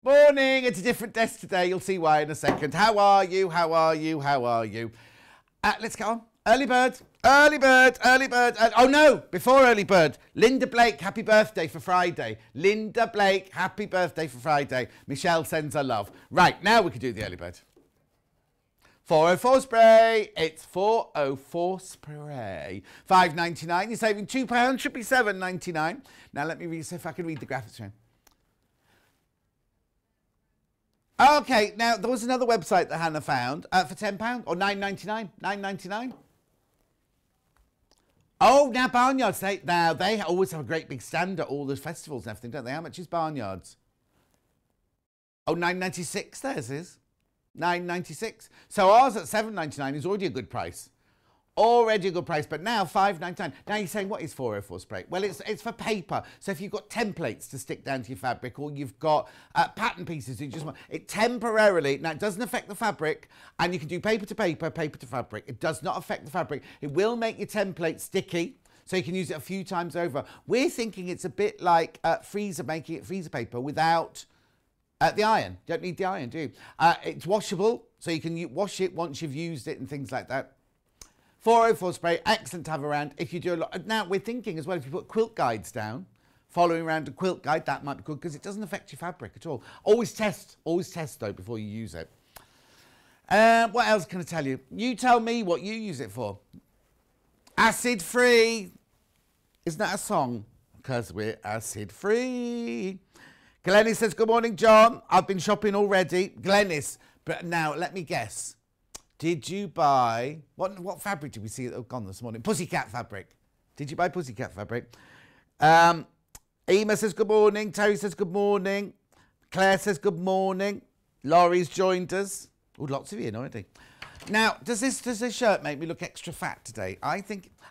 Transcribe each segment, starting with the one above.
Morning. It's a different desk today. You'll see why in a second. How are you? How are you? How are you? Let's go on. Early bird. Early bird. Early bird. Oh, no. Before early bird. Linda Blake, happy birthday for Friday. Linda Blake, happy birthday for Friday. Michelle sends her love. Right. Now we can do the early bird. 404 spray. It's 404 spray. £5.99. You're saving £2. Should be £7.99. Now let me see if I can read the graphics around. Okay, now there was another website that Hannah found for £10 or £9.99. £9.99. Oh, now Barnyards. They always have a great big stand at all the festivals and everything, don't they? How much is Barnyards? Oh, £9.96 theirs is. £9.96. So ours at £7.99 is already a good price. Already a good price, but now £5.99. Now you're saying, what is 404 spray? Well, it's for paper. So if you've got templates to stick down to your fabric, or you've got pattern pieces, you just want it temporarily. Now it doesn't affect the fabric, and you can do paper to paper, paper to fabric. It does not affect the fabric. It will make your template sticky, so you can use it a few times over. We're thinking it's a bit like making it freezer paper without the iron. You don't need the iron, do you? It's washable, so you can wash it once you've used it and things like that. 404 spray, excellent to have around if you do a lot. Now, we're thinking as well, if you put quilt guides down, following around a quilt guide, that might be good because it doesn't affect your fabric at all. Always test though before you use it. What else can I tell you? You tell me what you use it for. Acid free. Isn't that a song? Because we're acid free. Glennis says, good morning, John. I've been shopping already. Glennis, but now let me guess. Did you buy, what fabric did we see that gone this morning? Pussycat fabric. Did you buy pussycat fabric? Ema says good morning. Terry says good morning. Claire says good morning. Laurie's joined us. Oh, lots of you already. Now, does this shirt make me look extra fat today? I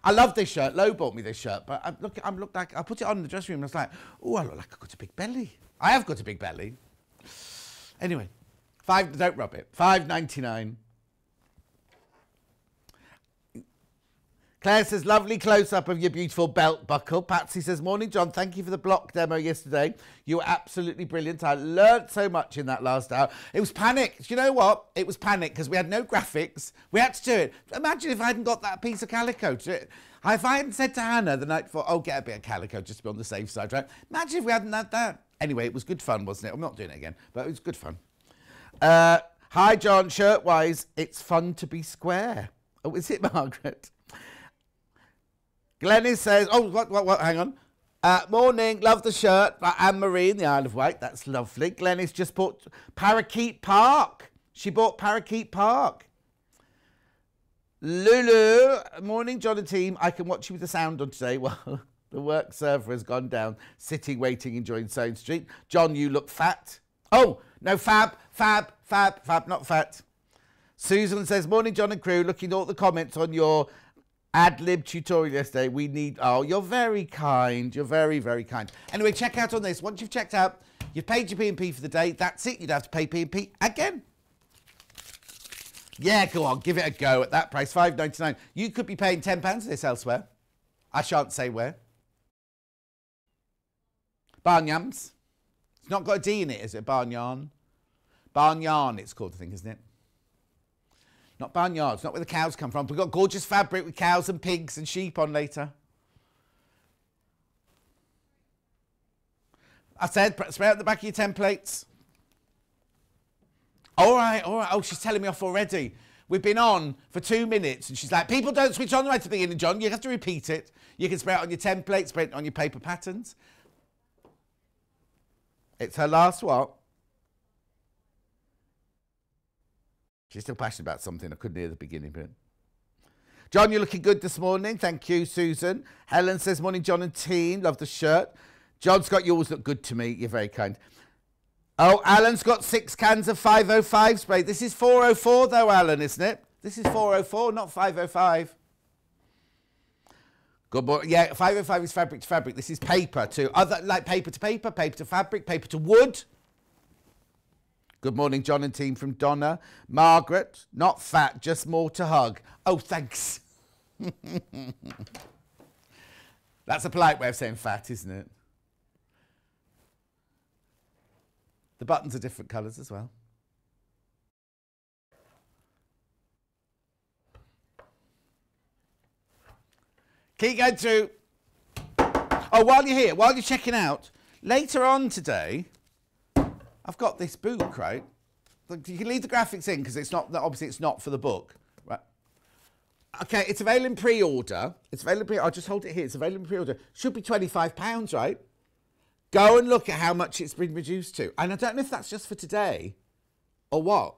love this shirt. Lo bought me this shirt, but I put it on in the dressing room and I was like, oh, I look like I've got a big belly. I have got a big belly. Anyway, don't rub it. £5.99. Claire says, lovely close-up of your beautiful belt buckle. Patsy says, morning, John. Thank you for the block demo yesterday. You were absolutely brilliant. I learnt so much in that last hour. It was panic. Do you know what? It was panic because we had no graphics. We had to do it. Imagine if I hadn't got that piece of calico. If I hadn't said to Hannah the night before, oh, get a bit of calico just to be on the safe side, right? Imagine if we hadn't had that. Anyway, it was good fun, wasn't it? I'm not doing it again, but it was good fun. Hi, John. Shirt-wise, it's fun to be square. Oh, is it, Margaret? Glennis says, oh, what, hang on. Morning, love the shirt. Anne-Marie in the Isle of Wight, that's lovely. Glennis just bought Parakeet Park. She bought Parakeet Park. Lulu, morning, John and team. I can watch you with the sound on today. Well, the work server has gone down, sitting, waiting, enjoying Soane Street. John, you look fat. Oh, no, fab, not fat. Susan says, morning, John and crew. Looking at all the comments on your ad-lib tutorial yesterday. Oh, you're very kind. You're very, very kind. Anyway, check out on this. Once you've checked out, you've paid your P&P for the day. That's it. You'd have to pay P&P again. Yeah, go on. Give it a go at that price. £5.99. You could be paying £10 for this elsewhere. I shan't say where. Barnyams. It's not got a D in it, is it? Barnyarn. Barnyarn, it's called, I think, isn't it? Not barnyards, not where the cows come from. We've got gorgeous fabric with cows and pigs and sheep on later. I said, spray out the back of your templates. All right. Oh, she's telling me off already. We've been on for 2 minutes and she's like, people don't switch on right at the beginning, John. You have to repeat it. You can spray it on your templates, spray it on your paper patterns. It's her last what? She's still passionate about something. I couldn't hear the beginning bit. John, you're looking good this morning. Thank you, Susan. Helen says, morning, John and team. Love the shirt. John Scott, you always look good to me. You're very kind. Oh, Alan's got 6 cans of 505 spray. This is 404 though, Alan, isn't it? This is 404, not 505. Good boy. Yeah, 505 is fabric to fabric. This is paper to like paper to paper, paper to fabric, paper to wood. Good morning, John and team from Donna. Margaret, not fat, just more to hug. Oh, thanks. That's a polite way of saying fat, isn't it? The buttons are different colours as well. Keep going through. Oh, while you're here, while you're checking out, later on today, I've got this book, right? You can leave the graphics in because it's not, obviously it's not for the book, right? Okay, it's available in pre-order. It's available, I'll just hold it here. It's available in pre-order. Should be £25, right? Go and look at how much it's been reduced to. And I don't know if that's just for today or what.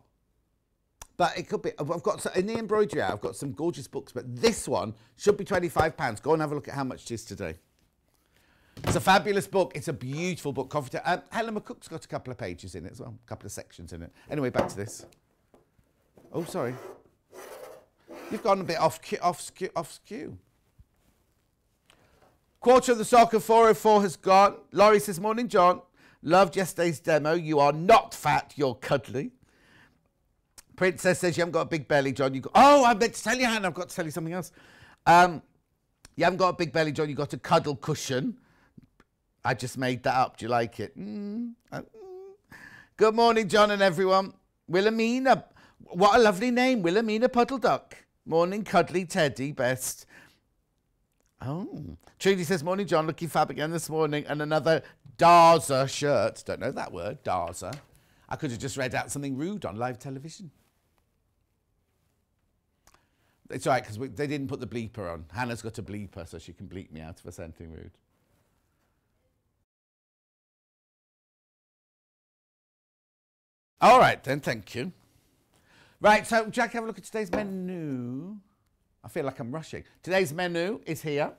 But it could be. I've got, in the embroidery I've got some gorgeous books, but this one should be £25. Go and have a look at how much it is today. It's a fabulous book. It's a beautiful book. Helen McCook's got a couple of pages in it as well, a couple of sections in it. Anyway, back to this. Oh, sorry. You've gone a bit off skew. Quarter of the Soccer 404 has gone. Laurie says, morning, John. Loved yesterday's demo. You are not fat, you're cuddly. Princess says, you haven't got a big belly, John. Oh, I meant to tell you, Hannah, I've got to tell you something else. You haven't got a big belly, John. You've got a cuddle cushion. I just made that up. Do you like it? Good morning, John and everyone. Wilhelmina. What a lovely name. Wilhelmina Puddle Duck. Morning, cuddly Teddy, best. Oh. Trudy says, morning, John. Looking fab again this morning. And another Darza shirt. Don't know that word, Darza. I could have just read out something rude on live television. It's all right, because they didn't put the bleeper on. Hannah's got a bleeper, so she can bleep me out if I say anything rude. All right, then, thank you. Right, so Jack, have a look at today's menu. I feel like I'm rushing. Today's menu is here.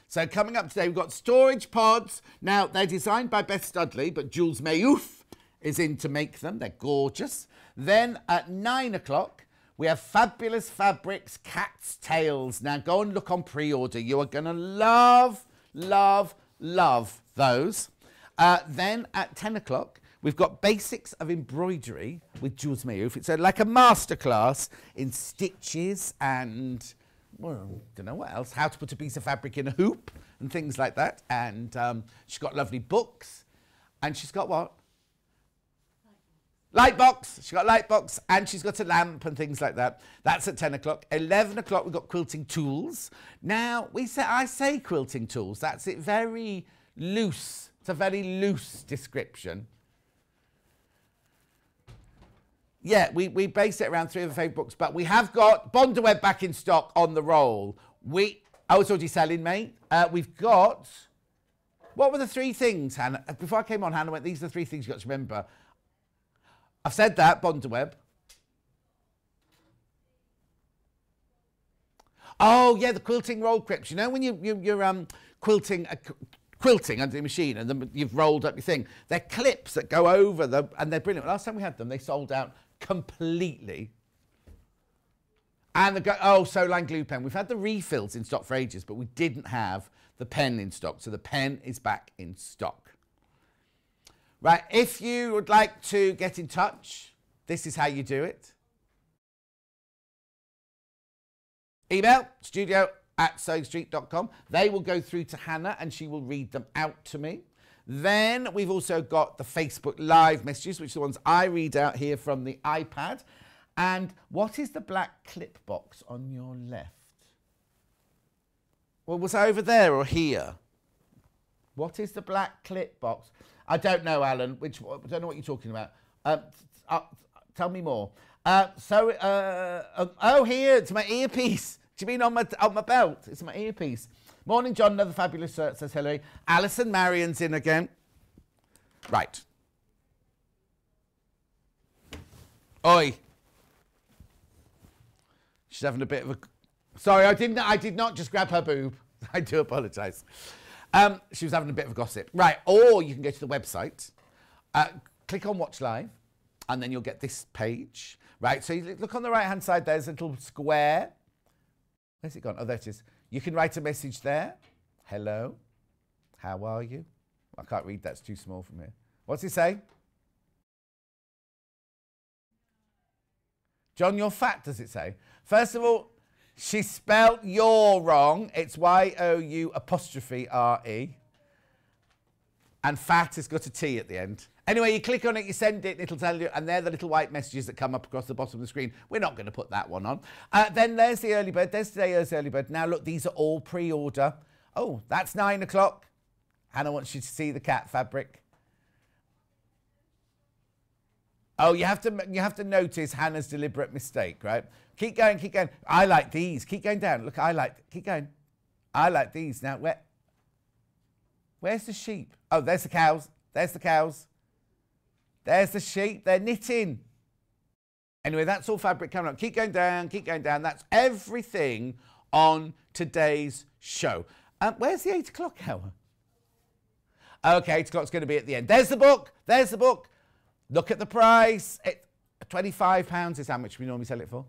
So coming up today, we've got storage pods. Now, they're designed by Beth Studley, but Jules Mayouf is in to make them. They're gorgeous. Then at 9 o'clock, we have Fabulous Fabrics Cat's Tails. Now, go and look on pre-order. You are going to love, love, love those. Then at 10 o'clock, we've got Basics of Embroidery with Jules Mayouf. It's like a masterclass in stitches and, well, don't know what else, how to put a piece of fabric in a hoop and things like that. And she's got lovely books. And she's got what? Light box. She's got a light box and she's got a lamp and things like that. That's at 10 o'clock. 11 o'clock, we've got quilting tools. Now, I say quilting tools. That's it, very loose. It's a very loose description. Yeah, we base it around 3 of the favourite books, but we have got Bondaweb back in stock on the roll. Oh, it's already selling, mate. We've got, what were the 3 things, Hannah? Before I came on, Hannah went, these are the 3 things you've got to remember. I've said that, Bondaweb. Oh, yeah, the quilting roll clips. You know when you're quilting under the machine and then you've rolled up your thing? They're clips that go over them and they're brilliant. Last time we had them, they sold out completely. And So-Line glue pen. We've had the refills in stock for ages, but we didn't have the pen in stock. So the pen is back in stock. Right, if you would like to get in touch, this is how you do it. Email studio@sewingstreet.com. They will go through to Hannah and she will read them out to me. Then we've also got the Facebook Live messages, which are the ones I read out here from the iPad. And what is the black clip box on your left? Well, was I over there or here? What is the black clip box? I don't know, Alan. I don't know what you're talking about. Tell me more. Oh, here, it's my earpiece. Do you mean on my belt? It's my earpiece. Morning, John. Another fabulous shirt, says Hillary. Alison Marion's in again. Right. Oi. She's having a bit of a... Sorry, I did not just grab her boob. I do apologise. She was having a bit of a gossip. Right, or you can go to the website, click on Watch Live, and then you'll get this page. Right, so you look on the right-hand side, there's a little square. Where's it gone? Oh, there it is. You can write a message there. Hello, how are you? I can't read that, it's too small from here. What's it say? John, you're fat, does it say? First of all, she spelt you're wrong. It's Y-O-U''re. And fat has got a T at the end. Anyway, you click on it, you send it, it'll tell you, and they're the little white messages that come up across the bottom of the screen. We're not going to put that one on. Then there's the early bird. There's today's early bird. Now, look, these are all pre-order. Oh, that's 9 o'clock. Hannah wants you to see the cat fabric. Oh, you have to notice Hannah's deliberate mistake, right? Keep going, keep going. I like these. Keep going down. Look, keep going. I like these. Now, where's the sheep? Oh, there's the cows. There's the cows. There's the sheep. They're knitting. Anyway, that's all fabric coming up. Keep going down, keep going down. That's everything on today's show. Where's the 8 o'clock hour? Okay, 8 o'clock's going to be at the end. There's the book. There's the book. Look at the price. £25 is how much we normally sell it for.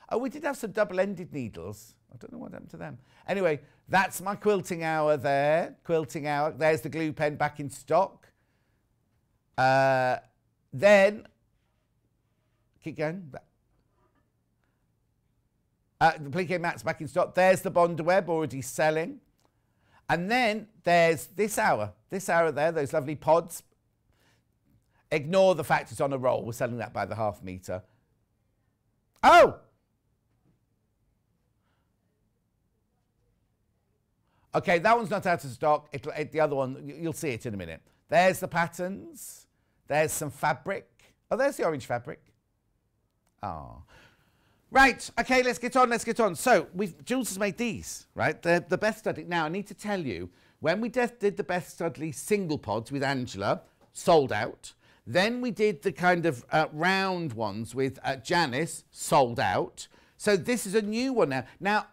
Oh, we did have some double-ended needles. I don't know what happened to them. Anyway, that's my quilting hour there. Quilting hour. There's the glue pen back in stock. Then, keep going. The plique mat's back in stock. There's the Bondaweb already selling. And then there's this hour there, those lovely pods. Ignore the fact it's on a roll. We're selling that by the half metre. Oh! Okay, that one's not out of stock. The other one, you'll see it in a minute. There's the patterns. There's some fabric. Oh, there's the orange fabric. Oh. Right, okay, let's get on. So, Jules has made these, right? The Beth Studley. Now, I need to tell you, when we did the Beth Studley single pods with Angela, sold out. Then we did the kind of round ones with Janice, sold out. So this is a new one now. Now,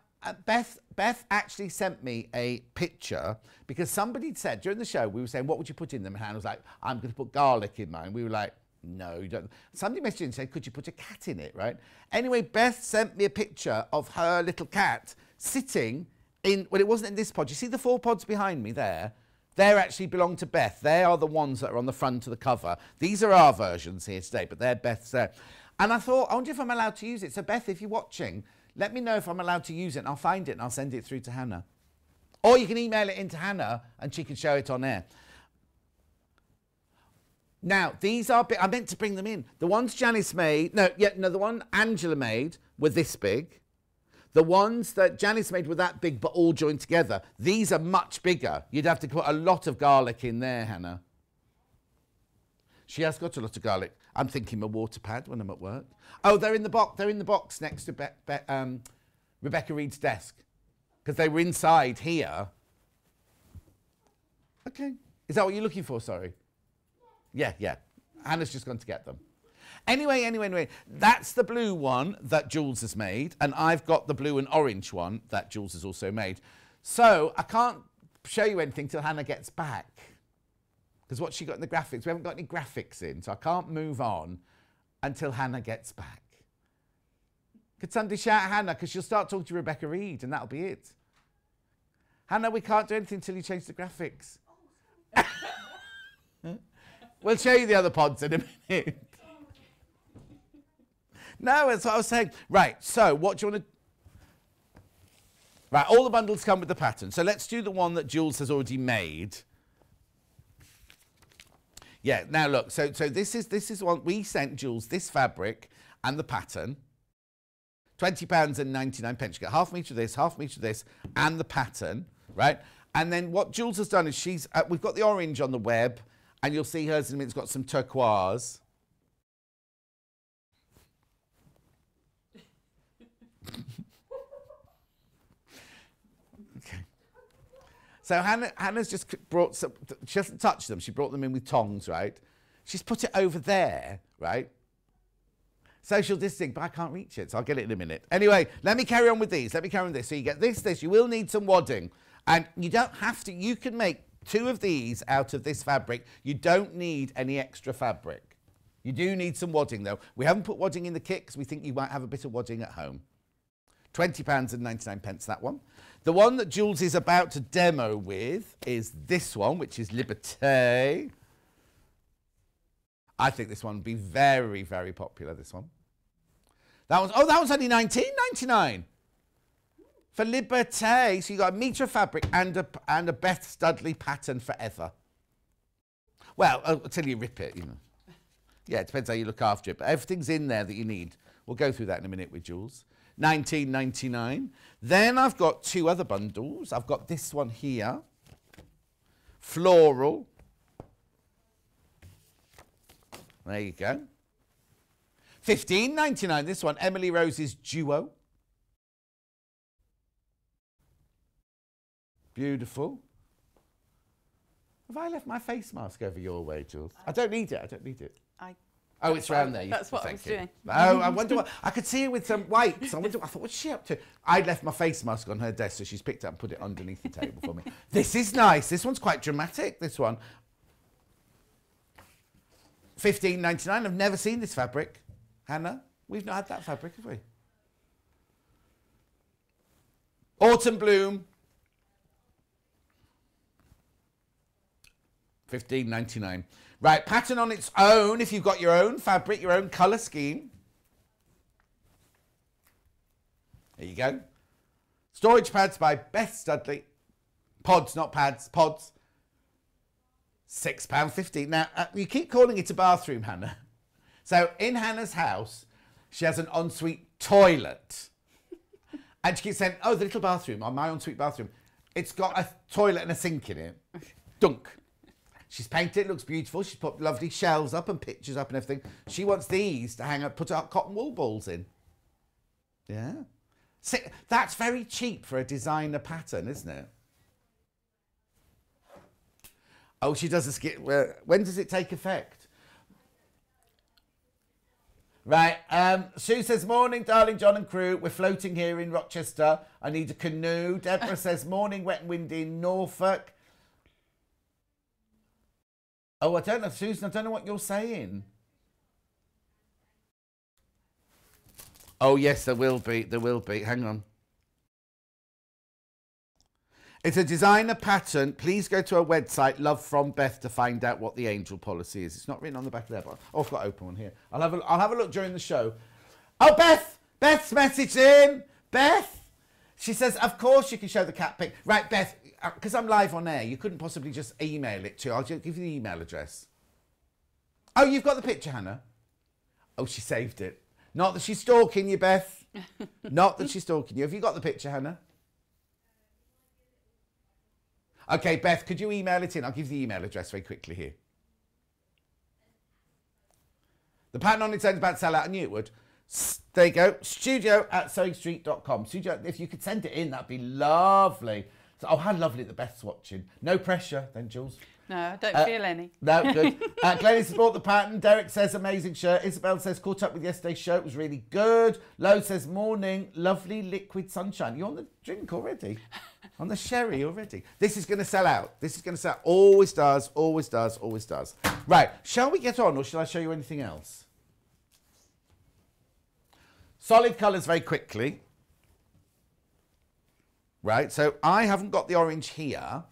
Beth actually sent me a picture because somebody said during the show, we were saying, what would you put in them? And Hannah was like, I'm going to put garlic in mine. We were like, no, you don't. Somebody messaged and said, could you put a cat in it, right? Anyway, Beth sent me a picture of her little cat sitting in, well, it wasn't in this pod. You see the 4 pods behind me there? They actually belong to Beth. They are the ones that are on the front of the cover. These are our versions here today, but they're Beth's there. And I thought, I wonder if I'm allowed to use it. So Beth, if you're watching, let me know if I'm allowed to use it and I'll find it and I'll send it through to Hannah. Or you can email it in to Hannah and she can show it on air. Now, these are big. I meant to bring them in. The ones Janice made, the one Angela made were this big. The ones that Janice made were that big, but all joined together. These are much bigger. You'd have to put a lot of garlic in there, Hannah. She has got a lot of garlic. I'm thinking a water pad when I'm at work. Oh, they're in the box. They're in the box next to Rebecca Reed's desk because they were inside here. Okay. Is that what you're looking for? Sorry. Yeah. Hannah's just gone to get them. Anyway, that's the blue one that Jules has made, and I've got the blue and orange one that Jules has also made. So I can't show you anything till Hannah gets back, because what's she got in the graphics? We haven't got any graphics in, so I can't move on until Hannah gets back. Could somebody shout at Hannah, because she'll start talking to Rebecca Reed, and that'll be it. Hannah, we can't do anything until you change the graphics. We'll show you the other pods in a minute. No, that's what I was saying. Right, so what do you want to... Right, all the bundles come with the pattern. So let's do the one that Jules has already made. Yeah, now look, so this is one... We sent Jules this fabric and the pattern. £20.99. You get half metre of this, and the pattern, right? And then what Jules has done is we've got the orange on the web, and you'll see hers in a minute. It's got some turquoise. Okay. So Hannah's just brought some, she hasn't touched them, she brought them in with tongs, right? She's put it over there, right? Social distancing, but I can't reach it, so I'll get it in a minute. Anyway, let me carry on with these. So you get this. You will need some wadding. And you don't have to, you can make 2 of these out of this fabric. You don't need any extra fabric. You do need some wadding, though. We haven't put wadding in the kit because we think you might have a bit of wadding at home. £20.99, that one. The one that Jules is about to demo with is this one, which is Liberté. I think this one would be very, very popular, this one. That one's only £19.99. for Liberté. So you got a metre of fabric and a Beth Studley pattern forever. Well, until you rip it, you know. Yeah, it depends how you look after it, but everything's in there that you need. We'll go through that in a minute with Jules. $19.99. Then I've got two other bundles. I've got this one here, floral. There you go. $15.99. This one, Emily Rose's Duo. Beautiful. Have I left my face mask over your way, Jules? I don't need it. I don't need it. Oh, it's round there. That's what I was doing. Oh, I wonder what... I could see her with some wipes. I thought, what's she up to? I'd left my face mask on her desk, so she's picked it up and put it underneath the table for me. This is nice. This one's quite dramatic, this one. $15.99. I've never seen this fabric. Hannah, we've not had that fabric, have we? Autumn Bloom. $15.99. Right, pattern on its own if you've got your own fabric, your own colour scheme. There you go. Storage pads by Beth Studley. Pods, not pads, pods. £6.50. Now, you keep calling it a bathroom, Hannah. So, in Hannah's house, she has an ensuite toilet. And she keeps saying, oh, the little bathroom, my ensuite bathroom. It's got a toilet and a sink in it. Dunk. She's painted it, looks beautiful. She's put lovely shelves up and pictures up and everything. She wants these to hang up, put up cotton wool balls in. Yeah. See, that's very cheap for a designer pattern, isn't it? Oh, she does a skit. When does it take effect? Right. Sue says, morning, darling John and crew. We're floating here in Rochester. I need a canoe. Deborah says, morning, wet and windy in Norfolk. Oh, I don't know, Susan, I don't know what you're saying. Oh, yes, there will be. There will be. Hang on. It's a designer pattern. Please go to our website, Love From Beth, to find out what the angel policy is. It's not written on the back of there, but oh, I've got to open one here. I'll have a look during the show. Oh, Beth! Beth's message in! Beth! She says, of course you can show the cat pic. Right, Beth, because I'm live on air, you couldn't possibly just email it to. I'll just give you the email address. Oh, you've got the picture, Hannah? Oh, she saved it. Not that she's stalking you, Beth. Not that she's stalking you. Have you got the picture, Hannah? Okay, Beth, could you email it in? I'll give you the email address very quickly here. The pattern on its own is about to sell out. I knew it would. There you go. studio@sewingstreet.com. Studio, if you could send it in, that'd be lovely. So, oh, how lovely that Beth's watching. No pressure then, Jules. No, I don't feel any. No, good. Glenys has bought the pattern. Derek says, amazing shirt. Isabel says, caught up with yesterday's show. It was really good. Lo says, morning, lovely liquid sunshine. You're on the drink already. On the sherry already. This is going to sell out. This is going to sell out. Always does, always does, always does. Right, shall we get on or shall I show you anything else? Solid colours very quickly. Right, so I haven't got the orange here.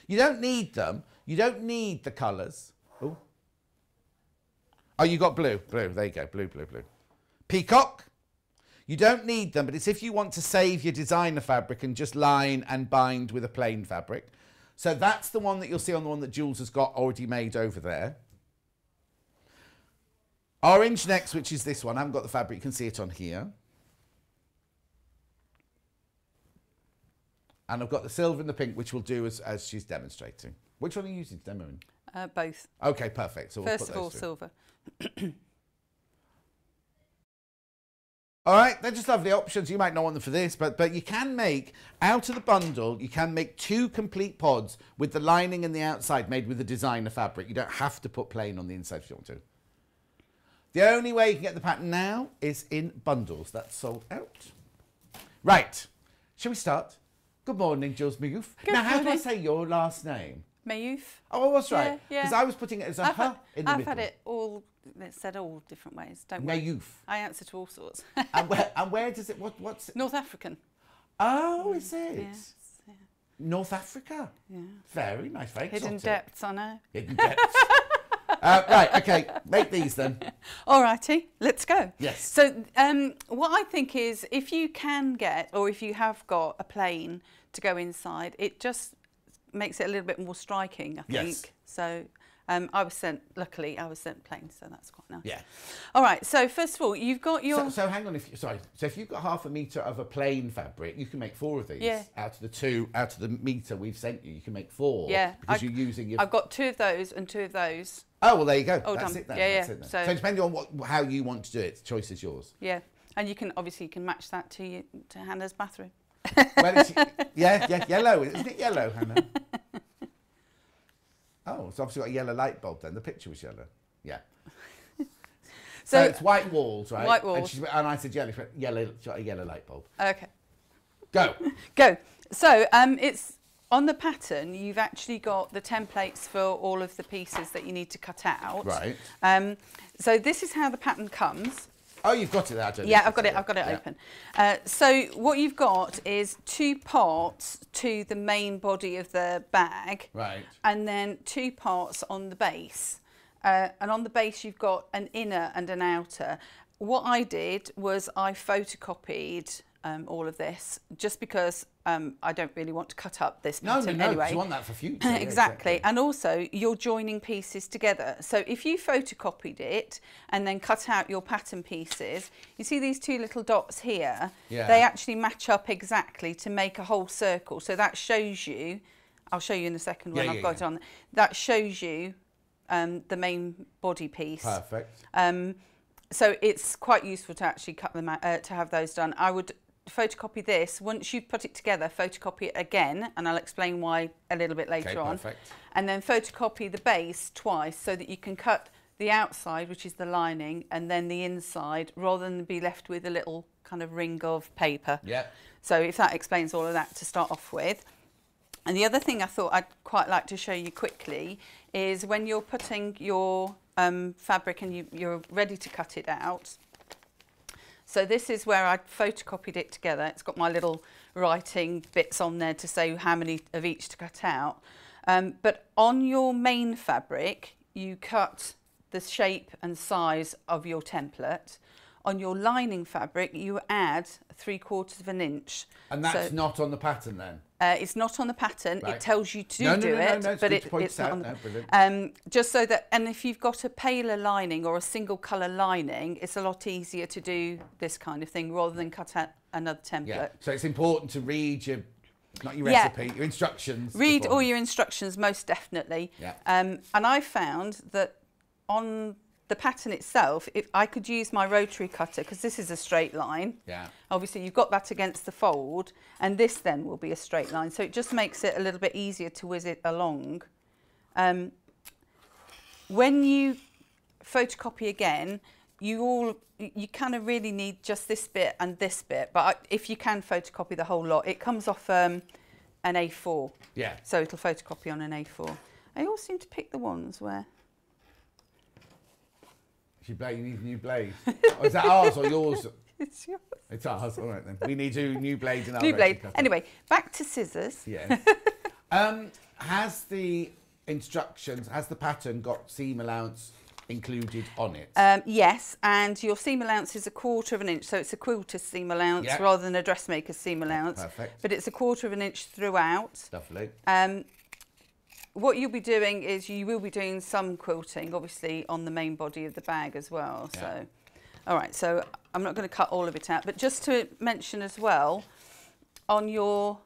You don't need them. You don't need the colours. Oh, you got blue. Blue, there you go. Blue, blue, blue. Peacock. You don't need them, but it's if you want to save your designer fabric and just line and bind with a plain fabric. So that's the one that you'll see on the one that Jules has got already made over there. Orange next, which is this one. I haven't got the fabric. You can see it on here. And I've got the silver and the pink, which we'll do as she's demonstrating. Which one are you using to demo in? Both. Okay, perfect. So we'll First of all, silver. All right, they're just lovely options. You might not want them for this, but you can make, out of the bundle, you can make 2 complete pods with the lining and the outside made with the designer fabric. You don't have to put plain on the inside if you want to. The only way you can get the pattern now is in bundles. That's sold out. Right, shall we start? Good morning, Jules Mayouf. Now, how do I say your last name? Mayouf. Oh, I was right. Yeah. Because I was putting it as a H in the middle. I've had it all, it's said all different ways. Don't worry. Mayouf. I answer to all sorts. and where does it, what's it? North African. Oh, is it? Yes. Yeah. North Africa. Yeah. Very nice, very Hidden exotic. depths, I know. Hidden depths. Right, okay, make these then. Alrighty, let's go. Yes. So what I think is if you can get, or if you have got a plane to go inside, it just makes it a little bit more striking, I think. Yes. So luckily I was sent plain, so that's quite nice. Yeah. All right, so first of all, you've got your... So hang on, so if you've got 1/2 metre of a plain fabric, you can make 4 of these. Yeah. Out of the metre we've sent you, you can make 4. Yeah. Because you're using your... I've got 2 of those and 2 of those. Oh, well, there you go. Oh, That's done. it then. Yeah, That's yeah. it then. So- So depending on how you want to do it, the choice is yours. Yeah, and you can obviously match that to Hannah's bathroom. Well, yeah, yellow. Isn't it yellow, Hannah? Oh, it's obviously got a yellow light bulb then. The picture was yellow. Yeah. So it's white walls, right? White walls. And I said yellow. She went, yellow. She got a yellow light bulb. Okay. Go. Go. So it's on the pattern. You've actually got the templates for all of the pieces that you need to cut out. Right. So this is how the pattern comes. Oh, you've got it there. Yeah, I've got it open. So what you've got is 2 parts to the main body of the bag. Right. And then 2 parts on the base. And on the base you've got an inner and an outer. What I did was I photocopied all of this just because I don't really want to cut up this pattern no, anyway. you want that for future. Yeah, exactly. And also you're joining pieces together. So if you photocopied it and then cut out your pattern pieces, you see these 2 little dots here? Yeah. They actually match up exactly to make a whole circle. So that shows you, I'll show you in a second when I've got it on. That shows you the main body piece. Perfect. So it's quite useful to actually cut them out, to have those done. I would photocopy this. Once you've put it together, photocopy it again, and I'll explain why a little bit later on. Perfect. And then photocopy the base twice so that you can cut the outside, which is the lining, and then the inside, rather than be left with a little kind of ring of paper. Yeah. So if that explains all of that to start off with. And the other thing I thought I'd quite like to show you quickly is when you're putting your fabric and you're ready to cut it out. So this is where I photocopied it together. It's got my little writing bits on there to say how many of each to cut out. But on your main fabric, you cut the shape and size of your template. On your lining fabric, you add 3/4 of an inch. And that's not on the pattern then? It's not on the pattern. Right. It tells you to do it, but it's not on the, brilliant. just so that, and if you've got a paler lining or a single colour lining, it's a lot easier to do this kind of thing rather than cut out another template. Yeah. So it's important to read your, not your recipe, your instructions. Read all your instructions, most definitely. Yeah. And I found that on the pattern itself, if I could use my rotary cutter, because this is a straight line. Yeah. Obviously, you've got that against the fold, and this then will be a straight line. So it just makes it a little bit easier to whiz it along. When you photocopy again, you kind of really need just this bit and this bit. But if you can photocopy the whole lot, it comes off an A4. Yeah. So it'll photocopy on an A4. I always seem to pick the ones where... You need a new blade. Or is that ours or yours? It's yours. It's ours. All right then. We need new blades in our New blade. cutter. Anyway, back to scissors. Yes. Has the instructions, has the pattern got seam allowance included on it? Yes, and your seam allowance is 1/4 of an inch, so it's a quilter seam allowance rather than a dressmaker's seam allowance. Perfect. But it's 1/4 of an inch throughout. Lovely. What you'll be doing is you will be doing some quilting, obviously, on the main body of the bag as well. Yeah. So, all right, so I'm not going to cut all of it out, but just to mention as well, on your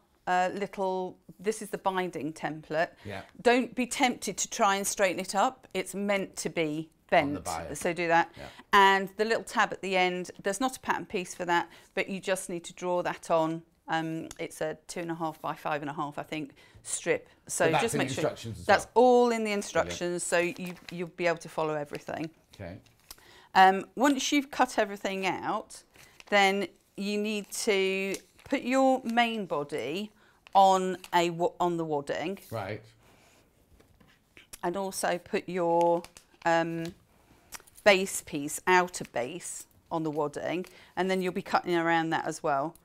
this is the binding template. Yeah. Don't be tempted to try and straighten it up. It's meant to be bent, On the bias. so do that. Yeah. And the little tab at the end, there's not a pattern piece for that, but you just need to draw that on. It's a 2.5 by 5.5, I think, strip. So that's just in make the sure instructions as that's well? all in the instructions, so you'll be able to follow everything. Okay. Once you've cut everything out, then you need to put your main body on the wadding. Right. And also put your base piece, outer base, on the wadding, and then you'll be cutting around that as well.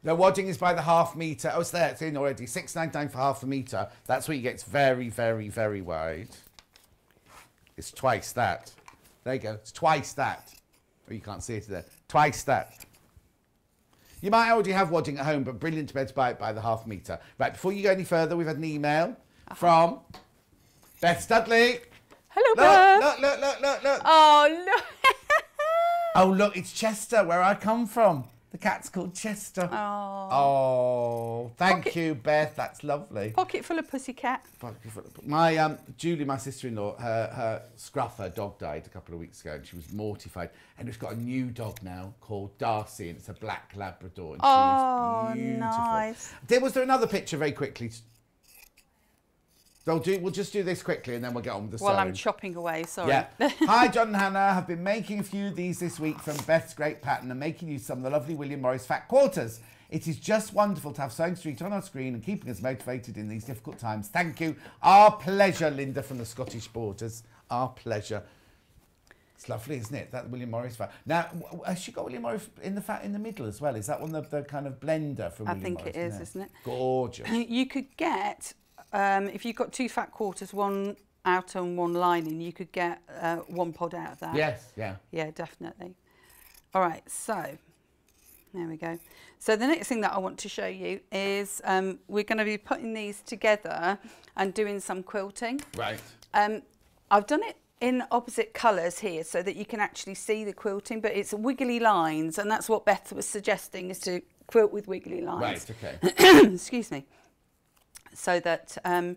The wadding is by the 1/2 metre. Oh, it's there. It's in already. £6.99 for 1/2 metre. That's where you get very, very, very wide. It's twice that. There you go. It's twice that. Oh, you can't see it there. Twice that. You might already have wadding at home, but brilliant to be able to buy it by the half metre. Right, before you go any further, we've had an email from Beth Studley. Hello, Beth. Look. Oh, look. Oh, look, it's Chester, where I come from. The cat's called Chester. Oh, thank you, Beth. That's lovely. Pocket full of pussycat. My Julie, my sister-in-law, her Scruff, her dog, died a couple of weeks ago, and she was mortified. And we've got a new dog now called Darcy, and it's a black Labrador. And she is beautiful. Nice. Was there another picture very quickly? We'll just do this quickly and then we'll get on with the sewing. While I'm chopping away, sorry. Yeah. Hi, John and Hannah. Have been making a few of these this week from Beth's great pattern and making use of some of the lovely William Morris fat quarters. It is just wonderful to have Sewing Street on our screen and keeping us motivated in these difficult times. Thank you. Our pleasure, Linda from the Scottish Borders. Our pleasure. It's lovely, isn't it? That William Morris fat. Now, has she got William Morris in the fat in the middle as well? Is that one the kind of blender from William Morris? I think it is, isn't it? Gorgeous. You could get, if you've got 2 fat quarters, one outer and one lining, you could get 1 pod out of that. Yes, yeah. Yeah, definitely. All right, so there we go. So the next thing that I want to show you is we're going to be putting these together and doing some quilting. Right. I've done it in opposite colours here so that you can actually see the quilting, but it's wiggly lines, and that's what Beth was suggesting, is to quilt with wiggly lines. Right, okay. Excuse me. So that I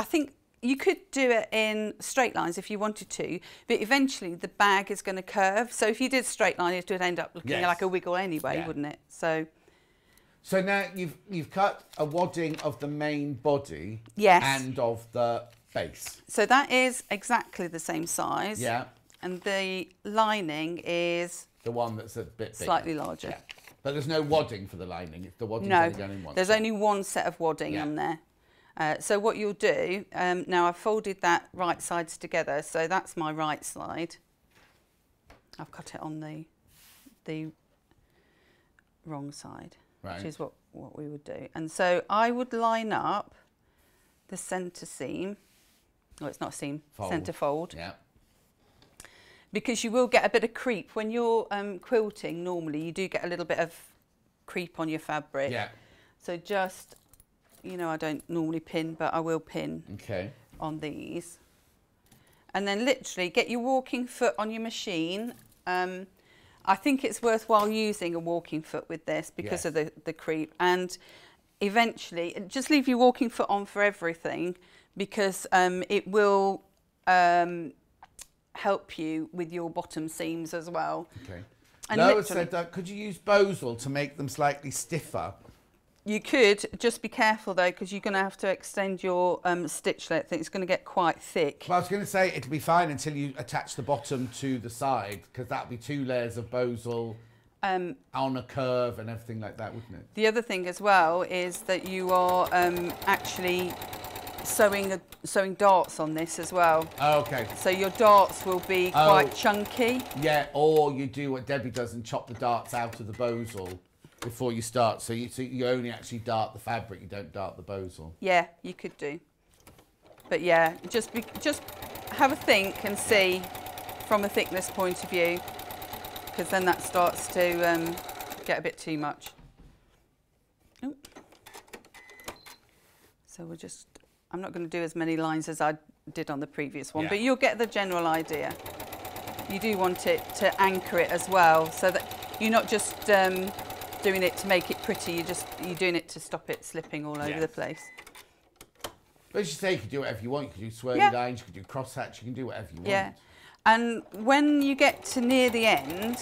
think you could do it in straight lines if you wanted to, but eventually the bag is going to curve. So if you did straight line, it would end up looking like a wiggle anyway, wouldn't it? So now you've cut a wadding of the main body, yes, and of the base. So that is exactly the same size. Yeah. And the lining is the one that's a bit bigger. Slightly larger. Yeah. But there's no wadding for the lining. It's the wadding's only going in one. There's only one set of wadding on there. So what you'll do, now I've folded that right sides together, so that's my right side. I've cut it on the wrong side, which is what we would do. And so I would line up the centre seam. Oh, it's not a seam, centre fold. Yeah. Because you will get a bit of creep. When you're quilting, normally you do get a little bit of creep on your fabric. Yeah. So just, you know, I don't normally pin, but I will pin on these. And then literally get your walking foot on your machine. I think it's worthwhile using a walking foot with this because of the creep. And eventually, just leave your walking foot on for everything, because it will help you with your bottom seams as well. Okay. And Lois said, could you use Boswell to make them slightly stiffer? You could, just be careful though, because you're going to have to extend your stitch length. It's going to get quite thick. Well, I was going to say it'll be fine until you attach the bottom to the side, because that'll be 2 layers of Boswell on a curve and everything like that, wouldn't it? The other thing as well is that you are actually sewing darts on this as well. Oh, okay. So your darts will be quite chunky. Yeah, or you do what Debbie does and chop the darts out of the Boswell before you start. So you only actually dart the fabric, you don't dart the Boswell. Yeah, you could do. But yeah, just have a think and see from a thickness point of view, because then that starts to get a bit too much. Ooh. So we're just, I'm not going to do as many lines as I did on the previous one, but you'll get the general idea. You do want it to anchor it as well, so that you're not just doing it to make it pretty, you're doing it to stop it slipping all over the place. But as you say, you can do whatever you want. You can do swirly lines, you can do crosshatch, you can do whatever you want. Yeah. And when you get to near the end,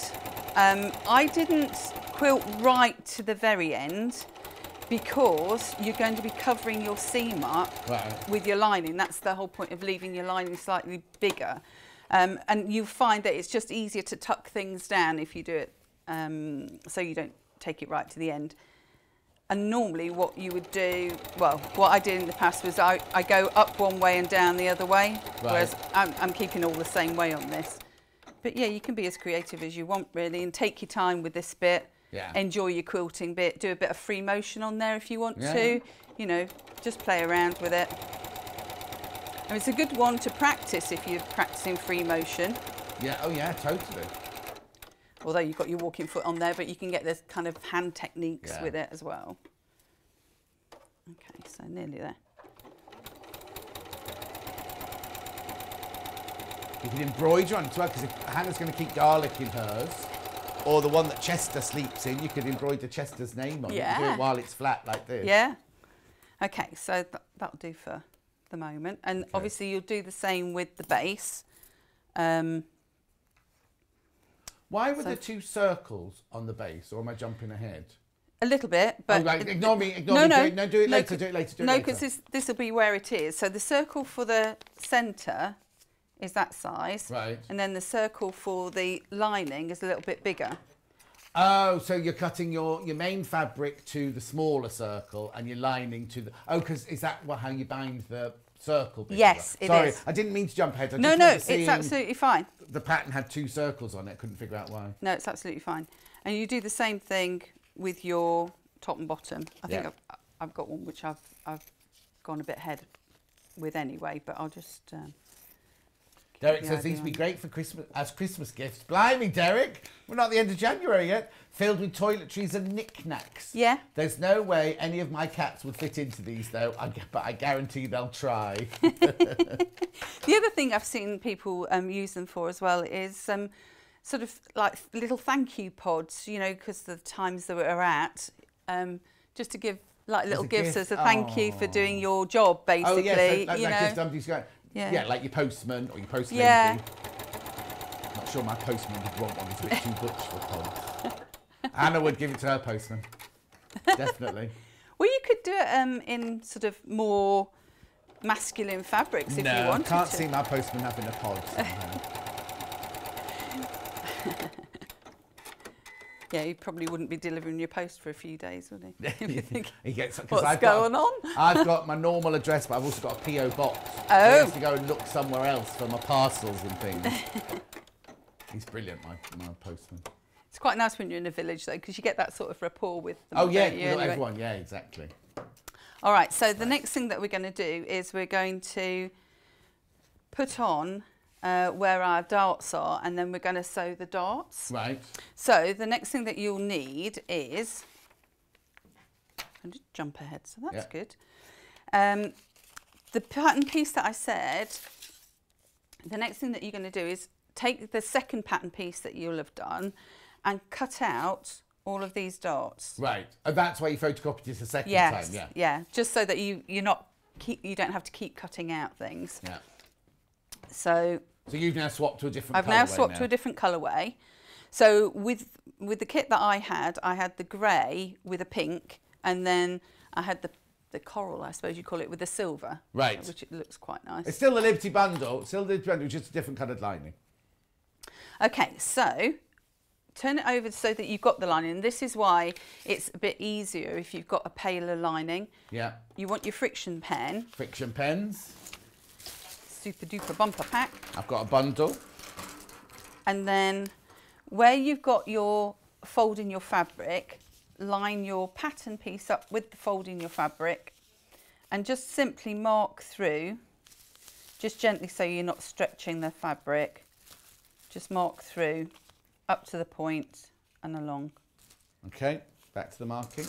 I didn't quilt right to the very end, because you're going to be covering your seam up with your lining. That's the whole point of leaving your lining slightly bigger. And you find that it's just easier to tuck things down if you do it so you don't take it right to the end. And normally what you would do, well, what I did in the past was I go up one way and down the other way, whereas I'm keeping all the same way on this. But yeah, you can be as creative as you want really, and take your time with this bit. Yeah. Enjoy your quilting bit, do a bit of free motion on there if you want to, you know, just play around with it. And it's a good one to practice if you're practicing free motion. Yeah, oh yeah, totally. Although you've got your walking foot on there, but you can get this kind of hand techniques with it as well. Okay, so nearly there. You can embroider on it as well, because if Hannah's going to keep garlic in hers, or the one that Chester sleeps in, you could embroider Chester's name on it and do it while it's flat like this. Yeah. Okay, so that'll do for the moment. And obviously you'll do the same with the base. Why were there 2 circles on the base, or am I jumping ahead? A little bit, but... Oh, right. Ignore me, ignore me. No, do it later, do it later, No, because this will be where it is. So the circle for the centre is that size. Right. And then the circle for the lining is a little bit bigger. Oh, so you're cutting your main fabric to the smaller circle and you're lining to the... Oh, because is that how you bind the circle bit? Yes, it is. Sorry, I didn't mean to jump ahead. No, it's absolutely fine. The pattern had 2 circles on it. Couldn't figure out why. No, it's absolutely fine. And you do the same thing with your top and bottom. I think I've got one which I've gone a bit ahead with anyway, but I'll just... Derek says these would be great for Christmas as Christmas gifts. Blimey, Derek, we're not at the end of January yet. Filled with toiletries and knickknacks. Yeah. There's no way any of my cats would fit into these though, but I guarantee they'll try. The other thing I've seen people use them for as well is sort of like little thank you pods, you know, because the times that we're at, just to give like little gifts as a thank you for doing your job, basically. Oh yes, like you that know. gives somebody's going. Yeah, like your postman or your post lady. Yeah. Not sure my postman would want one. It's a bit too butch for pods. Anna would give it to her postman. Definitely. Well, you could do it in sort of more masculine fabrics if you wanted to. No, I can't see my postman having a pod somehow. Yeah, he probably wouldn't be delivering your post for a few days, would he? He gets, what's going on? I've got my normal address, but I've also got a P.O. box. Oh. So I have to go and look somewhere else for my parcels and things. He's brilliant, my postman. It's quite nice when you're in a village, though, because you get that sort of rapport with them. Oh, yeah, anyway. everyone, yeah, exactly. All right, so the next thing that we're going to do is we're going to put on where our darts are, and then we're going to sew the darts. Right. So the next thing that you'll need is, I did jump ahead, so that's good. The pattern piece that I said, the next thing that you're going to do is take the second pattern piece that you'll have done and cut out all of these darts. Right. And that's why you photocopied it a second time, yeah. Yeah, just so that you don't have to keep cutting out things. Yeah. So you've now swapped to a different colourway. I've now swapped to a different colourway. So with the kit that I had the grey with a pink, and then I had the coral, I suppose you call it, with the silver. Right. Which it looks quite nice. It's still the Liberty bundle, just a different coloured lining. Okay, so turn it over so that you've got the lining. And this is why it's a bit easier if you've got a paler lining. Yeah. You want your friction pen. Friction pens. Super duper bumper pack. I've got a bundle. And then where you've got your fold in your fabric, line your pattern piece up with the fold in your fabric and just simply mark through, just gently so you're not stretching the fabric. Just mark through up to the point and along. Okay, back to the marking.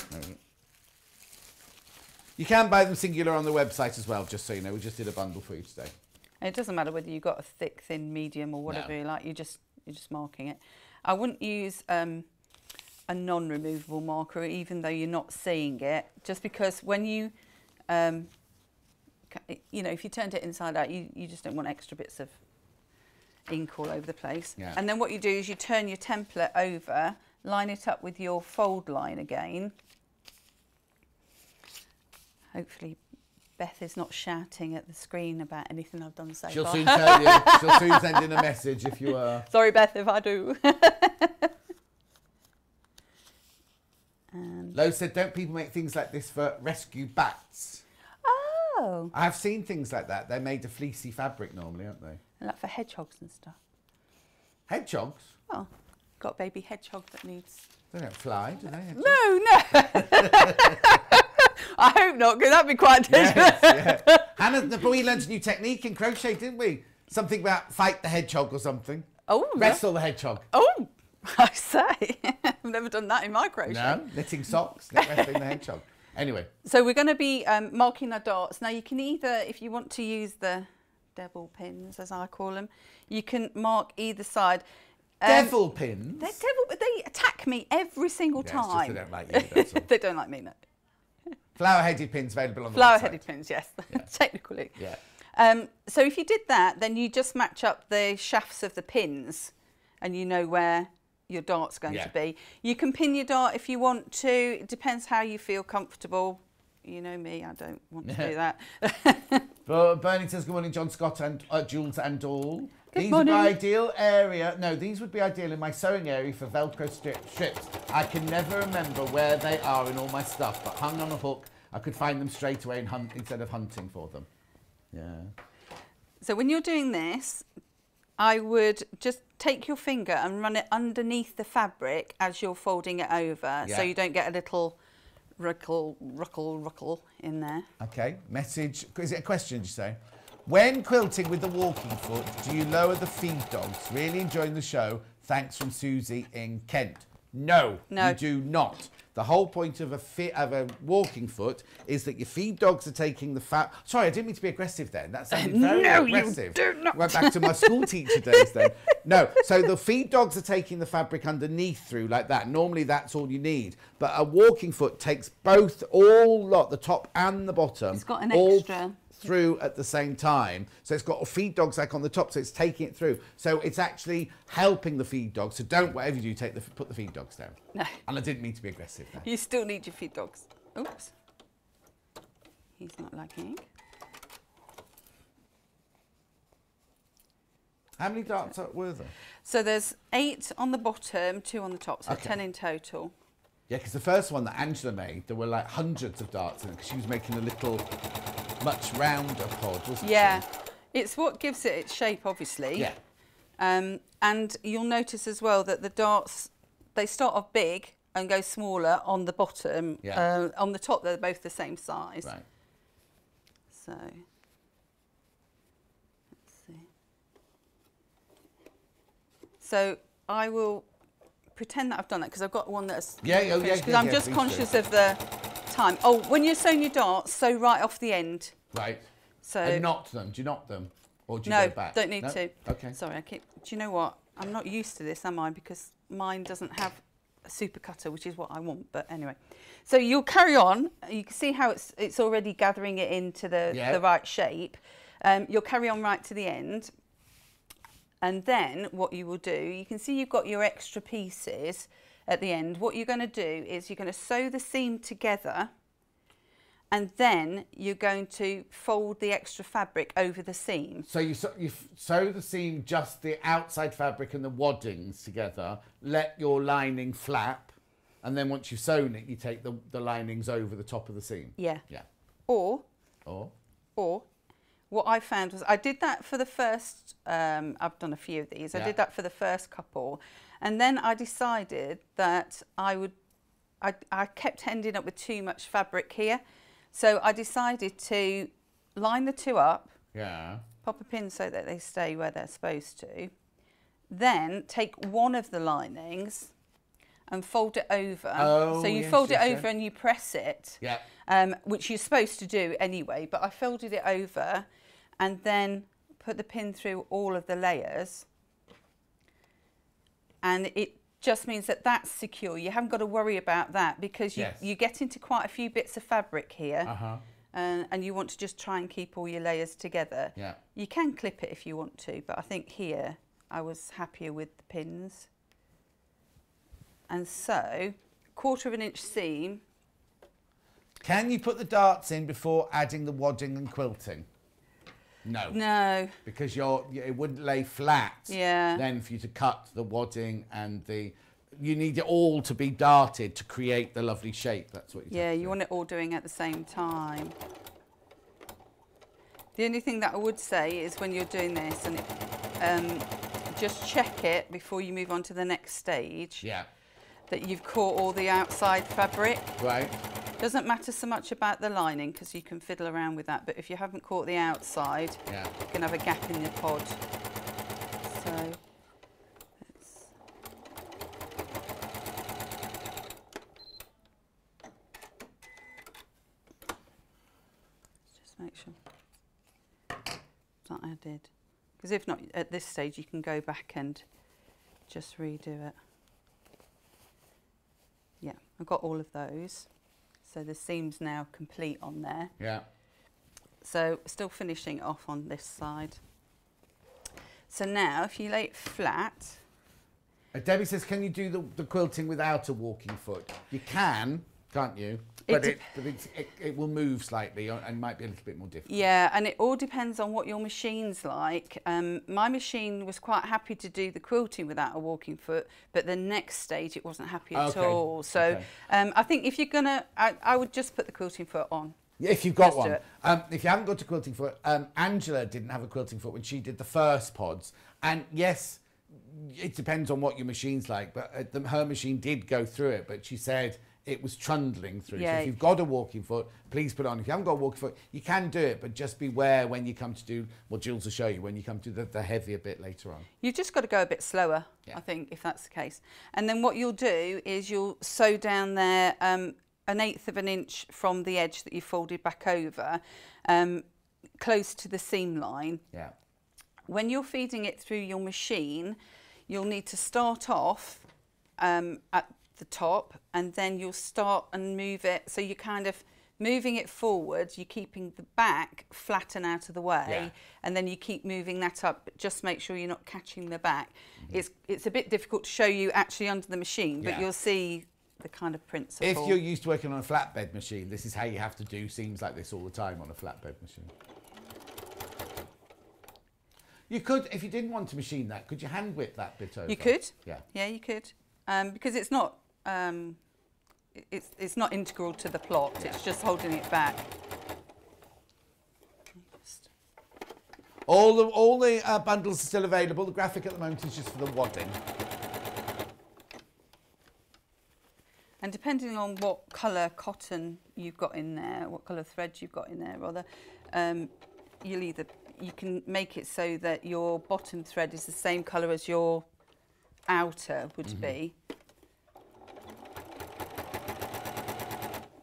You can buy them singular on the website as well, just so you know. We just did a bundle for you today. And it doesn't matter whether you've got a thick, thin, medium or whatever you like, you're just marking it. I wouldn't use a non-removable marker even though you're not seeing it, just because when you, you know, if you turned it inside out, you just don't want extra bits of ink all over the place. Yeah. And then what you do is you turn your template over, line it up with your fold line again. Hopefully Beth is not shouting at the screen about anything I've done so far. She'll soon tell you. She'll soon send in a message if you are. Sorry, Beth, if I do. Lo said, don't people make things like this for rescue bats? Oh. I've seen things like that. They're made of fleecy fabric normally, aren't they? Like for hedgehogs and stuff. Hedgehogs? Oh, got a baby hedgehog that needs... They don't fly, do they? No. I hope not, because that'd be quite dangerous. Yes, yeah. Hannah, but we learned a new technique in crochet, didn't we? Something about fight the hedgehog or something. Oh, Wrestle the hedgehog. Oh, I say. I've never done that in my crochet. No, knitting socks, not wrestling the hedgehog. Anyway. So we're going to be marking our darts. Now you can either, if you want to use the devil pins, as I call them, you can mark either side. Devil pins? They attack me every single time. It's just they don't like you, that's all. They don't like me, no. Flower-headed pins available on the website. Flower-headed pins, yes, Yeah. technically. Yeah. So if you did that, then you just match up the shafts of the pins and you know where your dart's going to be. You can pin your dart if you want to. It depends how you feel comfortable. You know me, I don't want to do that. Bernie says, good morning, John Scott and Jules and all. Good morning. Would be ideal area. No, these would be ideal in my sewing area for Velcro strips. I can never remember where they are in all my stuff, but hung on a hook, I could find them straight away and hunt instead of hunting for them. Yeah. So when you're doing this, I would just take your finger and run it underneath the fabric as you're folding it over, so you don't get a little ruckle in there. Okay, message. Is it a question, did you say? When quilting with the walking foot, do you lower the feed dogs? Really enjoying the show. Thanks from Susie in Kent. No, you do not. The whole point of a walking foot is that your feed dogs are taking the fat. Sorry, I didn't mean to be aggressive then. That sounded very aggressive. You do not. Went back to my school teacher days then. No, so the feed dogs are taking the fabric underneath through like that. Normally that's all you need. But a walking foot takes both, the top and the bottom. It's got an extra through at the same time. So it's got a feed dog sack on the top, so it's taking it through. So it's actually helping the feed dogs. So don't, whatever you do, put the feed dogs down. No. And I didn't mean to be aggressive there. You still need your feed dogs. Oops. He's not liking. How many darts were there? So there's 8 on the bottom, 2 on the top, so 10 in total. Yeah, because the first one that Angela made, there were like hundreds of darts in it because she was making a little, much rounder pod, wasn't she? Yeah, it's what gives it its shape, obviously. Yeah. And you'll notice as well that the darts, they start off big and go smaller on the bottom. Yeah. On the top, they're both the same size. Right. So, let's see. So I will pretend that I've done that because I've got one that's because I'm just conscious of the time. Oh, when you're sewing your darts, sew right off the end. Right. So and knot them. Do you knot them? Or do you no, go back? don't need to. Okay. Sorry, do you know what? I'm not used to this, am I? Because mine doesn't have a super cutter, which is what I want. But anyway, so you'll carry on. You can see how it's already gathering it into the right shape. You'll carry on right to the end. And then what you will do, you can see you've got your extra pieces at the end. What you're going to do is you're going to sew the seam together and then you're going to fold the extra fabric over the seam. So you sew the seam, just the outside fabric and the waddings together, let your lining flap, and then once you've sewn it, you take the linings over the top of the seam. Yeah. Yeah. Or what I found was I did that for the first, I've done a few of these, I did that for the first couple, and then I decided that I kept ending up with too much fabric here, so I decided to line the two up, pop a pin so that they stay where they're supposed to, then take one of the linings and fold it over. So you fold it over and you press it, which you're supposed to do anyway, but I folded it over and then put the pin through all of the layers. And it just means that that's secure. You haven't got to worry about that because you get into quite a few bits of fabric here. And you want to just try and keep all your layers together. You can clip it if you want to, but I think here I was happier with the pins. And so, 1/4 inch seam. Can you put the darts in before adding the wadding and quilting? No. No. Because it wouldn't lay flat. Yeah. Then for you to cut the wadding and you need it all to be darted to create the lovely shape. That's what you want it all doing at the same time. The only thing that I would say is when you're doing this, and just check it before you move on to the next stage. Yeah. That you've caught all the outside fabric. Right. Doesn't matter so much about the lining because you can fiddle around with that, but if you haven't caught the outside, yeah, you can have a gap in your pod. So let's just make sure that I did. Because if not, at this stage, you can go back and just redo it. Yeah, I've got all of those. So the seam's now complete on there. yeah. So still finishing off on this side. So now if you lay it flat. Debbie says, can you do the quilting without a walking foot? You can, can't you? But it will move slightly and might be a little bit more difficult. Yeah, and it all depends on what your machine's like. My machine was quite happy to do the quilting without a walking foot, but the next stage it wasn't happy at all. So I think if you're gonna, I would just put the quilting foot on. Yeah, if you've got one. If you haven't got a quilting foot, Angela didn't have a quilting foot when she did the first pods. And yes, it depends on what your machine's like, but her machine did go through it, but she said it was trundling through. Yeah. So if you've got a walking foot, please put it on. If you haven't got a walking foot, you can do it, but just beware when you come to do, well, Jules will show you, when you come to the heavier bit later on. You've just got to go a bit slower, I think, if that's the case. And then what you'll do is you'll sew down there 1/8 of an inch from the edge that you folded back over, close to the seam line. Yeah. When you're feeding it through your machine, you'll need to start off at the top, and then you'll start and move it. So you're kind of moving it forward, you're keeping the back flat and out of the way, and then you keep moving that up, but just make sure you're not catching the back. It's a bit difficult to show you actually under the machine, but you'll see the kind of principle. If you're used to working on a flatbed machine, this is how you have to do seams like this all the time on a flatbed machine. You could, if you didn't want to machine that, could you hand whip that bit over? You could. Yeah. Yeah, you could. Because it's not it's not integral to the plot. It's just holding it back. All the bundles are still available. The graphic at the moment is just for the wadding. And depending on what colour cotton you've got in there, what colour thread you've got in there, rather, you can make it so that your bottom thread is the same colour as your outer would be.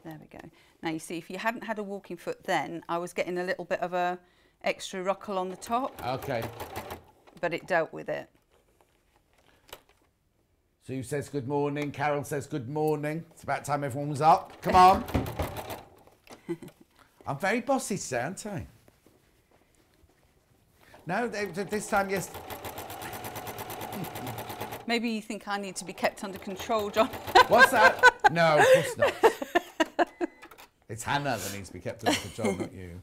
There we go. Now you see, if you hadn't had a walking foot then, I was getting a little bit of a extra ruckle on the top. Okay. But it dealt with it. Sue says good morning. Carol says good morning. It's about time everyone was up. Come on. I'm very bossy today, aren't I? No, this time, yes. Maybe you think I need to be kept under control, John. What's that? No, of course not. It's Hannah that needs to be kept under control, not you.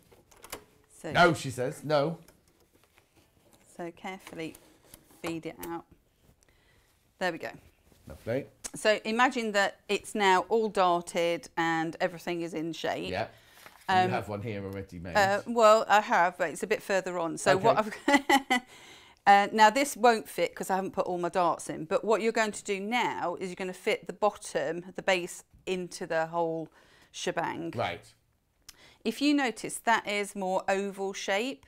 So, no, she says, no. So carefully feed it out. There we go. Lovely. So imagine that it's now all darted and everything is in shape. Yeah. You have one here already made. Well, I have, but it's a bit further on. So okay. what I've now this won't fit because I haven't put all my darts in. But what you're going to do now is you're going to fit the bottom, the base, into the whole shebang. Right. If you notice, that is more oval shape,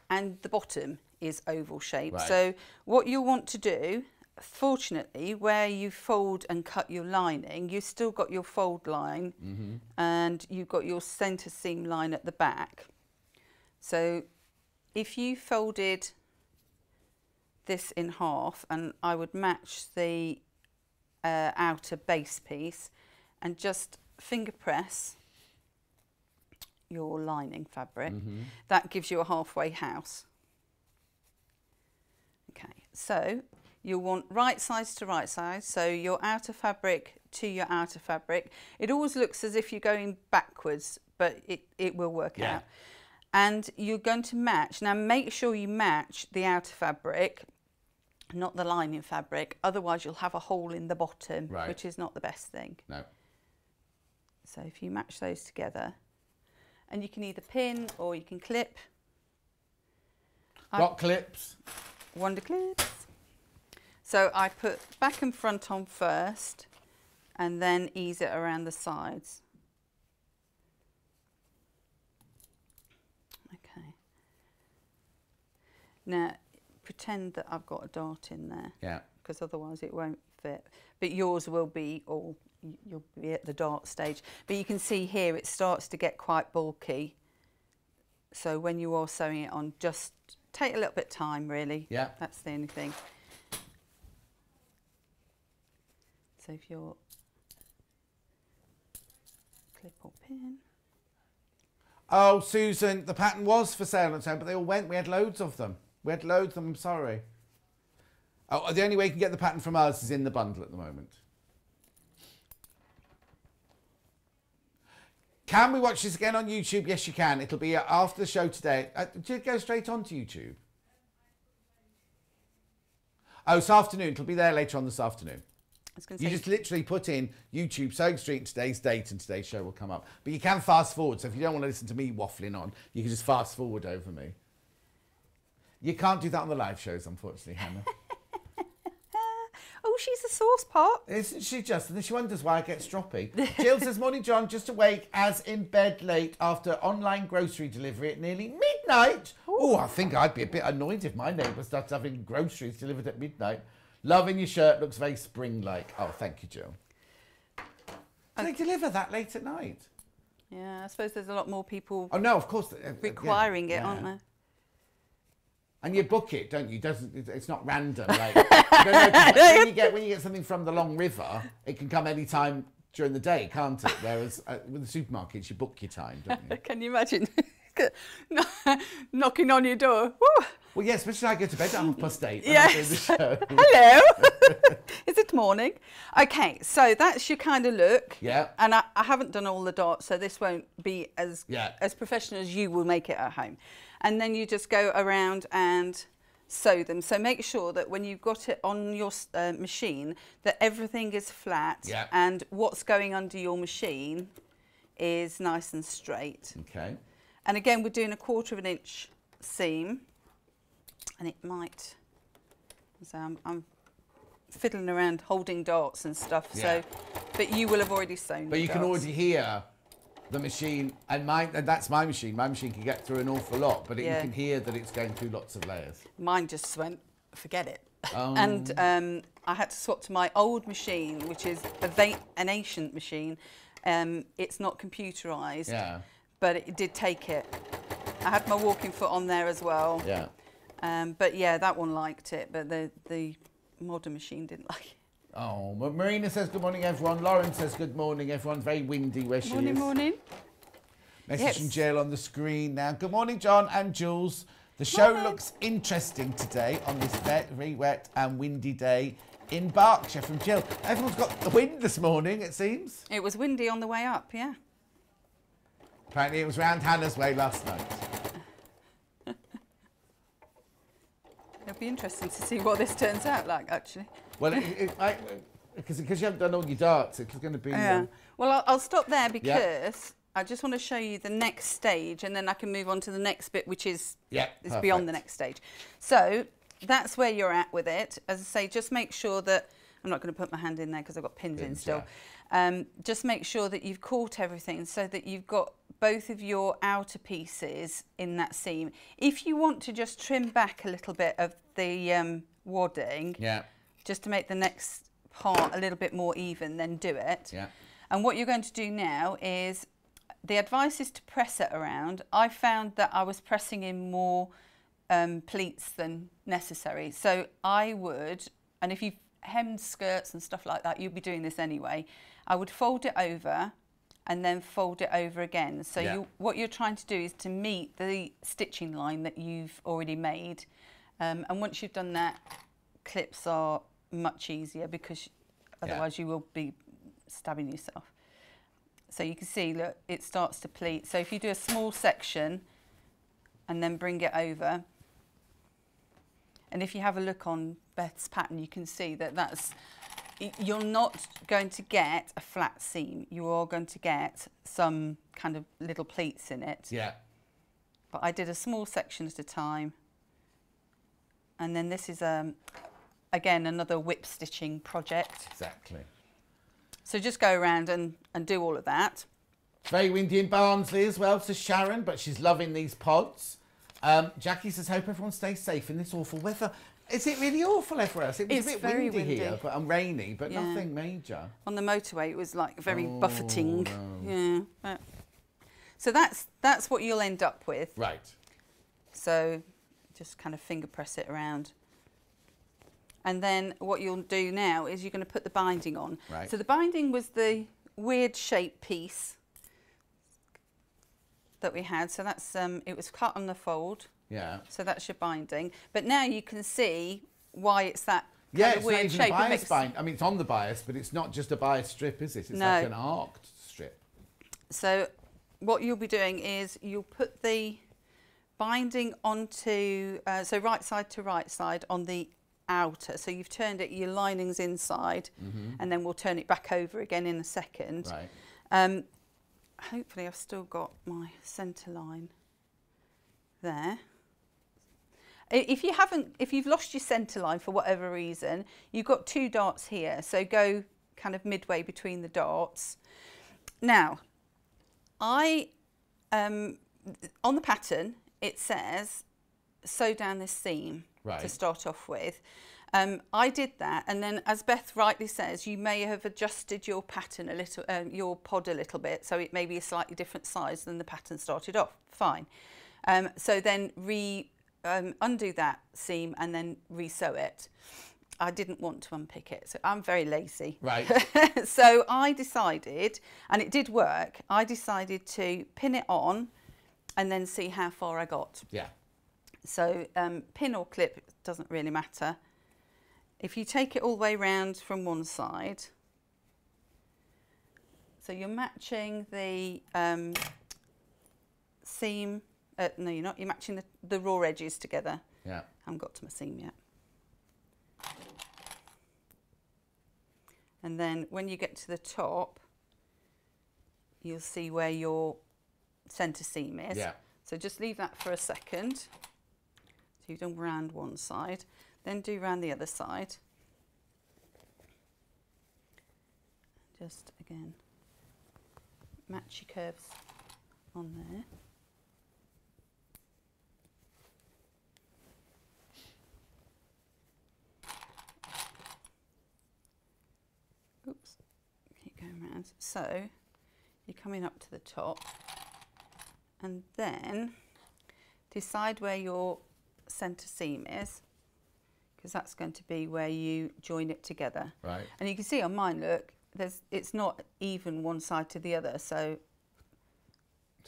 and the bottom is oval shape. Right. So what you want to do, fortunately, where you fold and cut your lining, you've still got your fold line and you've got your centre seam line at the back. So if you folded this in half, and I would match the outer base piece and just finger press your lining fabric, that gives you a halfway house. Okay, so you'll want right sides to right sides, so your outer fabric to your outer fabric. It always looks as if you're going backwards, but it will work out. And you're going to match. Now make sure you match the outer fabric, not the lining fabric, otherwise you'll have a hole in the bottom, which is not the best thing. No. So if you match those together, and you can either pin or you can clip. Got clips? Wonder clips. So I put back and front on first and then ease it around the sides. Now, pretend that I've got a dart in there. Yeah. Because otherwise it won't fit. But yours will be all, you'll be at the dart stage. But you can see here it starts to get quite bulky. So when you are sewing it on, just take a little bit of time, really. Yeah. That's the only thing. So if you're clip or pin. Oh, Susan, the pattern was for sale at home, but they all went. We had loads of them. We had loads of them, I'm sorry. Oh, the only way you can get the pattern from us is in the bundle at the moment. Can we watch this again on YouTube? Yes, you can. It'll be after the show today. Did it go straight onto YouTube? Oh, this afternoon. It'll be there later on this afternoon. You just literally put in YouTube Sewing Street today's date and today's show will come up. But you can fast forward. So if you don't want to listen to me waffling on, you can just fast forward over me. You can't do that on the live shows, unfortunately, Hannah. Oh, she's a sauce pot. Isn't she just? And then she wonders why I get stroppy. Jill says, morning, John, just awake as in bed late after online grocery delivery at nearly midnight. Oh, I think I'd be a bit annoyed if my neighbour starts having groceries delivered at midnight. Loving your shirt, looks very spring-like. Oh, thank you, Jill. Do they deliver that late at night? Yeah, I suppose there's a lot more people Oh, no, of course. requiring yeah, it, aren't there? And you book it, don't you? It's not random. Like, when you get something from the Long River, it can come any time during the day, can't it? Whereas with the supermarkets, you book your time, don't you? Can you imagine knocking on your door? Woo. Well, yeah, especially I go to bed at 8:30. Yes. Hello. Is it morning? Okay, so that's your kind of look. Yeah. And I haven't done all the dots, so this won't be as professional as you will make it at home. And then you just go around and sew them. So make sure that when you've got it on your machine, that everything is flat and what's going under your machine is nice and straight. Okay. And again, we're doing a 1/4 inch seam, and it might. So I'm fiddling around holding darts and stuff. So, but you will have already sewn. But you can already hear the machine, and that's my machine. My machine can get through an awful lot, but you can hear that it's going through lots of layers. Mine just went, forget it. Oh. And I had to swap to my old machine, which is an ancient machine. It's not computerised. Yeah. But it did take it. I had my walking foot on there as well. Yeah. But yeah, that one liked it, but the modern machine didn't like it. Oh, Marina says good morning, everyone. Lauren says good morning, everyone. Very windy where she is. Morning. Message from Jill on the screen now. Good morning, John and Jules. The show looks interesting today on this very wet and windy day in Berkshire from Jill. Everyone's got the wind this morning, it seems. It was windy on the way up, yeah. Apparently it was round Hannah's way last night. It'll be interesting to see what this turns out like, actually. Well, because you haven't done all your darts, it's going to be... Yeah. Well, I'll stop there because I just want to show you the next stage, and then I can move on to the next bit, which is beyond the next stage. So that's where you're at with it. As I say, just make sure that... I'm not going to put my hand in there because I've got pins in still. Just make sure that you've caught everything so that you've got both of your outer pieces in that seam. If you want to just trim back a little bit of the wadding, just to make the next part a little bit more even, then do it. And what you're going to do now is, the advice is to press it around. I found that I was pressing in more pleats than necessary. So I would, and if you've hemmed skirts and stuff like that, you'll be doing this anyway. I would fold it over and then fold it over again. So what you're trying to do is to meet the stitching line that you've already made. And once you've done that, clips are much easier because otherwise you will be stabbing yourself. So you can see, look, it starts to pleat. So if you do a small section and then bring it over, and if you have a look on Beth's pattern, you can see that you're not going to get a flat seam. You are going to get some kind of little pleats in it. Yeah. But I did a small section at a time. And then this is, again, another whip stitching project. Exactly. So just go around and do all of that. It's very windy in Barnsley as well, says Sharon, but she's loving these pods. Jackie says, hope everyone stays safe in this awful weather. Is it really awful everywhere else? It was It's a bit very windy here windy. but, and rainy, but Yeah. nothing major. On the motorway, it was like very buffeting. No. Yeah. So that's what you'll end up with. Right. So just kind of finger press it around. And then what you'll do now is you're going to put the binding on. Right. So the binding was the weird shaped piece that we had. So that's it was cut on the fold. Yeah. So that's your binding. But now you can see why it's that kind Yeah, of it's weird not even shape. a It bias makes- bind. I mean, it's on the bias, but it's not just a bias strip, is it? It's No. like an arced strip. So what you'll be doing is you'll put the binding onto, so right side to right side on the outer. So you've turned it, your lining's inside, and then we'll turn it back over again in a second. Right. Hopefully I've still got my centre line there. If you've lost your centre line for whatever reason, you've got 2 darts here. So go kind of midway between the darts. Now, on the pattern, it says sew down this seam Right. to start off with. I did that, and then as Beth rightly says, you may have adjusted your pattern a little, your pod a little bit, so it may be a slightly different size than the pattern started off. Fine. So then undo that seam and then re-sew it. I didn't want to unpick it, so I'm very lazy. Right. So I decided, and it did work, I decided to pin it on and then see how far I got. Yeah. So pin or clip, it doesn't really matter. If you take it all the way round from one side, so you're matching the seam, no you're not, you're matching the raw edges together. Yeah. I haven't got to my seam yet. And then when you get to the top, you'll see where your centre seam is. Yeah. So just leave that for a second. So you've done round one side, then do round the other side. Just again, match your curves on there. Oops, keep going round. So you're coming up to the top, and then decide where your centre seam is, because that's going to be where you join it together. Right. And you can see on mine, look, it's not even one side to the other, so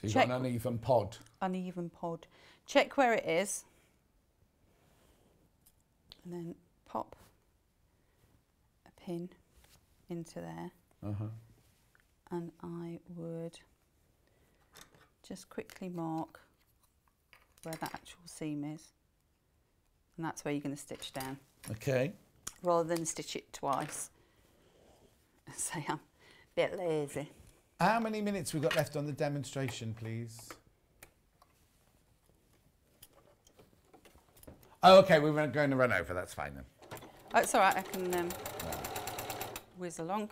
you've check- got an uneven pod. uneven pod. Check where it is, and then pop a pin into there. And I would just quickly mark where that actual seam is, and that's where you're going to stitch down, Okay. rather than stitch it twice. Say I'm a bit lazy. How many minutes we got left on the demonstration, please? Oh, okay, we were going to run over. That's fine then. Oh, it's all right, I can whiz along.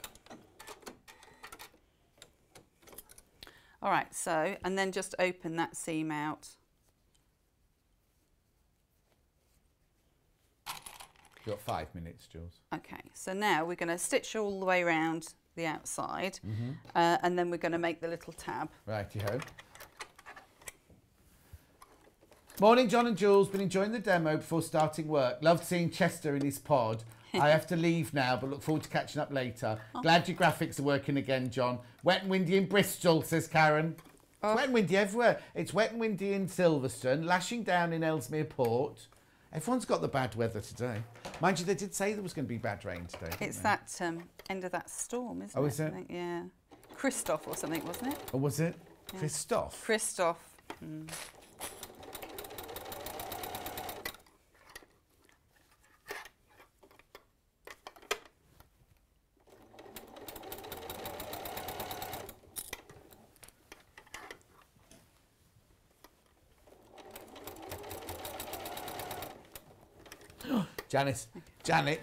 All right, so, and then just open that seam out. You've got 5 minutes, Jules. Okay, so now we're going to stitch all the way around the outside, and then we're going to make the little tab. Righty-ho. Morning, John and Jules. Been enjoying the demo before starting work. Loved seeing Chester in his pod. I have to leave now, but look forward to catching up later. Glad your graphics are working again, John. Wet and windy in Bristol, says Karen. It's wet and windy everywhere. It's wet and windy in Silverstone, lashing down in Ellesmere Port. Everyone's got the bad weather today. Mind you, they did say there was going to be bad rain today. It's that end of that storm, isn't it? Oh, is I it? think, yeah. Christoph or something, wasn't it? Or was it? Yeah. Christoph? Christoph. Janet,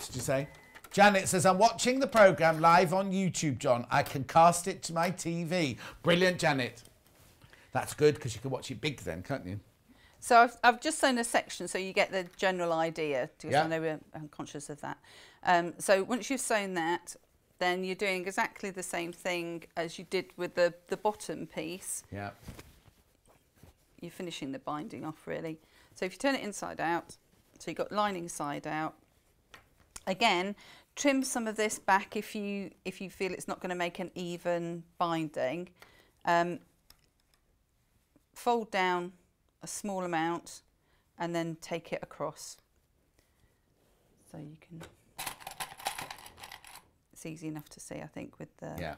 did you say? Janet says, I'm watching the programme live on YouTube, John. I can cast it to my TV. Brilliant, Janet. That's good, because you can watch it big then, can't you? So I've just sewn a section so you get the general idea, because I know I'm conscious of that. So once you've sewn that, then you're doing exactly the same thing as you did with the bottom piece. Yeah. You're finishing the binding off really. So if you turn it inside out, so you've got lining side out. Again, trim some of this back if you feel it's not going to make an even binding. Fold down a small amount and then take it across. So you can, it's easy enough to see, I think, with the... Yeah.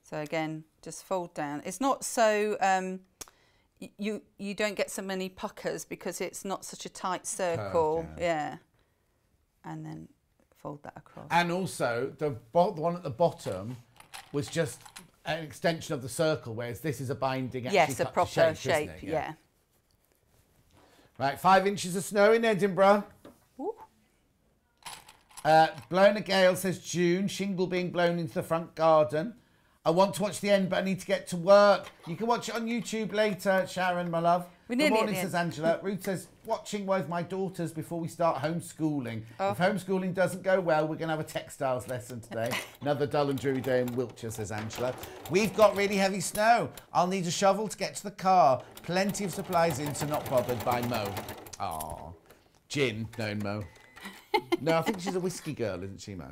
So again, just fold down. It's not so... You don't get so many puckers because it's not such a tight circle. Curved, yeah. And then fold that across. And also, the one at the bottom was just an extension of the circle, whereas this is a binding actually Yes, a cut to proper shape, isn't it? yeah. Right, 5 inches of snow in Edinburgh. Ooh. Blown a gale, says June. Shingle being blown into the front garden. I want to watch the end, but I need to get to work. You can watch it on YouTube later, Sharon, my love. Good morning, says Angela. Ruth says, watching with my daughters before we start homeschooling. Oh. If homeschooling doesn't go well, we're going to have a textiles lesson today. Another dull and dreary day in Wiltshire, says Angela. We've got really heavy snow. I'll need a shovel to get to the car. Plenty of supplies in, so not bothered by Mo. Aw. Gin, known Mo. No, I think she's a whiskey girl, isn't she, Mo?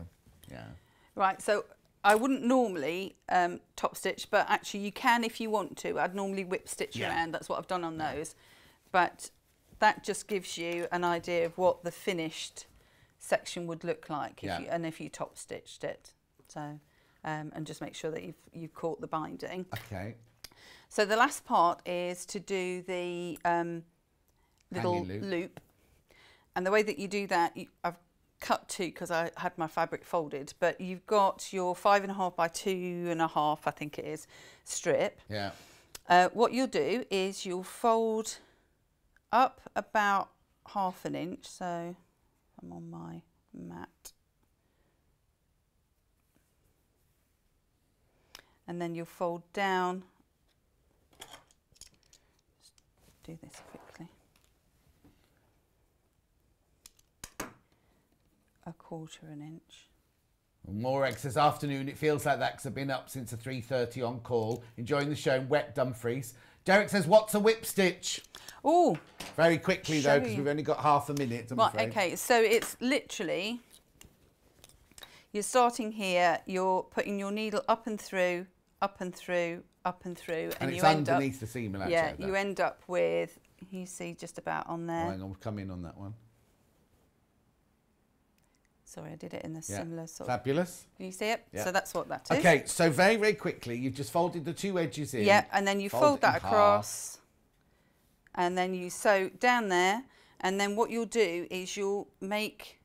Yeah. Right, so I wouldn't normally top stitch, but actually you can if you want to. I'd normally whip stitch around. That's what I've done on those. But that just gives you an idea of what the finished section would look like if you top stitched it. So, and just make sure that you've caught the binding. Okay. So the last part is to do the little loop. And the way that you do that, I've cut 2 because I had my fabric folded, but you've got your 5.5 by 2.5, I think it is, strip. Yeah. What you'll do is you'll fold up about 1/2 inch. So I'm on my mat. And then you'll fold down. Just do this quickly. 1/4 inch. Moreg says, afternoon, it feels like that because I've been up since the 3:30 on call, enjoying the show in wet Dumfries. Derek says, what's a whip stitch? Oh. Very quickly, though, because we've only got half a minute, I'm afraid. Okay, so it's literally, you're starting here, you're putting your needle up and through, up and through, up and through. And you it's end underneath up, the seam. Yeah, you end up with, you see just about on there. Oh, hang on, we'll come in on that one. Sorry, I did it in a similar sort of... Fabulous. Can you see it? Yeah. So that's what that is. Okay, so very, very quickly, you've just folded the 2 edges in. Yeah, and then you fold that across. And then you sew down there. And then what you'll do is you'll make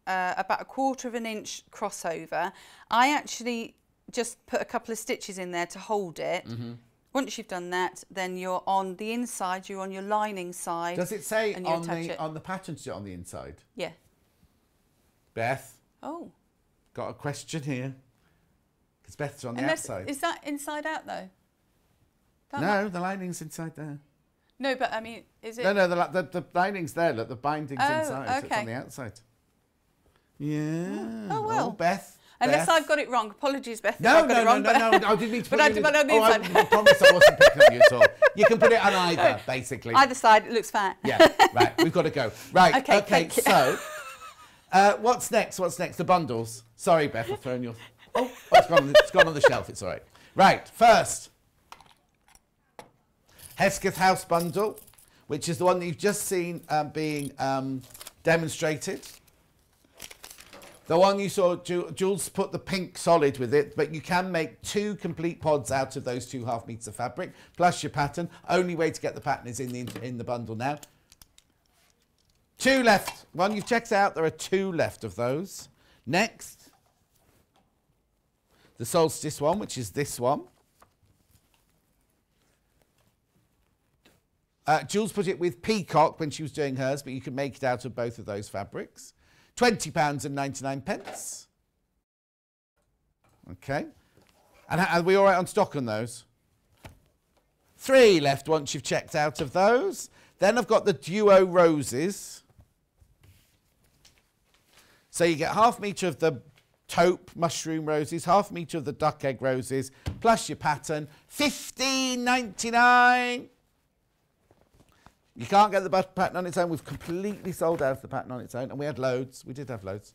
about 1/4 inch crossover. I actually just put a couple of stitches in there to hold it. Mm-hmm. Once you've done that, then you're on the inside, you're on your lining side. Does it say on the pattern to do it on the inside? Yeah. Beth? Oh. Got a question here. Because Beth's on the outside. Is that inside out though? No, the lining's inside there. No, but I mean, is it? No, the lining's there. Look, the binding's inside. Okay. So it's on the outside. Yeah. Oh, well. Oh, Beth. Unless I've got it wrong. Apologies, Beth. No, I didn't mean to put it on the inside. I promise I wasn't picking on you at all. You can put it on either, basically. Either side, it looks fine. Yeah, right. We've got to go. Right, okay so... what's next? The bundles. Sorry, Beth, I've thrown your... Oh, it's gone on the shelf. It's all right. Right, first. Hesketh House bundle, which is the one that you've just seen being demonstrated. The one you saw, Jules put the pink solid with it, but you can make 2 complete pods out of those 2.5 meters of fabric, plus your pattern. Only way to get the pattern is in the bundle now. 2 left. One you've checked out, there are 2 left of those. Next, the solstice one, which is this one. Jules put it with peacock when she was doing hers, but you can make it out of both of those fabrics. £20.99. Okay. And are we all right on stock on those? 3 left once you've checked out of those. Then I've got the Duo Roses. So you get ½ metre of the taupe mushroom roses, ½ metre of the duck egg roses, plus your pattern, $15.99. You can't get the pattern on its own. We've completely sold out of the pattern on its own, and we had loads. We did have loads.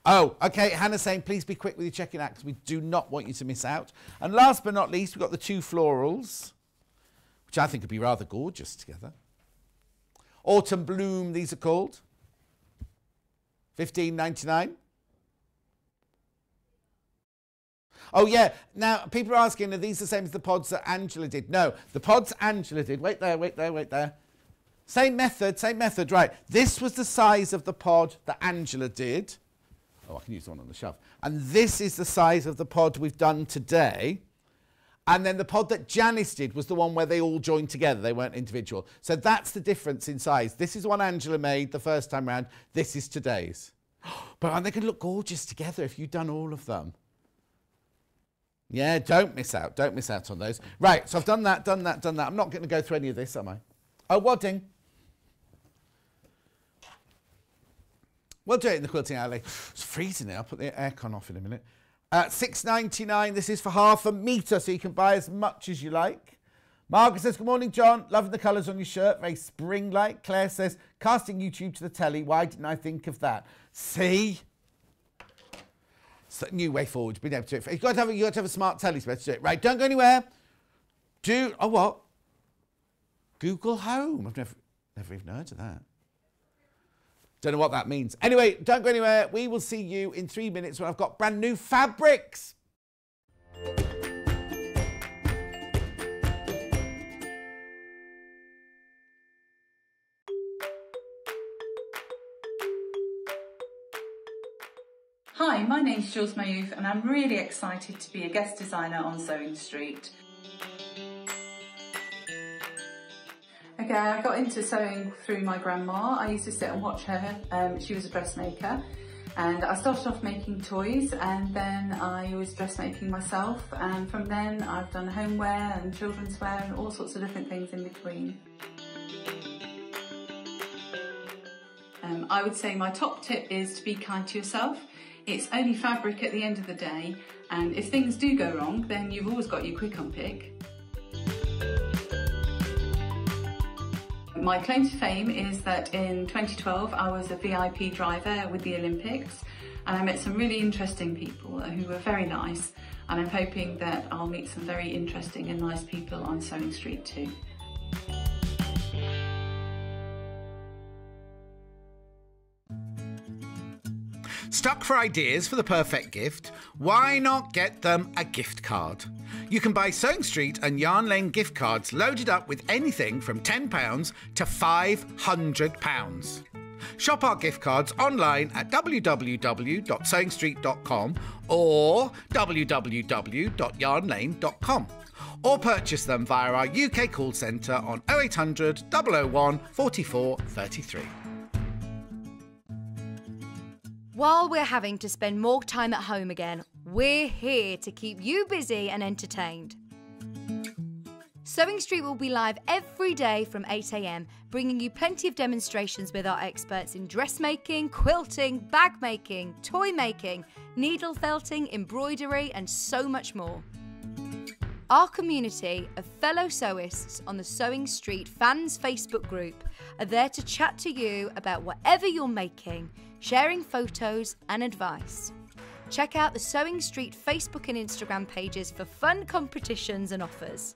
Oh, okay, Hannah's saying, please be quick with your checking out because we do not want you to miss out. And last but not least, we've got the 2 florals, which I think would be rather gorgeous together. Autumn Bloom, these are called. $15.99. Oh, yeah. Now, people are asking, are these the same as the pods that Angela did? No, the pods Angela did. Wait there, wait there, wait there. Same method, right. This was the size of the pod that Angela did. Oh, I can use the one on the shelf. And this is the size of the pod we've done today. And then the pod that Janice did was the one where they all joined together. They weren't individual. So that's the difference in size. This is the one Angela made the first time round. This is today's. But aren't they going to look gorgeous together if you've done all of them? Yeah, don't miss out. Don't miss out on those. Right, so I've done that. I'm not going to go through any of this, am I? Oh, wadding. We'll do it in the quilting alley. It's freezing now. I'll put the aircon off in a minute. $6.99. This is for ½ metre, so you can buy as much as you like. Margaret says, good morning, John. Loving the colours on your shirt. Very spring-like. Claire says, casting YouTube to the telly. Why didn't I think of that? See? It's a new way forward. Being able to do it. You've got to have a smart telly to be able to do it. Right, don't go anywhere. Oh, what? Google Home. I've never even heard of that. Don't know what that means. Anyway, don't go anywhere. We will see you in 3 minutes when I've got brand new fabrics. Hi, my name's Jules Mayouf and I'm really excited to be a guest designer on Sewing Street. Okay, I got into sewing through my grandma. I used to sit and watch her. She was a dressmaker, and I started off making toys, and then I was dressmaking myself, and from then I've done homeware and children's wear and all sorts of different things in between. I would say my top tip is to be kind to yourself. It's only fabric at the end of the day, and if things do go wrong, then you've always got your quick unpick. My claim to fame is that in 2012 I was a VIP driver with the Olympics, and I met some really interesting people who were very nice, and I'm hoping that I'll meet some very interesting and nice people on Sewing Street too. Stuck for ideas for the perfect gift? Why not get them a gift card? You can buy Sewing Street and Yarn Lane gift cards loaded up with anything from £10 to £500. Shop our gift cards online at www.sewingstreet.com or www.yarnlane.com, or purchase them via our UK call centre on 0800 001 44 33. While we're having to spend more time at home again, we're here to keep you busy and entertained. Sewing Street will be live every day from 8 AM, bringing you plenty of demonstrations with our experts in dressmaking, quilting, bag making, toy making, needle felting, embroidery, and so much more. Our community of fellow sewists on the Sewing Street fans Facebook group are there to chat to you about whatever you're making, sharing photos and advice. Check out the Sewing Street Facebook and Instagram pages for fun competitions and offers.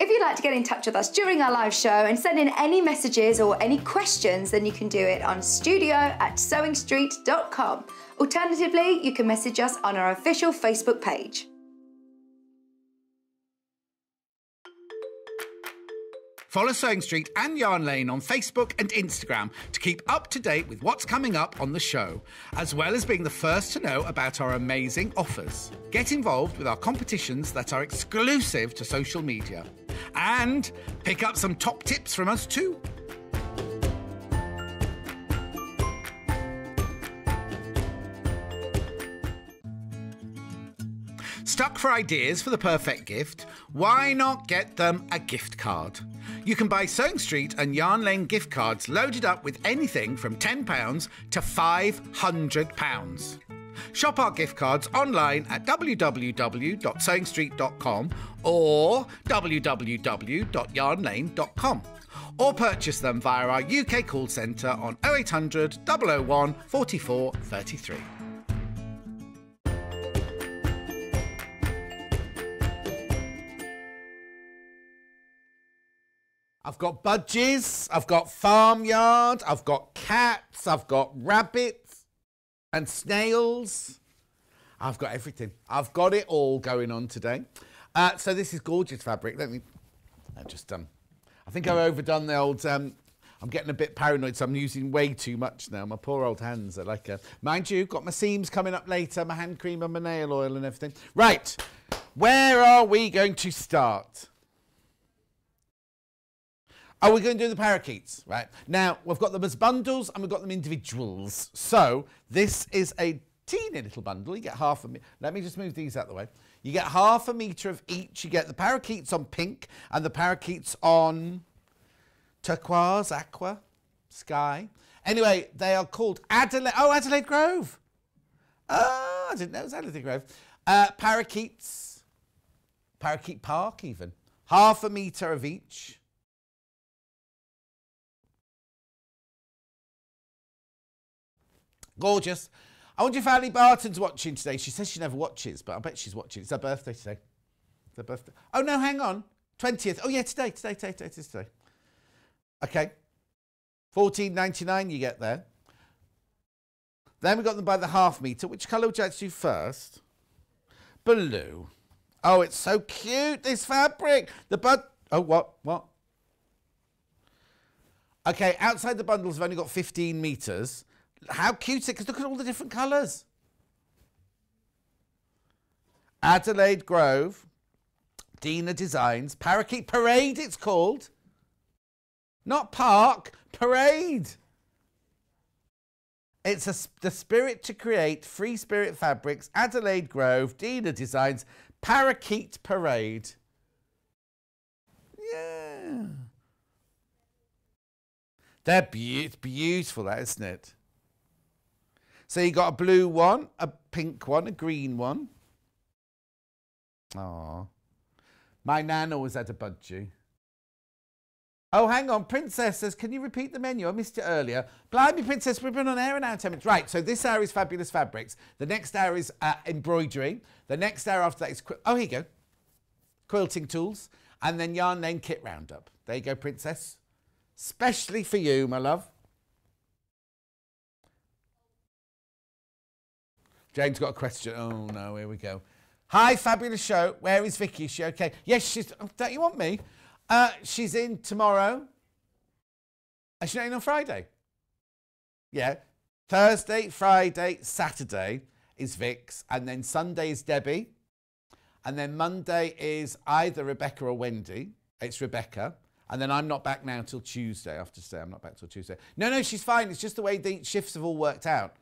If you'd like to get in touch with us during our live show and send in any messages or any questions, then you can do it on studio@sewingstreet.com. Alternatively, you can message us on our official Facebook page. Follow Sewing Street and Yarn Lane on Facebook and Instagram to keep up to date with what's coming up on the show, as well as being the first to know about our amazing offers. Get involved with our competitions that are exclusive to social media. and pick up some top tips from us too. Stuck for ideas for the perfect gift? Why not get them a gift card? You can buy Sewing Street and Yarn Lane gift cards loaded up with anything from £10 to £500. Shop our gift cards online at www.sewingstreet.com or www.yarnlane.com, or purchase them via our UK call centre on 0800 001 44 33. I've got budgies, I've got farmyard, I've got cats, I've got rabbits and snails. I've got everything. I've got it all going on today. So this is gorgeous fabric. I think I've overdone the old... I'm getting a bit paranoid, so I'm using way too much now. My poor old hands are like a... Mind you, got my seams coming up later, my hand cream and my nail oil and everything. Right, where are we going to start? Oh, we're going to do the parakeets, right? Now, we've got them as bundles and we've got them individuals. So, this is a teeny little bundle. You get half a metre. Let me just move these out of the way. You get half a metre of each. You get the parakeets on pink and the parakeets on turquoise, aqua, sky. Anyway, they are called Adelaide. Oh, Adelaide Grove. Oh, I didn't know it was Adelaide Grove. Parakeets. Parakeet Park, even. Half a metre of each. Gorgeous. I wonder if Ali Barton's watching today. She says she never watches, but I bet she's watching. It's her birthday today. It's her birthday. Oh, no, hang on. 20th. Oh, yeah, today. Okay. $14.99 you get there. Then we got them by the half metre. Which colour would you like to do first? Blue. Oh, it's so cute, this fabric. Oh, what? Okay, outside the bundles, I've only got 15 metres. How cute is it? Because look at all the different colours. Adelaide Grove, Dina Designs, Parakeet Parade it's called. Not Park, Parade. It's the spirit to create free spirit fabrics, Adelaide Grove, Dina Designs, Parakeet Parade. Yeah. It's beautiful, that, isn't it? So you got a blue one, a pink one, a green one. Aww. My nan always had a budgie. Oh, hang on. Princess says, can you repeat the menu? I missed it earlier. Blimey, Princess, we've been on air now 10 minutes. Right, so this hour is Fabulous Fabrics. The next hour is embroidery. The next hour after that is... Oh, here you go. Quilting tools. And then Yarn Lane Kit Roundup. There you go, Princess. Especially for you, my love. Jane's got a question. Oh, no, here we go. Hi, fabulous show. Where is Vicky? Is she okay? Yes, she's... Oh, don't you want me? She's in tomorrow. Is she not in on Friday? Yeah. Thursday, Friday, Saturday is Vix. And then Sunday is Debbie. And then Monday is either Rebecca or Wendy. It's Rebecca. And then I'm not back now till Tuesday. After today, I'm not back till Tuesday. No, she's fine. It's just the way the shifts have all worked out.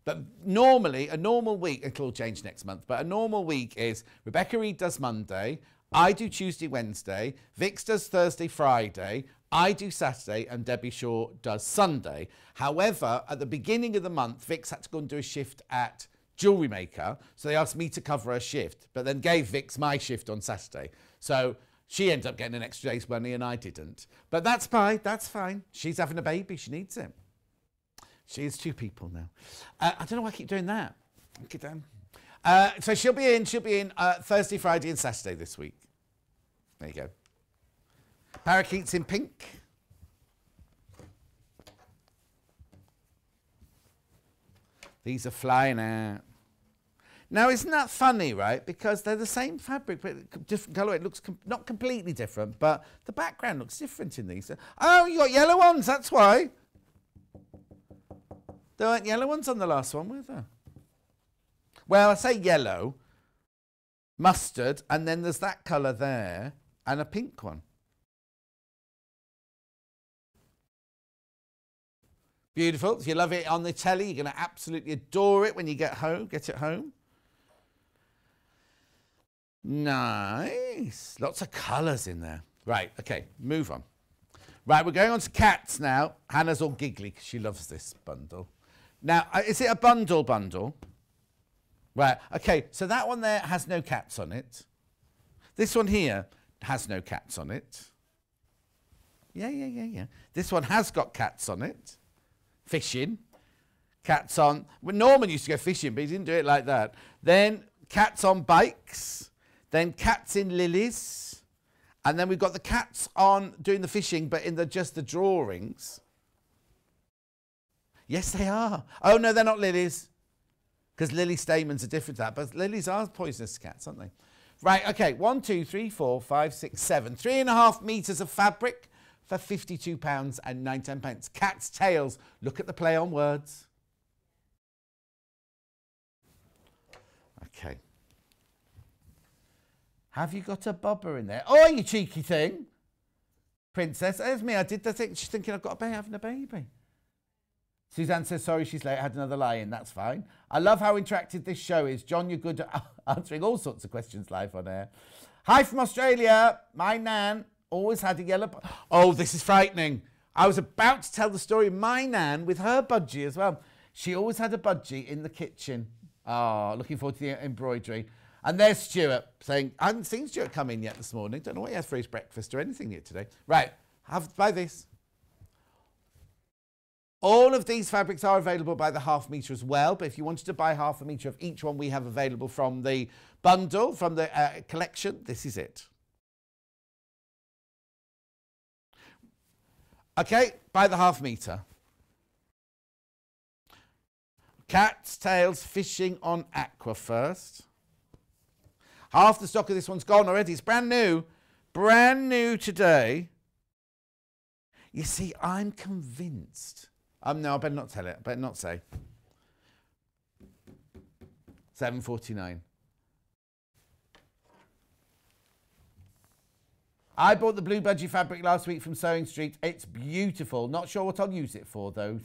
But normally, a normal week, it'll change next month, but a normal week is Rebecca Reed does Monday, I do Tuesday, Wednesday, Vix does Thursday, Friday, I do Saturday, and Debbie Shaw does Sunday. However, at the beginning of the month, Vix had to go and do a shift at Jewellery Maker, so they asked me to cover her shift, but then gave Vix my shift on Saturday. So she ended up getting an extra day's money and I didn't. But that's fine, that's fine. She's having a baby, she needs it. She is two people now. I don't know why I keep doing that. Get down. So she'll be in Thursday, Friday and Saturday this week. There you go. Parakeets in pink. These are flying out. Now, isn't that funny, right? Because they're the same fabric, but different colour. It looks not completely different, but the background looks different in these. Oh, you got yellow ones, that's why. There weren't yellow ones on the last one, were there? Well, I say yellow, mustard, and then there's that colour there, and a pink one. Beautiful. If you love it on the telly, you're going to absolutely adore it when you get home. Get it home. Nice. Lots of colours in there. Right, okay, move on. Right, we're going on to cats now. Hannah's all giggly because she loves this bundle. Now, is it a bundle? Right, okay, so that one there has no cats on it. This one here has no cats on it. Yeah. This one has got cats on it. Fishing. Cats on... Well, Norman used to go fishing, but he didn't do it like that. Then cats on bikes. Then cats in lilies. And then we've got the cats on doing the fishing, but in just the drawings. Yes, they are. Oh, no, they're not lilies. Because lily stamens are different to that. But lilies are poisonous to cats, aren't they? Right, okay. 1, 2, 3, 4, 5, 6, 7. 3.5 metres of fabric for £52 and 9/10. Cat's tails. Look at the play on words. Okay. Have you got a bobber in there? Oh, you cheeky thing. Princess, there's me. I did the thing. She's thinking I've got having a baby. Suzanne says, sorry, she's late. I had another lie-in. That's fine. I love how interactive this show is. John, you're good at answering all sorts of questions live on air. Hi from Australia. My nan always had a yellow... Oh, this is frightening. I was about to tell the story of my nan with her budgie as well. She always had a budgie in the kitchen. Oh, looking forward to the embroidery. And there's Stuart saying, I haven't seen Stuart come in yet this morning. Don't know what he has for his breakfast or anything yet today. Right, buy this. All of these fabrics are available by the half metre as well. But if you wanted to buy half a metre of each one we have available from the bundle, from the collection, this is it. Okay, buy the half metre. Cat's tails fishing on aqua first. Half the stock of this one's gone already. It's brand new. Brand new today. You see, I'm convinced. No, I better not tell it. I better not say. £7.49. I bought the blue budgie fabric last week from Sewing Street. It's beautiful. Not sure what I'll use it for, though.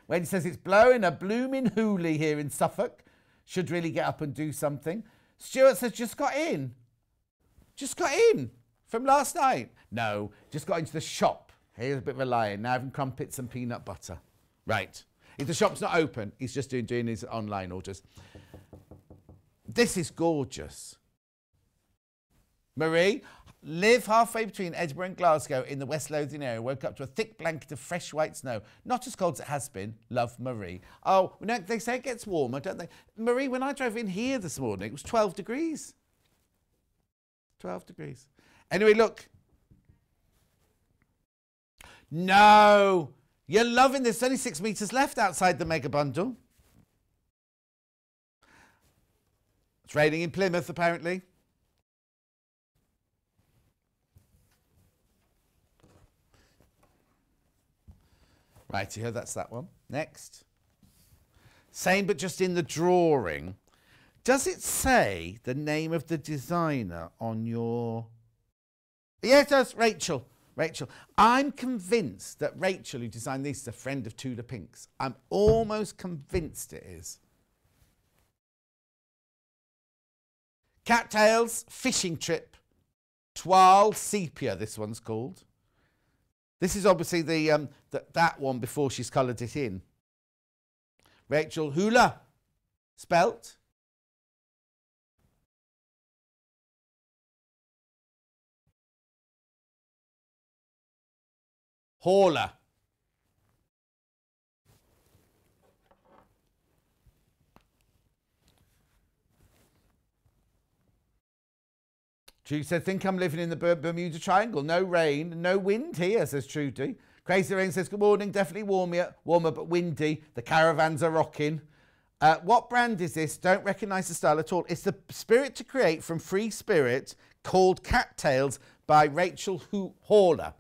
Wendy says it's blowing a blooming hoolie here in Suffolk. Should really get up and do something. Stuart says, just got in. Just got in from last night. No, just got into the shop. Here's a bit of a lie-in. Now having crumpets and peanut butter. Right. If the shop's not open, he's just doing his online orders. This is gorgeous. Marie, live halfway between Edinburgh and Glasgow in the West Lothian area. Woke up to a thick blanket of fresh white snow. Not as cold as it has been. Love, Marie. Oh, no, they say it gets warmer, don't they? Marie, when I drove in here this morning, it was 12 degrees. 12 degrees. Anyway, look. No. You're loving this. There's only 6 metres left outside the mega bundle. It's raining in Plymouth, apparently. Right, here, that's that one. Next. Same, but just in the drawing. Does it say the name of the designer on your... Yeah, it does. Rachel. Rachel. I'm convinced that Rachel, who designed this, is a friend of Tudor Pinks. I'm almost convinced it is. Cattails, fishing trip, Toile Sepia, this one's called. This is obviously the that one before she's coloured it in. Rachel Hula, spelt. Hauler. Judy said, think I'm living in the Bermuda Triangle. No rain, no wind here, says Trudy. Crazy Rain says, good morning. Definitely warmer but windy. The caravans are rocking. What brand is this? Don't recognise the style at all. It's the Spirit to Create from Free Spirit called Cattails by Rachel Hauler.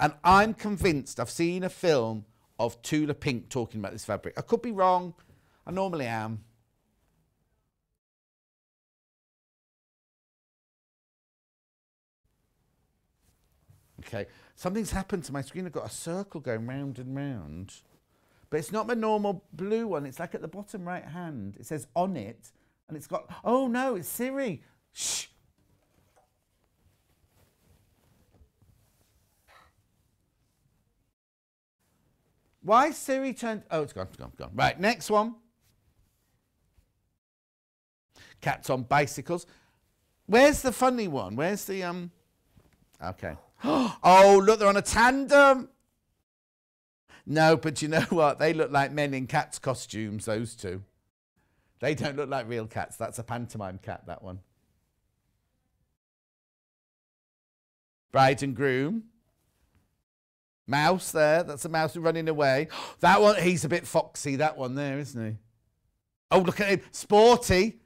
And I'm convinced I've seen a film of Tula Pink talking about this fabric. I could be wrong. I normally am. Okay, something's happened to my screen. I've got a circle going round and round. But it's not my normal blue one. It's like at the bottom right hand. It says on it. And it's got... Oh, no, it's Siri. Shh. Why Siri turned... Oh, it's gone, it's gone, it's gone. Right, next one. Cats on bicycles. Where's the funny one? Where's the... Okay. Oh, look, they're on a tandem. No, but you know what? They look like men in cats' costumes, those two. They don't look like real cats. That's a pantomime cat, that one. Bride and groom. Mouse there. That's a mouse running away. That one, he's a bit foxy, that one there, isn't he? Oh, look at him. Sporty.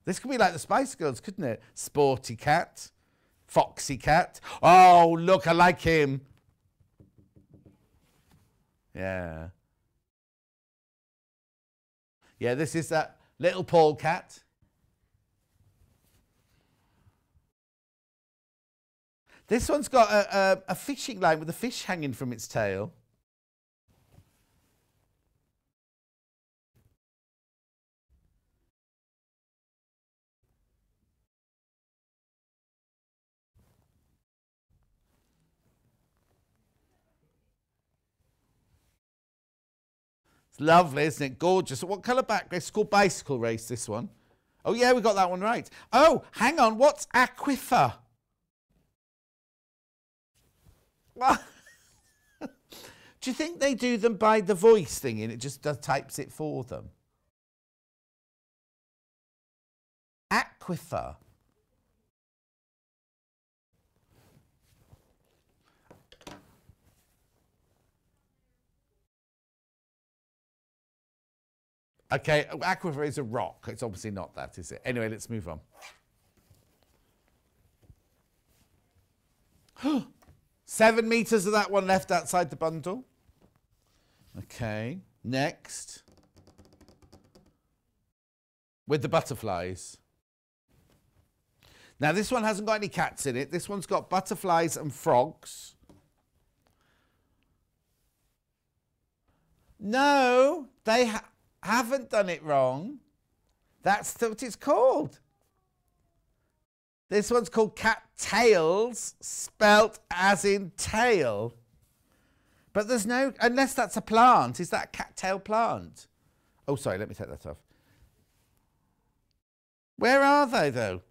This could be like the Spice Girls, couldn't it? Sporty cat. Foxy cat. Oh, look, I like him. Yeah. Yeah, this is that little Paul cat. This one's got a fishing line with a fish hanging from its tail. Lovely, isn't it? Gorgeous. What colour background? It's called Bicycle Race, this one. Oh, yeah, we got that one right. Oh, hang on. What's aquifer? What? Do you think they do them by the voice thing and it just types it for them? Aquifer. Okay, aquifer is a rock. It's obviously not that, is it? Anyway, let's move on. 7 meters of that one left outside the bundle. Okay, next. With the butterflies. Now, this one hasn't got any cats in it. This one's got butterflies and frogs. No, they haven't done it wrong. That's what it's called. This one's called cat tails, spelt as in tail. But there's no, unless that's a plant. Is that a cattail plant? Oh, sorry, let me take that off. Where are they, though?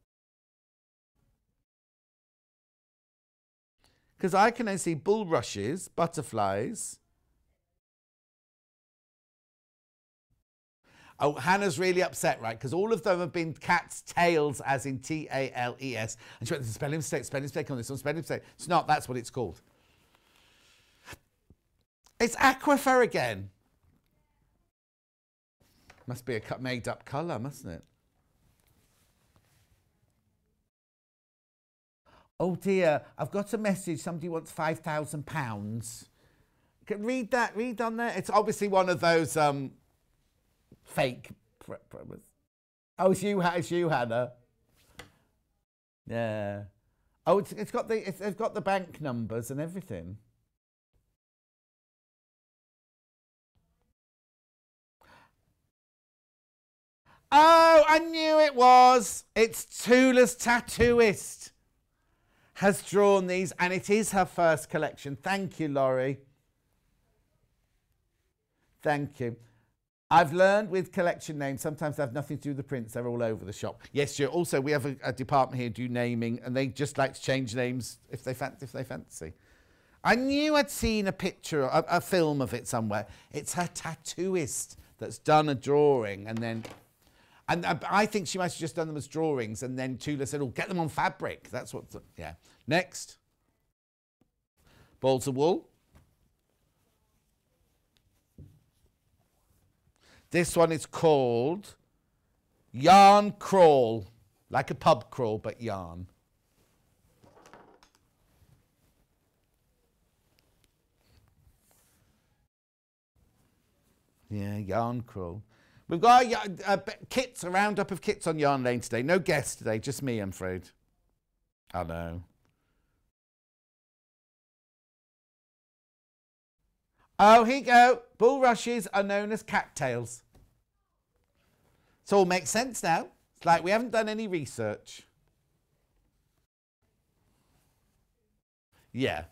Because I can only see bulrushes, butterflies. Oh, Hannah's really upset, right? Because all of them have been cat's tails, as in T-A-L-E-S. And she went, there's a spelling mistake on this one, spelling mistake. It's not, that's what it's called. It's aquifer again. Must be a made-up colour, mustn't it? Oh dear, I've got a message. Somebody wants £5,000. Read that, read on there. It's obviously one of those fake. Oh, it's you, Hannah. Yeah. Oh, it's got they've got the bank numbers and everything. Oh, I knew it was. It's Tula's Tattooist has drawn these, and it is her first collection. Thank you, Laurie. Thank you. I've learned with collection names, sometimes they have nothing to do with the prints. They're all over the shop. Yes, sure. Also, we have a department here do naming, and they just like to change names if they fancy. I knew I'd seen a picture, a film of it somewhere. It's her tattooist that's done a drawing, and then... And I think she might have just done them as drawings, and then Tula said, oh, get them on fabric. That's what... Yeah. Next. Balls of wool. This one is called Yarn Crawl. Like a pub crawl, but yarn. Yeah, Yarn Crawl. We've got kits, a roundup of kits on Yarn Lane today. No guests today, just me, I'm afraid. I know. Oh, here you go. Bulrushes are known as cattails. It all makes sense now. It's like we haven't done any research. Yeah.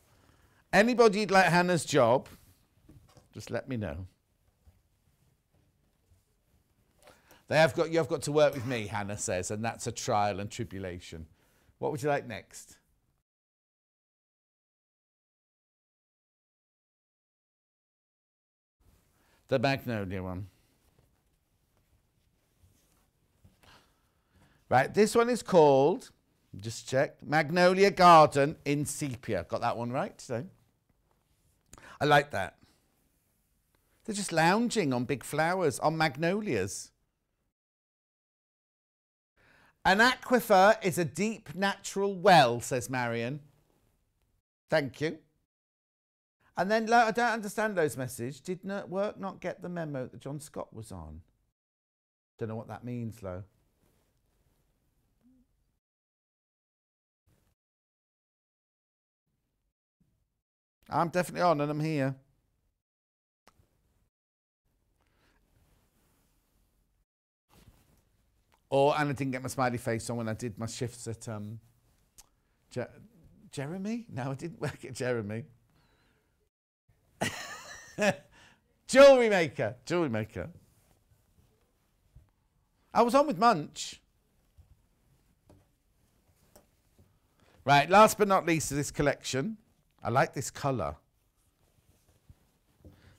Anybody'd like Hannah's job, just let me know. You have got to work with me, Hannah says, and that's a trial and tribulation. What would you like next? The magnolia one. Right, this one is called, just check, Magnolia Garden in Sepia. Got that one right today. I like that. They're just lounging on big flowers, on magnolias. An aquifer is a deep natural well, says Marion. Thank you. And then, I don't understand those messages. Did work not get the memo that John Scott was on? Don't know what that means, Lo. I'm definitely on and I'm here. And I didn't get my smiley face on when I did my shifts at Jeremy? No, I didn't work at Jeremy. Jewellery maker. I was on with Munch. Right, last but not least of this collection. I like this colour.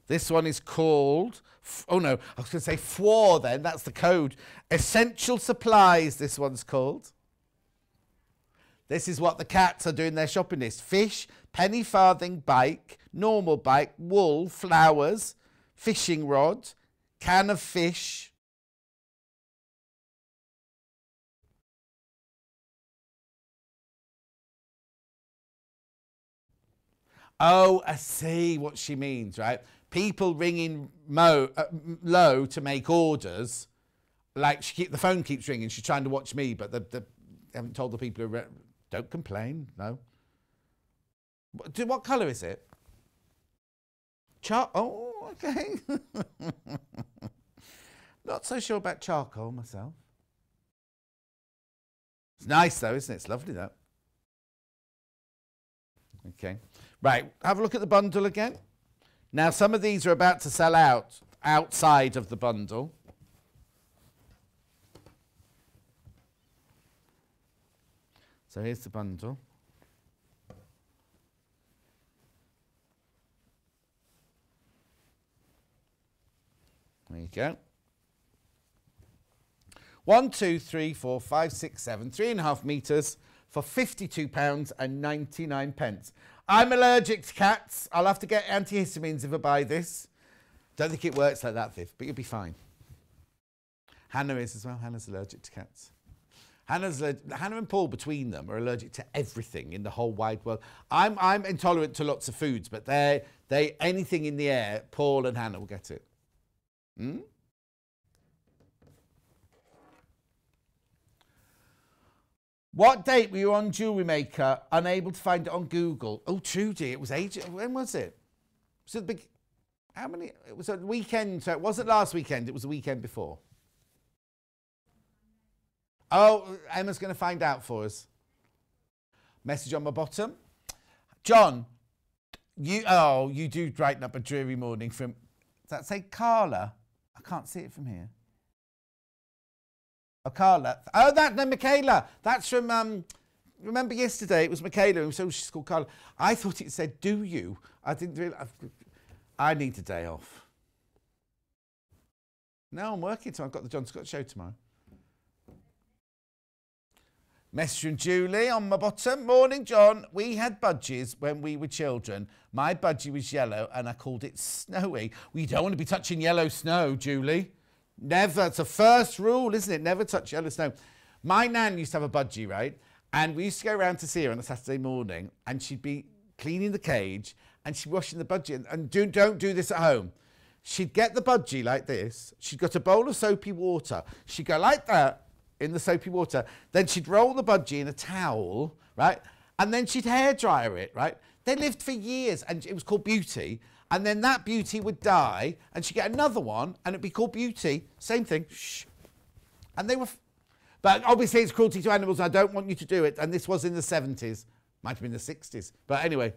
This one is called, oh no, I was going to say FWAR then, that's the code. Essential Supplies, this one's called. This is what the cats are doing their shopping list. Fish, penny farthing bike, normal bike, wool, flowers, fishing rod, can of fish. Oh, I see what she means, right? People ringing low to make orders. Like the phone keeps ringing. She's trying to watch me, but they haven't told the people who don't complain. No. What colour is it? Oh, okay. Not so sure about charcoal myself. It's nice though, isn't it? It's lovely though. Okay. Right, have a look at the bundle again. Now, some of these are about to sell out outside of the bundle. So here's the bundle. There you go. 1, 2, 3, 4, 5, 6, 7, 3.5 metres for £52.99. I'm allergic to cats. I'll have to get antihistamines if I buy this. Don't think it works like that, Viv, but you'll be fine. Hannah is as well. Hannah's allergic to cats. Hannah and Paul, between them, are allergic to everything in the whole wide world. I'm intolerant to lots of foods, but anything in the air, Paul and Hannah will get it. Hmm? What date were you on Jewellery Maker? Unable to find it on Google. Oh, Trudy, it was ages. When was it? Was it the big? How many? It was a weekend. So it wasn't last weekend. It was the weekend before. Oh, Emma's going to find out for us. Message on my bottom. John, you do brighten up a dreary morning from. Does that say Carla? I can't see it from here. Oh, Carla. Oh, no, Michaela. That's from, remember yesterday it was Michaela, and so she's called Carla. I thought it said, do you? I didn't really, I need a day off. No, I'm working tomorrow. I've got the John Scott show tomorrow. Message from Julie on my bottom. Morning, John. We had budgies when we were children. My budgie was yellow, and I called it Snowy. Well, you don't want to be touching yellow snow, Julie. Never. It's a first rule, isn't it? Never touch yellow snow. My nan used to have a budgie, right? And we used to go around to see her on a Saturday morning, and she'd be cleaning the cage, and she'd be washing the budgie. And don't do this at home. She'd get the budgie like this. She'd got a bowl of soapy water. She'd go like that in the soapy water. Then she'd roll the budgie in a towel, right? And then she'd hairdryer it, right? They lived for years, and it was called Beauty. And then that beauty would die, and she'd get another one, and it'd be called Beauty. Same thing. Shh. And they were... But obviously it's cruelty to animals. I don't want you to do it. And this was in the 70s. Might have been the 60s. But anyway.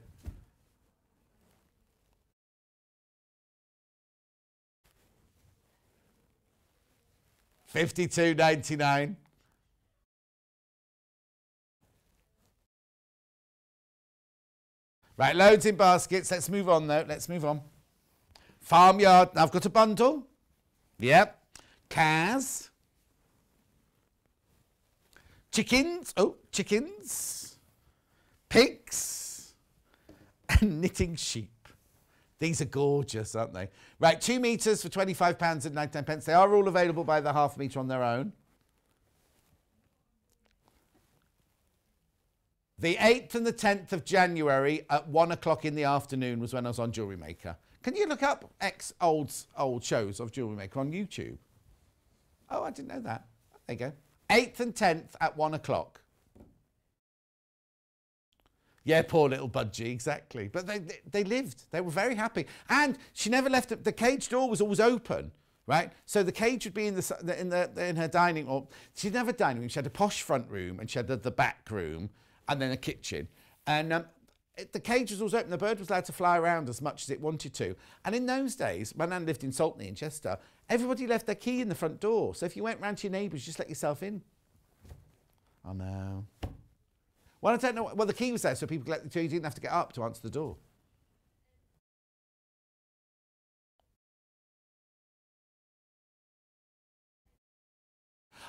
$52.99. Right, loads in baskets. Let's move on, though. Let's move on. Farmyard. I've got a bundle. Yep. Cows. Chickens. Oh, chickens. Pigs. And knitting sheep. These are gorgeous, aren't they? Right, 2 metres for £25.99. They are all available by the half metre on their own. The 8th and the 10th of January at 1 o'clock in the afternoon was when I was on Jewellery Maker. Can you look up old shows of Jewellery Maker on YouTube? Oh, I didn't know that. There you go. 8th and 10th at 1 o'clock. Yeah, poor little Budgie, exactly. But they lived. They were very happy. And she never left it. The cage door was always open, right? So the cage would be in her dining room. She didn't have a dining room. She had a posh front room, and she had the back room, and then a kitchen. And the cage was always open. The bird was allowed to fly around as much as it wanted to. And in those days, my nan lived in Saltney in Chester, everybody left their key in the front door. So if you went round to your neighbours, you just let yourself in. Oh, no. Well, I don't know. Well, the key was there, so people so you didn't have to get up to answer the door.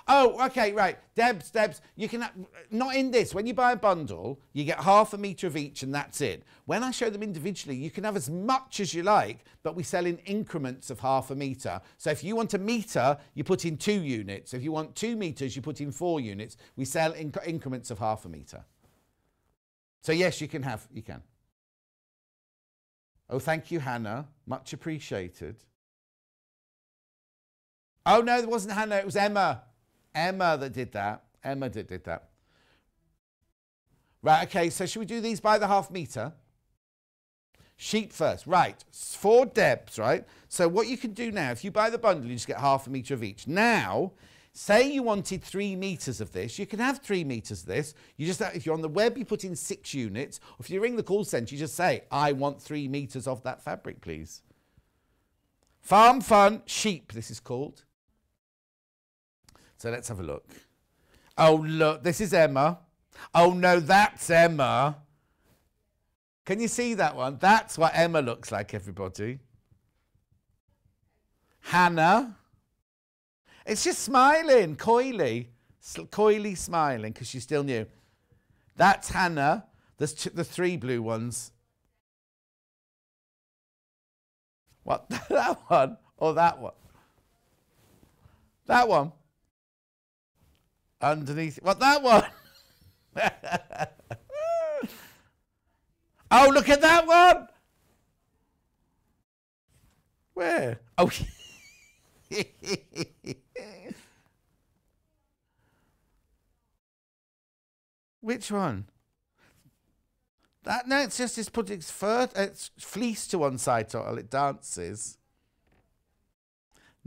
Oh, okay, right. Debs, you can, not in this. When you buy a bundle, you get half a metre of each and that's it. When I show them individually, you can have as much as you like, but we sell in increments of half a metre. So if you want a metre, you put in 2 units. If you want 2 metres, you put in 4 units. We sell in increments of half a metre. So yes, you can. Oh, thank you, Hannah. Much appreciated. Oh, no, it wasn't Hannah. It was Emma. Emma that did that. Emma did that. Right, okay, so should we do these by the half metre? Sheep first. Right, 4 Debs, right? So what you can do now, if you buy the bundle, you just get half a metre of each. Now, say you wanted 3 metres of this. You can have 3 metres of this. You just, if you're on the web, you put in 6 units. Or if you ring the call centre, you just say, I want 3 metres of that fabric, please. Farm Fun Sheep, this is called. So let's have a look. Oh, look, this is Emma. Oh, no, that's Emma. Can you see that one? That's what Emma looks like, everybody. Hannah. It's just smiling, coyly smiling because she's still new. That's Hannah. There's the 3 blue ones. What? That one or that one? That one. Underneath. What, that one? Oh, look at that one. Where? Oh. Which one? That, no, it's just it's fleece to one side while it dances.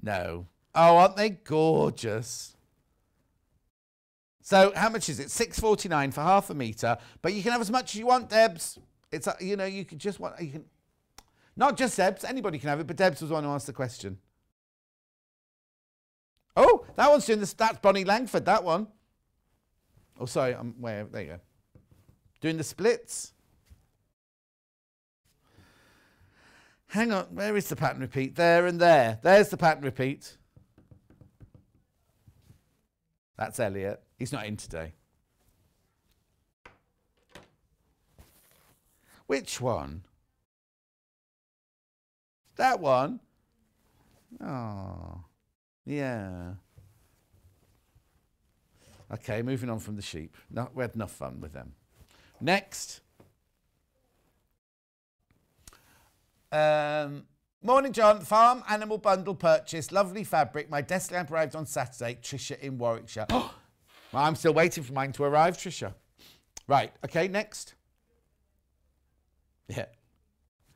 No. Oh, aren't they gorgeous? So how much is it? $6.49 for half a metre. But you can have as much as you want, Debs. It's, you know, you can just want, you can, not just Debs, anybody can have it, but Debs was the one who asked the question. Oh, that one's doing this, that's Bonnie Langford, that one. Oh, sorry, there you go. Doing the splits. Hang on, where is the pattern repeat? There and there. There's the pattern repeat. That's Elliot. He's not in today. Which one? That one? Oh, yeah. Okay, moving on from the sheep. No, we had enough fun with them. Next. Morning, John. Farm animal bundle purchase. Lovely fabric. My desk lamp arrived on Saturday. Tricia in Warwickshire. Well, I'm still waiting for mine to arrive, Tricia. Right. Okay, next. Yeah.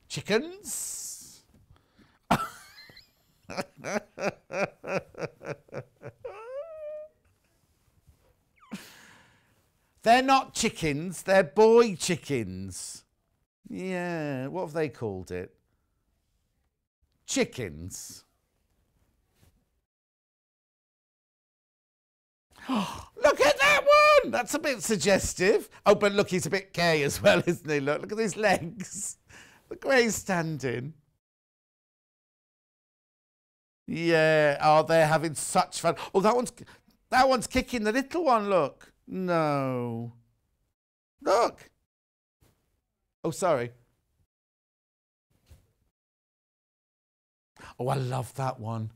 Chickens. They're not chickens, they're boy chickens. Yeah, what have they called it? Chickens. Look at that one! That's a bit suggestive. Oh, but look, he's a bit gay as well, isn't he? Look at his legs. Look where he's standing. Yeah, oh, they're having such fun. Oh, that one's kicking the little one, look. No. Look. Oh, sorry. Oh, I love that one.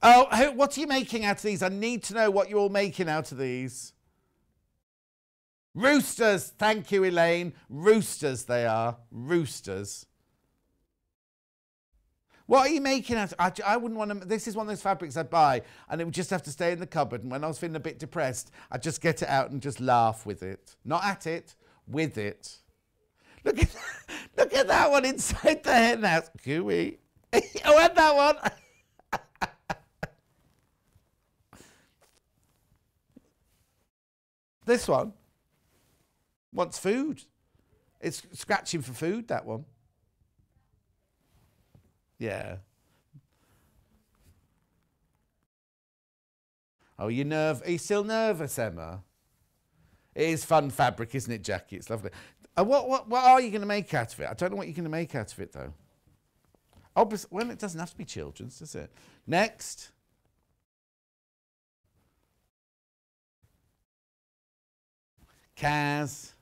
Oh, what are you making out of these? I need to know what you're all making out of these. Roosters. Thank you, Elaine. Roosters they are. Roosters. What are you making out of? I wouldn't want to. This is one of those fabrics I'd buy and it would just have to stay in the cupboard. And when I was feeling a bit depressed, I'd just get it out and just laugh with it. Not at it, with it. Look at that one inside the hen house. Gooey. Oh, and that one. This one wants food. It's scratching for food, that one. Yeah. Oh, are you still nervous, Emma? It is fun fabric, isn't it, Jackie? It's lovely. What are you going to make out of it? I don't know what you're going to make out of it, though. Obviously, well, it doesn't have to be children's, does it? Next. Kaz.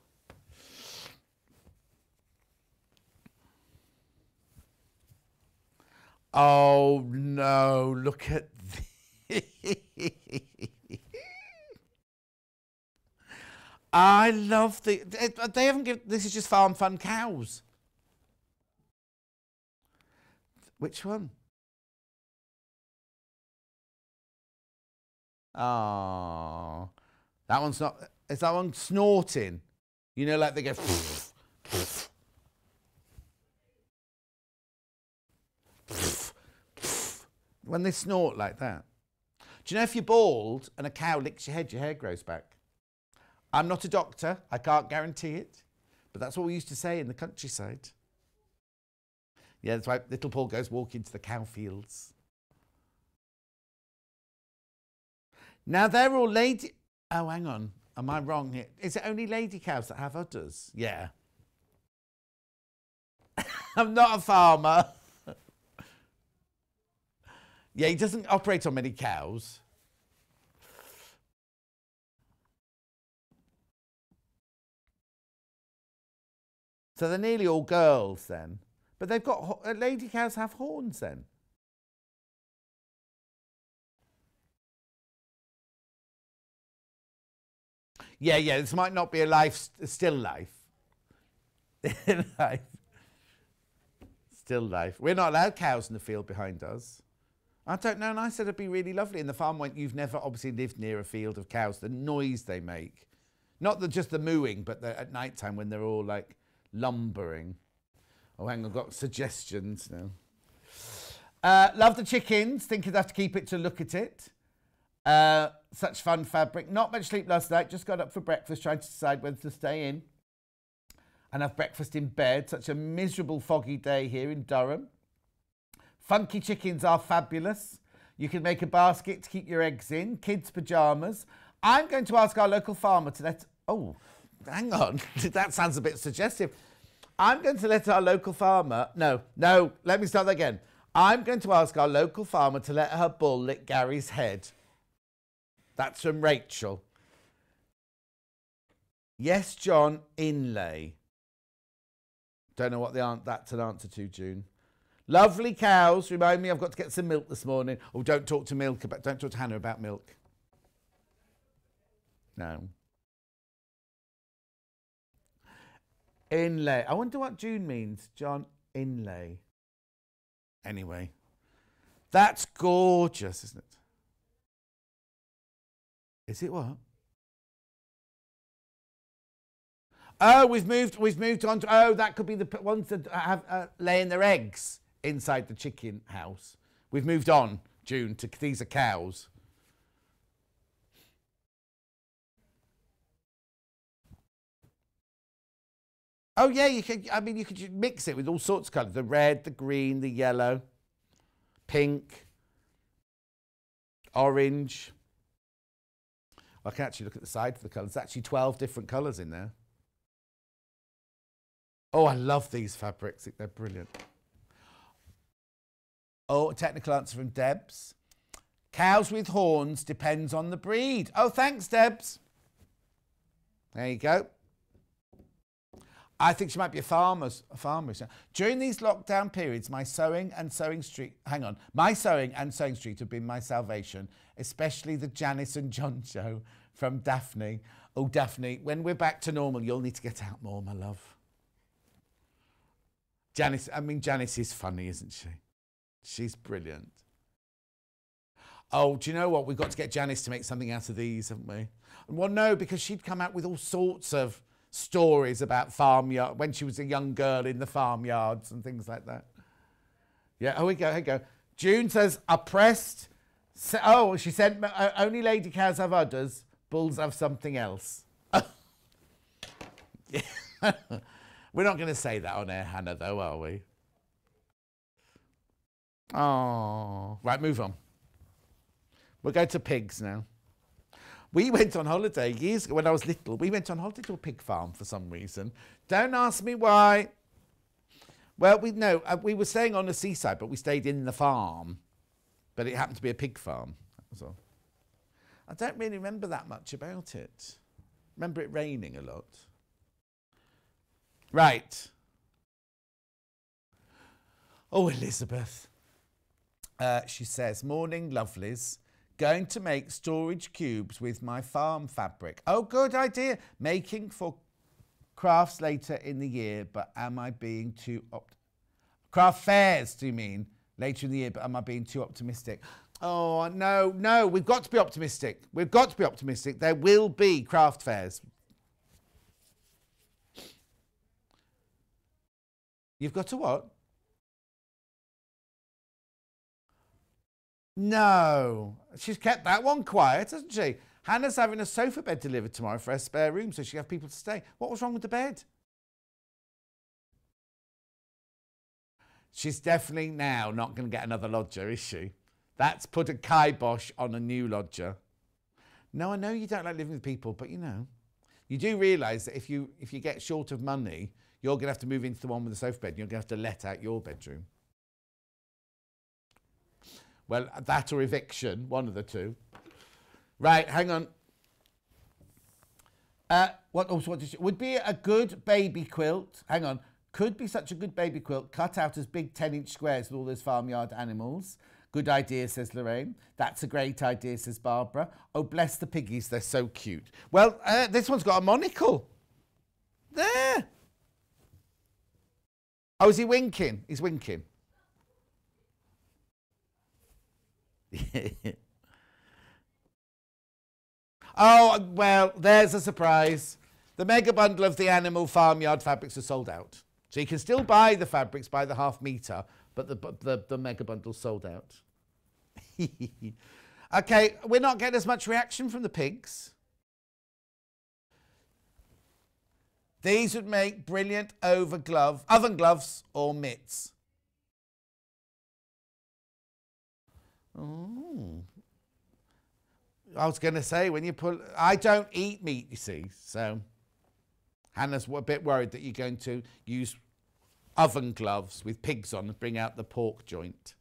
Oh, no, look at this. I love they haven't given, this is just Farm Fun cows. Which one? Oh, that one's not, is that one snorting? You know, like they go, when they snort like that. Do you know if you're bald and a cow licks your hair grows back? I'm not a doctor, I can't guarantee it, but that's what we used to say in the countryside. Yeah, that's why little Paul goes walking to the cow fields. Now they're all lady... Oh, hang on, am I wrong here? Is it only lady cows that have udders? Yeah. I'm not a farmer. Yeah, he doesn't operate on many cows. So they're nearly all girls then. But they've got, lady cows have horns then. Yeah, this might not be a still life. Still life. We're not allowed cows in the field behind us. I don't know, and I said it'd be really lovely. And the farm went, you've never obviously lived near a field of cows, the noise they make. Not just the mooing, but at night time when they're all like lumbering. Oh, hang on, I've got suggestions now. Love the chickens, think you'd have to keep it to look at it. Such fun fabric. Not much sleep last night, just got up for breakfast, trying to decide whether to stay in and have breakfast in bed. Such a miserable foggy day here in Durham. Funky chickens are fabulous. You can make a basket to keep your eggs in. Kids' pyjamas. I'm going to ask our local farmer to let... Oh, hang on. That sounds a bit suggestive. I'm going to let our local farmer... No, let me start that again. I'm going to ask our local farmer to let her bull lick Gary's head. That's from Rachel. Yes, John, inlay. Don't know what that's an answer to, June. Lovely cows. Remind me I've got to get some milk this morning. Oh, don't talk to Hannah about milk. No. Inlay. I wonder what June means. John, inlay. Anyway. That's gorgeous, isn't it? Is it what? Oh, we've moved on to, oh, that could be the ones that have laying their eggs inside the chicken house. We've moved on, June, to these are cows. Oh yeah, you could. I mean, you could mix it with all sorts of colours: the red, the green, the yellow, pink, orange. I can actually look at the side for the colours. There's actually 12 different colours in there. Oh, I love these fabrics. They're brilliant. Oh, a technical answer from Debs. Cows with horns depends on the breed. Oh, thanks, Debs. There you go. I think she might be a farmer. During these lockdown periods, my sewing and sewing street have been my salvation, especially the Janice and John show from Daphne. Oh, Daphne, when we're back to normal, you'll need to get out more, my love. Janice is funny, isn't she? She's brilliant. Oh, do you know what? We've got to get Janice to make something out of these, haven't we? Well, no, because she'd come out with all sorts of stories about farmyard when she was a young girl in the farmyards and things like that. Yeah, here we go. June says, oppressed. Oh, she said, only lady cows have udders, bulls have something else. Yeah. We're not going to say that on air, Hannah, though, are we? Oh, right, move on. We'll go to pigs now. We went on holiday years ago when I was little. We went on holiday to a pig farm for some reason. Don't ask me why. Well, we were staying on the seaside, but we stayed in the farm. But it happened to be a pig farm. That was all. I don't really remember that much about it. Remember it raining a lot. Right. Oh, Elizabeth. She says, morning, lovelies. Going to make storage cubes with my farm fabric. Oh, good idea. Making for crafts later in the year, but am I being too craft fairs, do you mean? Later in the year, but am I being too optimistic? Oh, no, we've got to be optimistic. We've got to be optimistic. There will be craft fairs. You've got to what? No, she's kept that one quiet, hasn't she? Hannah's having a sofa bed delivered tomorrow for her spare room so she can have people to stay. What was wrong with the bed? She's definitely now not going to get another lodger, is she? That's put a kibosh on a new lodger. No, I know you don't like living with people, but you do realise that if you get short of money, you're going to have to move into the one with the sofa bed and you're going to have to let out your bedroom. Well, that or eviction, one of the two. Right, hang on. Would be a good baby quilt. Hang on. Could be such a good baby quilt cut out as big 10-inch squares with all those farmyard animals. Good idea, says Lorraine. That's a great idea, says Barbara. Oh, bless the piggies, they're so cute. Well, this one's got a monocle. There. Oh, is he winking? He's winking. Oh, well, there's a surprise. The mega bundle of the animal farmyard fabrics are sold out. So you can still buy the fabrics by the half metre, but the mega bundle's sold out. Okay, we're not getting as much reaction from the pigs. These would make brilliant oven gloves or mitts. Oh. I was going to say, when you put... I don't eat meat, you see, so... Hannah's a bit worried that you're going to use oven gloves with pigs on and bring out the pork joint.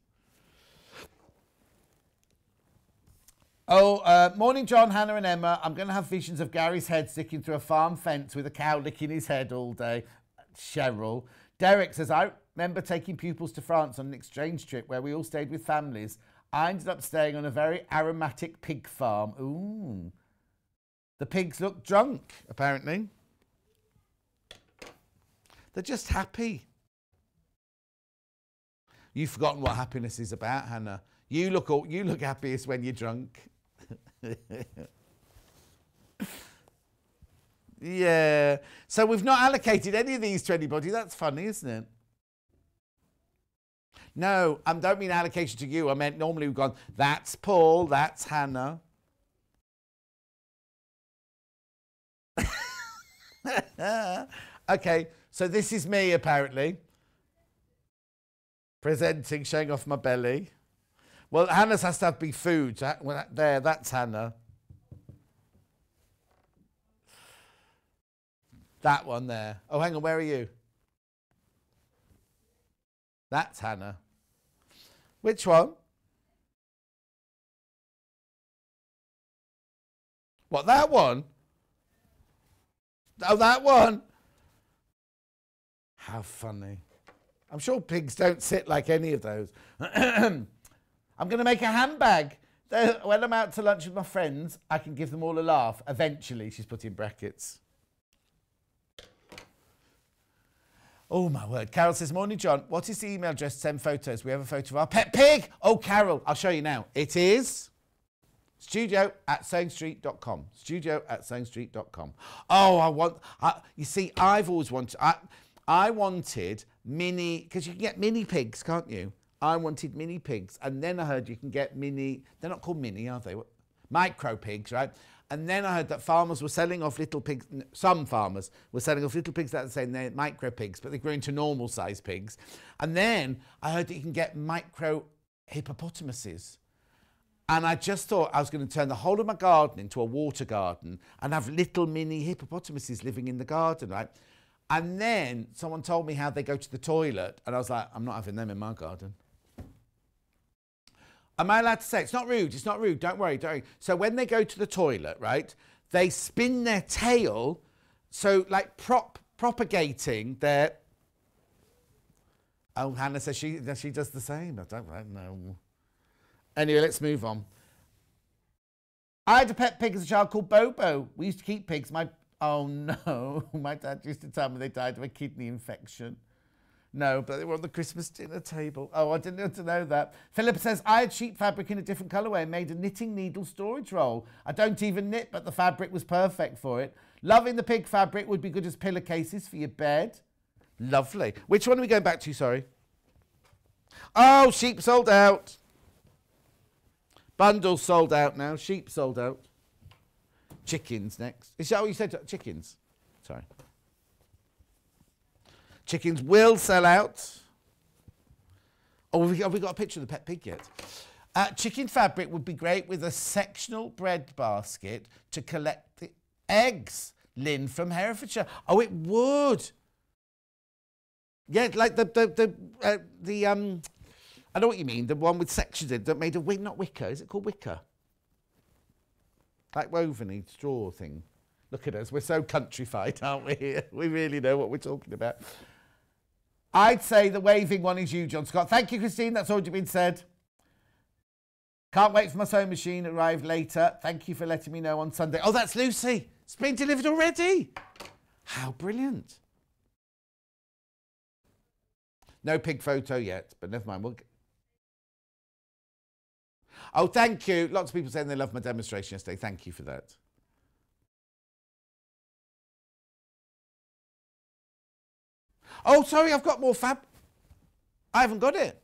Oh, morning, John, Hannah and Emma. I'm going to have visions of Gary's head sticking through a farm fence with a cow licking his head all day. Cheryl. Derek says, I remember taking pupils to France on an exchange trip where we all stayed with families. I ended up staying on a very aromatic pig farm. Ooh. The pigs look drunk, apparently. They're just happy. You've forgotten what happiness is about, Hannah. You look happiest when you're drunk. Yeah. So we've not allocated any of these to anybody. That's funny, isn't it? No, I don't mean allocation to you. I meant normally we've gone, that's Paul, that's Hannah. Okay, so this is me apparently. Presenting, showing off my belly. Well, Hannah's has to have big food. There, that's Hannah. That one there. Oh, hang on, where are you? That's Hannah. Which one? What, that one? Oh, that one. How funny. I'm sure pigs don't sit like any of those. I'm going to make a handbag. When I'm out to lunch with my friends, I can give them all a laugh. Eventually, she's put in brackets. Oh, my word. Carol says, morning, John. What is the email address to send photos? We have a photo of our pet pig. Oh, Carol, I'll show you now. It is studio@sewingstreet.com. Studio@sewingstreet.com. Oh, you see, I've always wanted... I wanted mini... Because you can get mini pigs, can't you? I wanted mini pigs. And then I heard you can get mini... They're not called mini, are they? Micro pigs, right? And then I heard that farmers were selling off little pigs. Some farmers were selling off little pigs that are saying they're micro pigs, but they grew into normal size pigs. And then I heard that you can get micro hippopotamuses. And I just thought I was going to turn the whole of my garden into a water garden and have little mini hippopotamuses living in the garden, right? And then someone told me how they go to the toilet. And I was like, I'm not having them in my garden. Am I allowed to say? It's not rude. It's not rude. Don't worry. Don't worry. So when they go to the toilet, right, they spin their tail, so like propagating their... Oh, Hannah says she does the same. I don't know. Anyway, let's move on. I had a pet pig as a child called Bobo. We used to keep pigs. Oh, no. My dad used to tell me they died of a kidney infection. No, but they were on the Christmas dinner table. Oh, I didn't know that. Philip says, I had sheep fabric in a different colourway and made a knitting needle storage roll. I don't even knit, but the fabric was perfect for it. Loving the pig fabric would be good as pillowcases for your bed. Lovely. Which one are we going back to, sorry? Oh, sheep sold out. Bundles sold out now. Sheep sold out. Chickens next. Is that what you said? Chickens. Sorry. Chickens will sell out. Oh, have we got a picture of the pet pig yet? Chicken fabric would be great with a sectional bread basket to collect the eggs. Lynn from Herefordshire. Oh, it would. Yeah, like the I know what you mean. The one with sections in that made of not wicker. Is it called wicker? Like woven straw thing. Look at us. We're so countrified, aren't we? We really know what we're talking about. I'd say the waving one is you, John Scott. Thank you, Christine. That's already been said. Can't wait for my sewing machine to arrive later. Thank you for letting me know on Sunday. Oh, that's Lucy. It's been delivered already. How brilliant. No pig photo yet, but never mind. Oh, thank you. Lots of people saying they loved my demonstration yesterday. Thank you for that. Oh, sorry, I've got more fab. I haven't got it.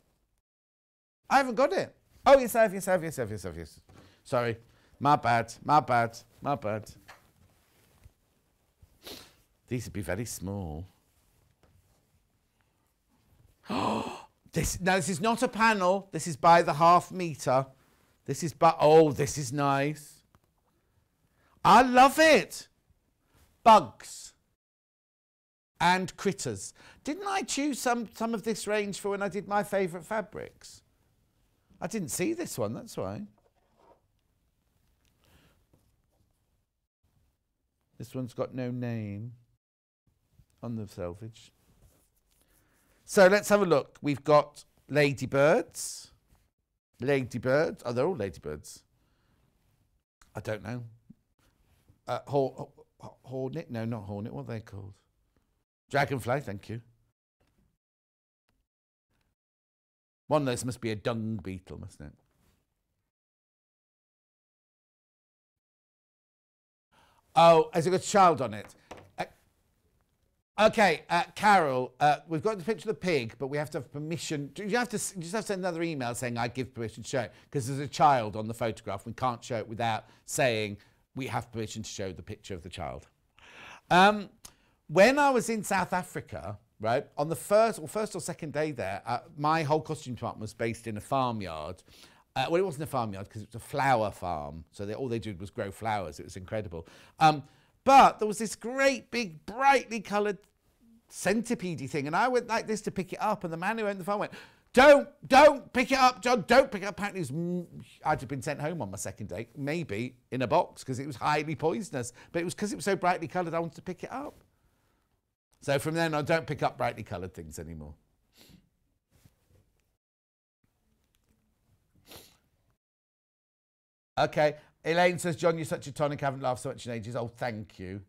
I haven't got it. Oh, yes, I have, yes, I have, yes, I have, yes, I have, yes. Sorry. My bad, my bad, my bad. These would be very small. This is not a panel. This is by the ½ metre. This is this is nice. I love it. Bugs and critters. Didn't I choose some of this range for when I did my favourite fabrics? I didn't see this one, that's why. This one's got no name on the selvage. So let's have a look. We've got ladybirds. Ladybirds. Oh, they're all ladybirds. I don't know. Hornet? No, not hornet. What are they called? Dragonfly, thank you. One of those must be a dung beetle, mustn't it? Oh, has it got a child on it? Okay, Carol, we've got the picture of the pig, but we have to have permission. You just have to send another email saying I give permission to show it, because there's a child on the photograph. We can't show it without saying we have permission to show the picture of the child. When I was in South Africa, right, on the first or second day there, my whole costume department was based in a farmyard. Well, it wasn't a farmyard because it was a flower farm. So all they did was grow flowers. It was incredible. But there was this great big brightly coloured centipede thing, and I went like this to pick it up, and the man who owned the farm went, don't pick it up, John, don't pick it up. Apparently I'd have been sent home on my second day, maybe in a box, because it was highly poisonous, but it was because it was so brightly coloured I wanted to pick it up. So from then on, I don't pick up brightly coloured things anymore. Okay, Elaine says, John, you're such a tonic. I haven't laughed so much in ages. Oh, thank you.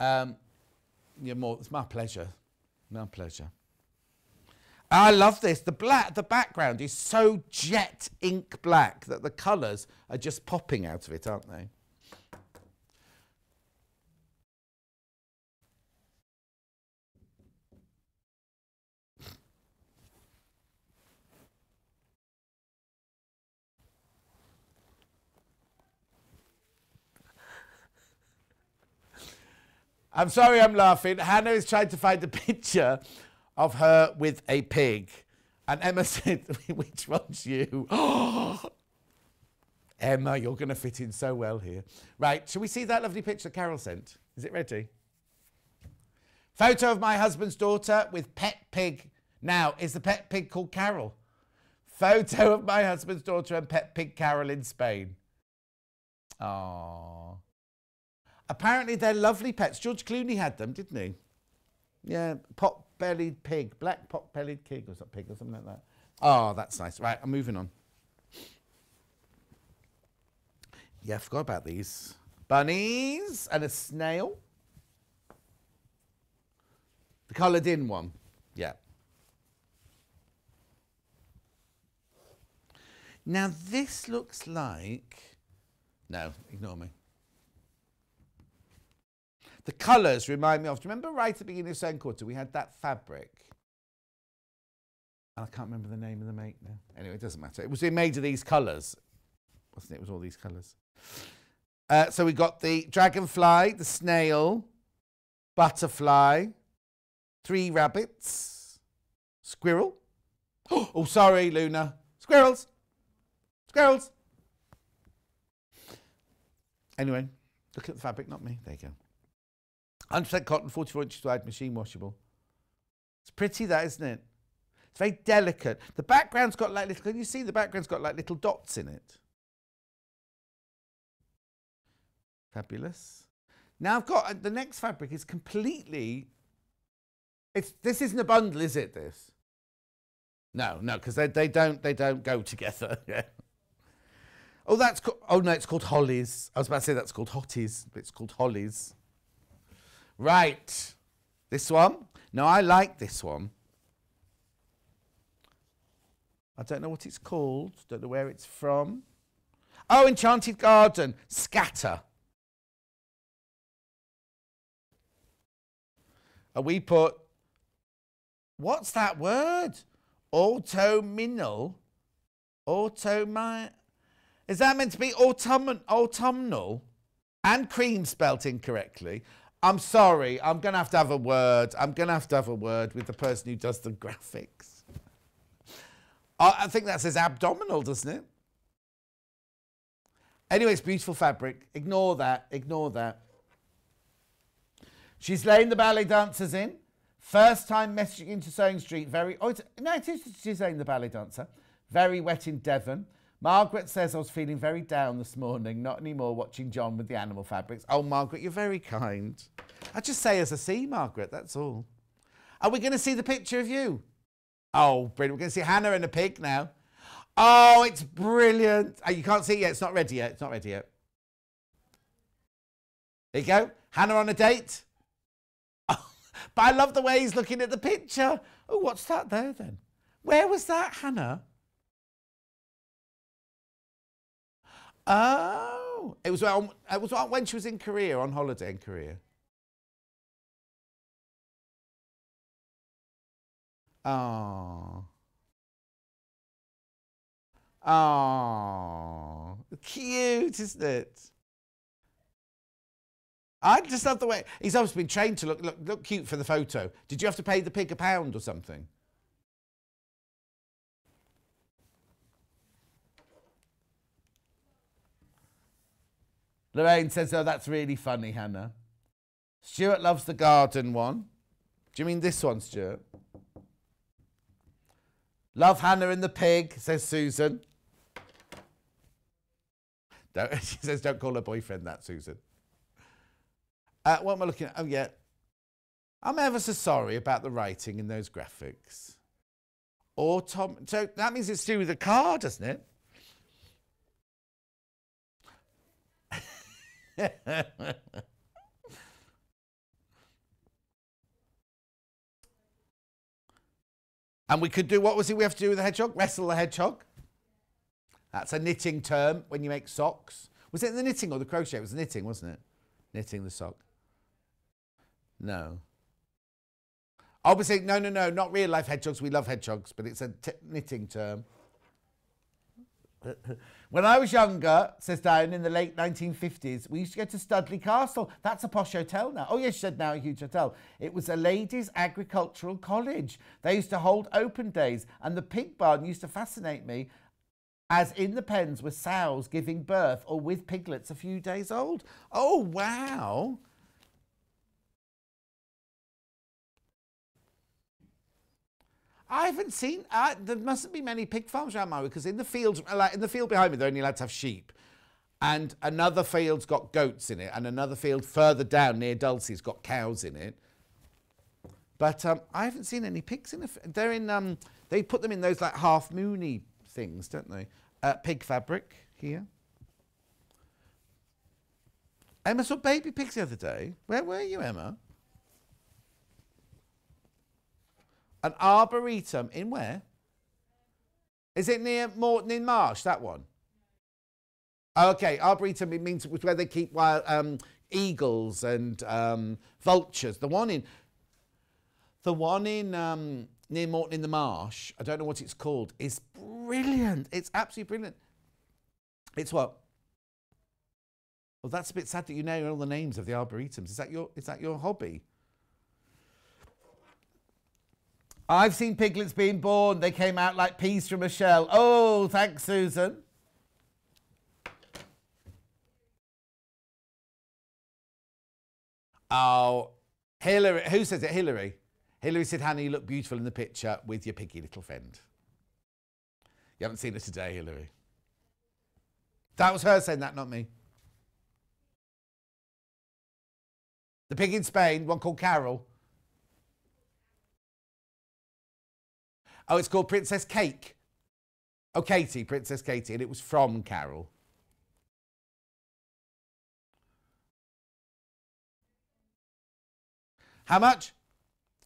It's my pleasure. My pleasure. I love this. The background is so jet ink black that the colours are just popping out of it, aren't they? I'm sorry I'm laughing. Hannah is trying to find a picture of her with a pig. And Emma said, which one's you? Oh, Emma, you're going to fit in so well here. Right, shall we see that lovely picture Carol sent? Is it ready? Photo of my husband's daughter with pet pig. Now, is the pet pig called Carol? Photo of my husband's daughter and pet pig Carol in Spain. Aww. Apparently they're lovely pets. George Clooney had them, didn't he? Yeah, pot-bellied pig. Black pot-bellied pig or something like that. Oh, that's nice. Right, I'm moving on. Yeah, I forgot about these. Bunnies and a snail. The coloured in one. Yeah. Now this looks like... No, ignore me. The colours remind me of... Do you remember right at the beginning of Second Quarter we had that fabric? I can't remember the name of the make now. Anyway, it doesn't matter. It was made of these colours. Wasn't it? It was all these colours. So we got the dragonfly, the snail, butterfly, 3 rabbits, squirrel. Oh, sorry, Luna. Squirrels. Squirrels. Anyway, look at the fabric, not me. There you go. 100% cotton, 44 inches wide, machine washable. It's pretty, that, isn't it? It's very delicate. The background's got like little... Can you see the background's got like little dots in it? Fabulous. Now I've got... the next fabric is completely... This isn't a bundle, is it, this? No, because they don't go together. Yeah. Oh, that's... Oh, no, it's called Hollies. I was about to say that's called Hotties, but it's called Hollies. Right, this one. No, I like this one. I don't know what it's called. Don't know where it's from. Oh, Enchanted Garden. Scatter. And we put... What's that word? Autumnal? Is that meant to be autumnal? And cream spelt incorrectly. I'm sorry, I'm going to have a word. I'm going to have a word with the person who does the graphics. I think that says abdominal, doesn't it? Anyway, it's beautiful fabric. Ignore that. Ignore that. She's laying the ballet dancers in. First time messaging into Sewing Street. She's laying the ballet dancer. Very wet in Devon. Margaret says, I was feeling very down this morning. Not anymore watching John with the animal fabrics. Oh, Margaret, you're very kind. I just say as I see, Margaret, that's all. Are we going to see the picture of you? Oh, brilliant. We're going to see Hannah and a pig now. Oh, it's brilliant. Oh, you can't see it yet. It's not ready yet. It's not ready yet. There you go. Hannah on a date. Oh, but I love the way he's looking at the picture. Oh, what's that there then? Where was that, Hannah? Oh, it was when she was in Korea, on holiday in Korea. Oh. Oh. Cute, isn't it? I just love the way he's obviously been trained to look cute for the photo. Did you have to pay the pig £1 or something? Lorraine says, oh, that's really funny, Hannah. Stuart loves the garden one. Do you mean this one, Stuart? Love Hannah and the pig, says Susan. She says, don't call her boyfriend that, Susan. What am I looking at? Oh, yeah. I'm ever so sorry about the writing in those graphics. So that means it's to do with the car, doesn't it? And we could do, what was it we have to do with the hedgehog? Wrestle the hedgehog. That's a knitting term when you make socks. Was it the knitting or the crochet? It was the knitting, wasn't it? Knitting the sock. No. Obviously, no, not real life hedgehogs. We love hedgehogs, but it's a knitting term. When I was younger, says Diane, in the late 1950s, we used to go to Studley Castle. That's a posh hotel now. Oh, yes, she said now a huge hotel. It was a ladies' agricultural college. They used to hold open days, and the pig barn used to fascinate me, as in the pens were sows giving birth or with piglets a few days old. Oh, wow. I haven't seen, there mustn't be many pig farms around my way, because in the fields, like in the field behind me, they're only allowed to have sheep. And another field's got goats in it, and another field further down near Dulcie's got cows in it. But I haven't seen any pigs in they're in, they put them in those like half moony things, don't they? Pig fabric here. Emma saw baby pigs the other day. Where were you, Emma? An arboretum in where? Is it near Morton in Marsh, that one? Oh, okay, arboretum, it means where they keep wild eagles and vultures. The one in near Morton in the Marsh, I don't know what it's called, is brilliant. It's absolutely brilliant. It's what? Well, that's a bit sad that you know all the names of the arboretums. Is that your hobby? I've seen piglets being born. They came out like peas from a shell. Oh, thanks, Susan. Oh, Hillary. Who says it? Hillary. Hillary said, Hannah, you look beautiful in the picture with your piggy little friend. You haven't seen her today, Hillary. That was her saying that, not me. The pig in Spain, one called Carol. Oh, it's called Princess Cake. Oh, Katie, Princess Katie, and it was from Carol. How much?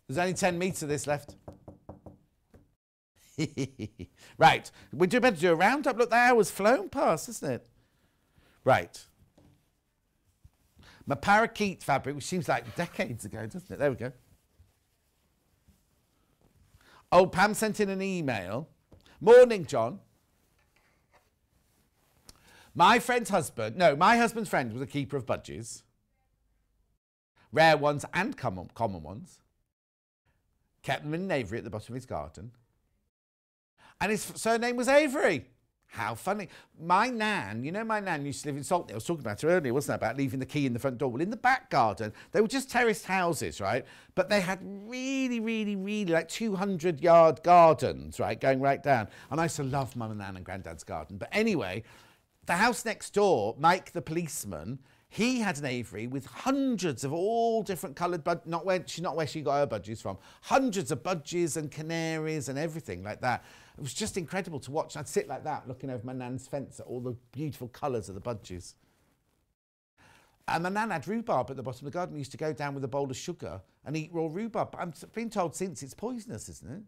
There's only 10 metres of this left. Right, we do better do a roundup. Look, the hour's flown past, isn't it? Right. My parakeet fabric, which seems like decades ago, doesn't it? There we go. Oh, Pam sent in an email. Morning, John. My husband's friend was a keeper of budgies. Rare ones and common ones. Kept them in an aviary at the bottom of his garden. And his surname was Avery. How funny. My nan, you know my nan used to live in Saltney. I was talking about her earlier, wasn't I, about leaving the key in the front door. Well, in the back garden, they were just terraced houses, right? But they had really, really, really like 200-yard gardens, right, going right down. And I used to love Mum and Nan and Granddad's garden. But anyway, the house next door, Mike the policeman, he had an aviary with hundreds of all different coloured not where she got her budgies from. Hundreds of budgies and canaries and everything like that. It was just incredible to watch. I'd sit like that, looking over my nan's fence at all the beautiful colours of the budgies. And my nan had rhubarb at the bottom of the garden. We used to go down with a bowl of sugar and eat raw rhubarb. But I've been told since it's poisonous, isn't it?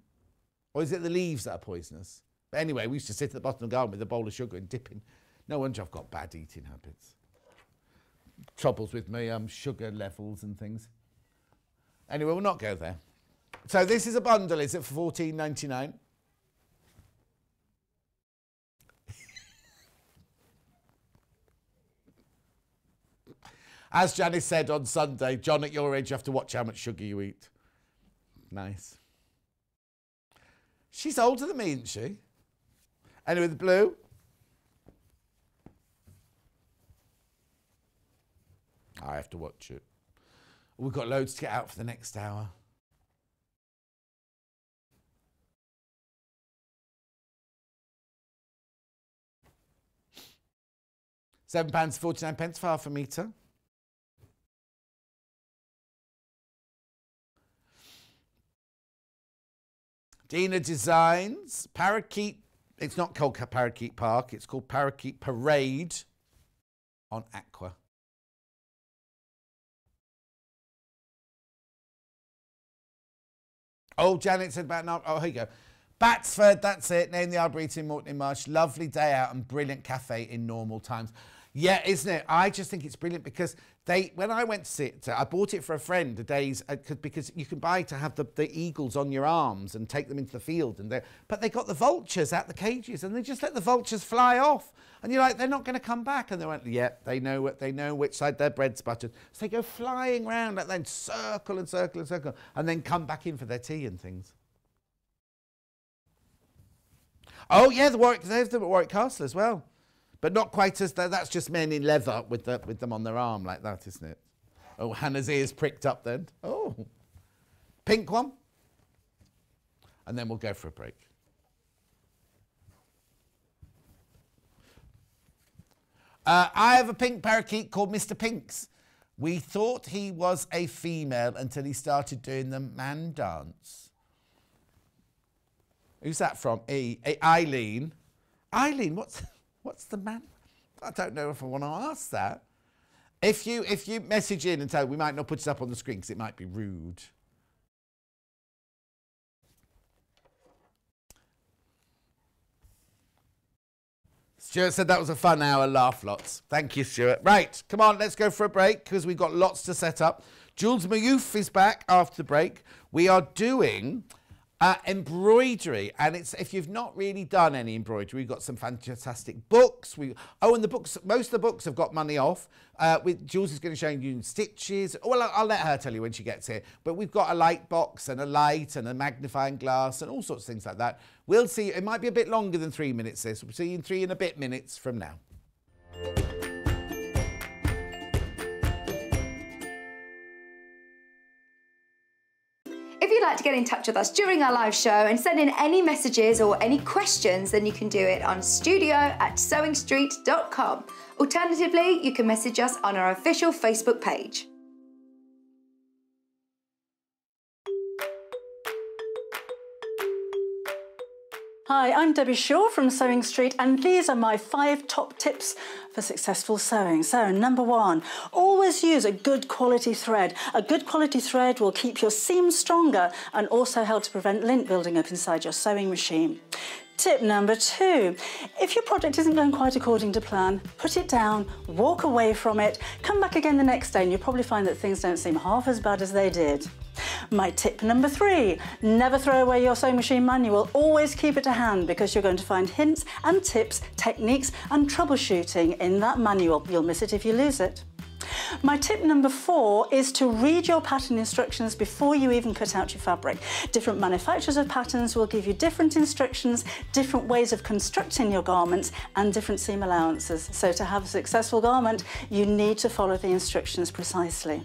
Or is it the leaves that are poisonous? But anyway, we used to sit at the bottom of the garden with a bowl of sugar and dipping. No wonder I've got bad eating habits. Troubles with my sugar levels and things. Anyway, we'll not go there. So this is a bundle, is it, for $14.99? As Janice said on Sunday, John, at your age, you have to watch how much sugar you eat. Nice. She's older than me, isn't she? Anyway, the blue. I have to watch it. We've got loads to get out for the next hour. £7.49 for half a metre. Dina Designs, Parakeet. It's not called Parakeet Park, it's called Parakeet Parade on Aqua. Oh, Janet said about, no, oh, here you go. Batsford, that's it. Name the Arboretum in Morton Marsh. Lovely day out and brilliant cafe in normal times. Yeah, isn't it? I just think it's brilliant because when I went to see it, I bought it for a friend because you can buy to have the eagles on your arms and take them into the field. But they got the vultures out the cages and they just let the vultures fly off. And you're like, they're not going to come back. And they went, yeah, they know which side their bread's buttered. So they go flying round and then circle and circle and circle and then come back in for their tea and things. Oh, yeah, there's them at Warwick Castle as well. But not quite as, that's just men in leather with them on their arm like that, isn't it? Oh, Hannah's ears pricked up then. Oh, pink one. And then we'll go for a break. I have a pink parakeet called Mr. Pinks. We thought he was a female until he started doing the man dance. Who's that from? Eileen. Eileen, what's the man? I don't know if I want to ask that. If you message in and tell, we might not put it up on the screen because it might be rude. Stuart said that was a fun hour, laugh lots. Thank you, Stuart. Right, come on, let's go for a break because we've got lots to set up. Jules Mayouf is back after the break. We are doing embroidery, and if you've not really done any embroidery, we've got some fantastic books. And the books, most of the books have got money off. Jules is going to show you stitches. Well, I'll let her tell you when she gets here. But we've got a light box and a light and a magnifying glass and all sorts of things like that. We'll see. It might be a bit longer than 3 minutes. We'll see you in 3 and a bit minutes from now. If you'd like to get in touch with us during our live show and send in any messages or any questions, then you can do it on studio@sewingstreet.com. Alternatively, you can message us on our official Facebook page. Hi, I'm Debbie Shaw from Sewing Street, and these are my 5 top tips for successful sewing. So, number 1, always use a good quality thread. A good quality thread will keep your seams stronger and also help to prevent lint building up inside your sewing machine. Tip number 2, if your project isn't going quite according to plan, put it down, walk away from it, come back again the next day and you'll probably find that things don't seem half as bad as they did. My tip number 3, never throw away your sewing machine manual, always keep it to hand because you're going to find hints and tips, techniques and troubleshooting in that manual. You'll miss it if you lose it. My tip number 4 is to read your pattern instructions before you even cut out your fabric. Different manufacturers of patterns will give you different instructions, different ways of constructing your garments and different seam allowances. So to have a successful garment, you need to follow the instructions precisely.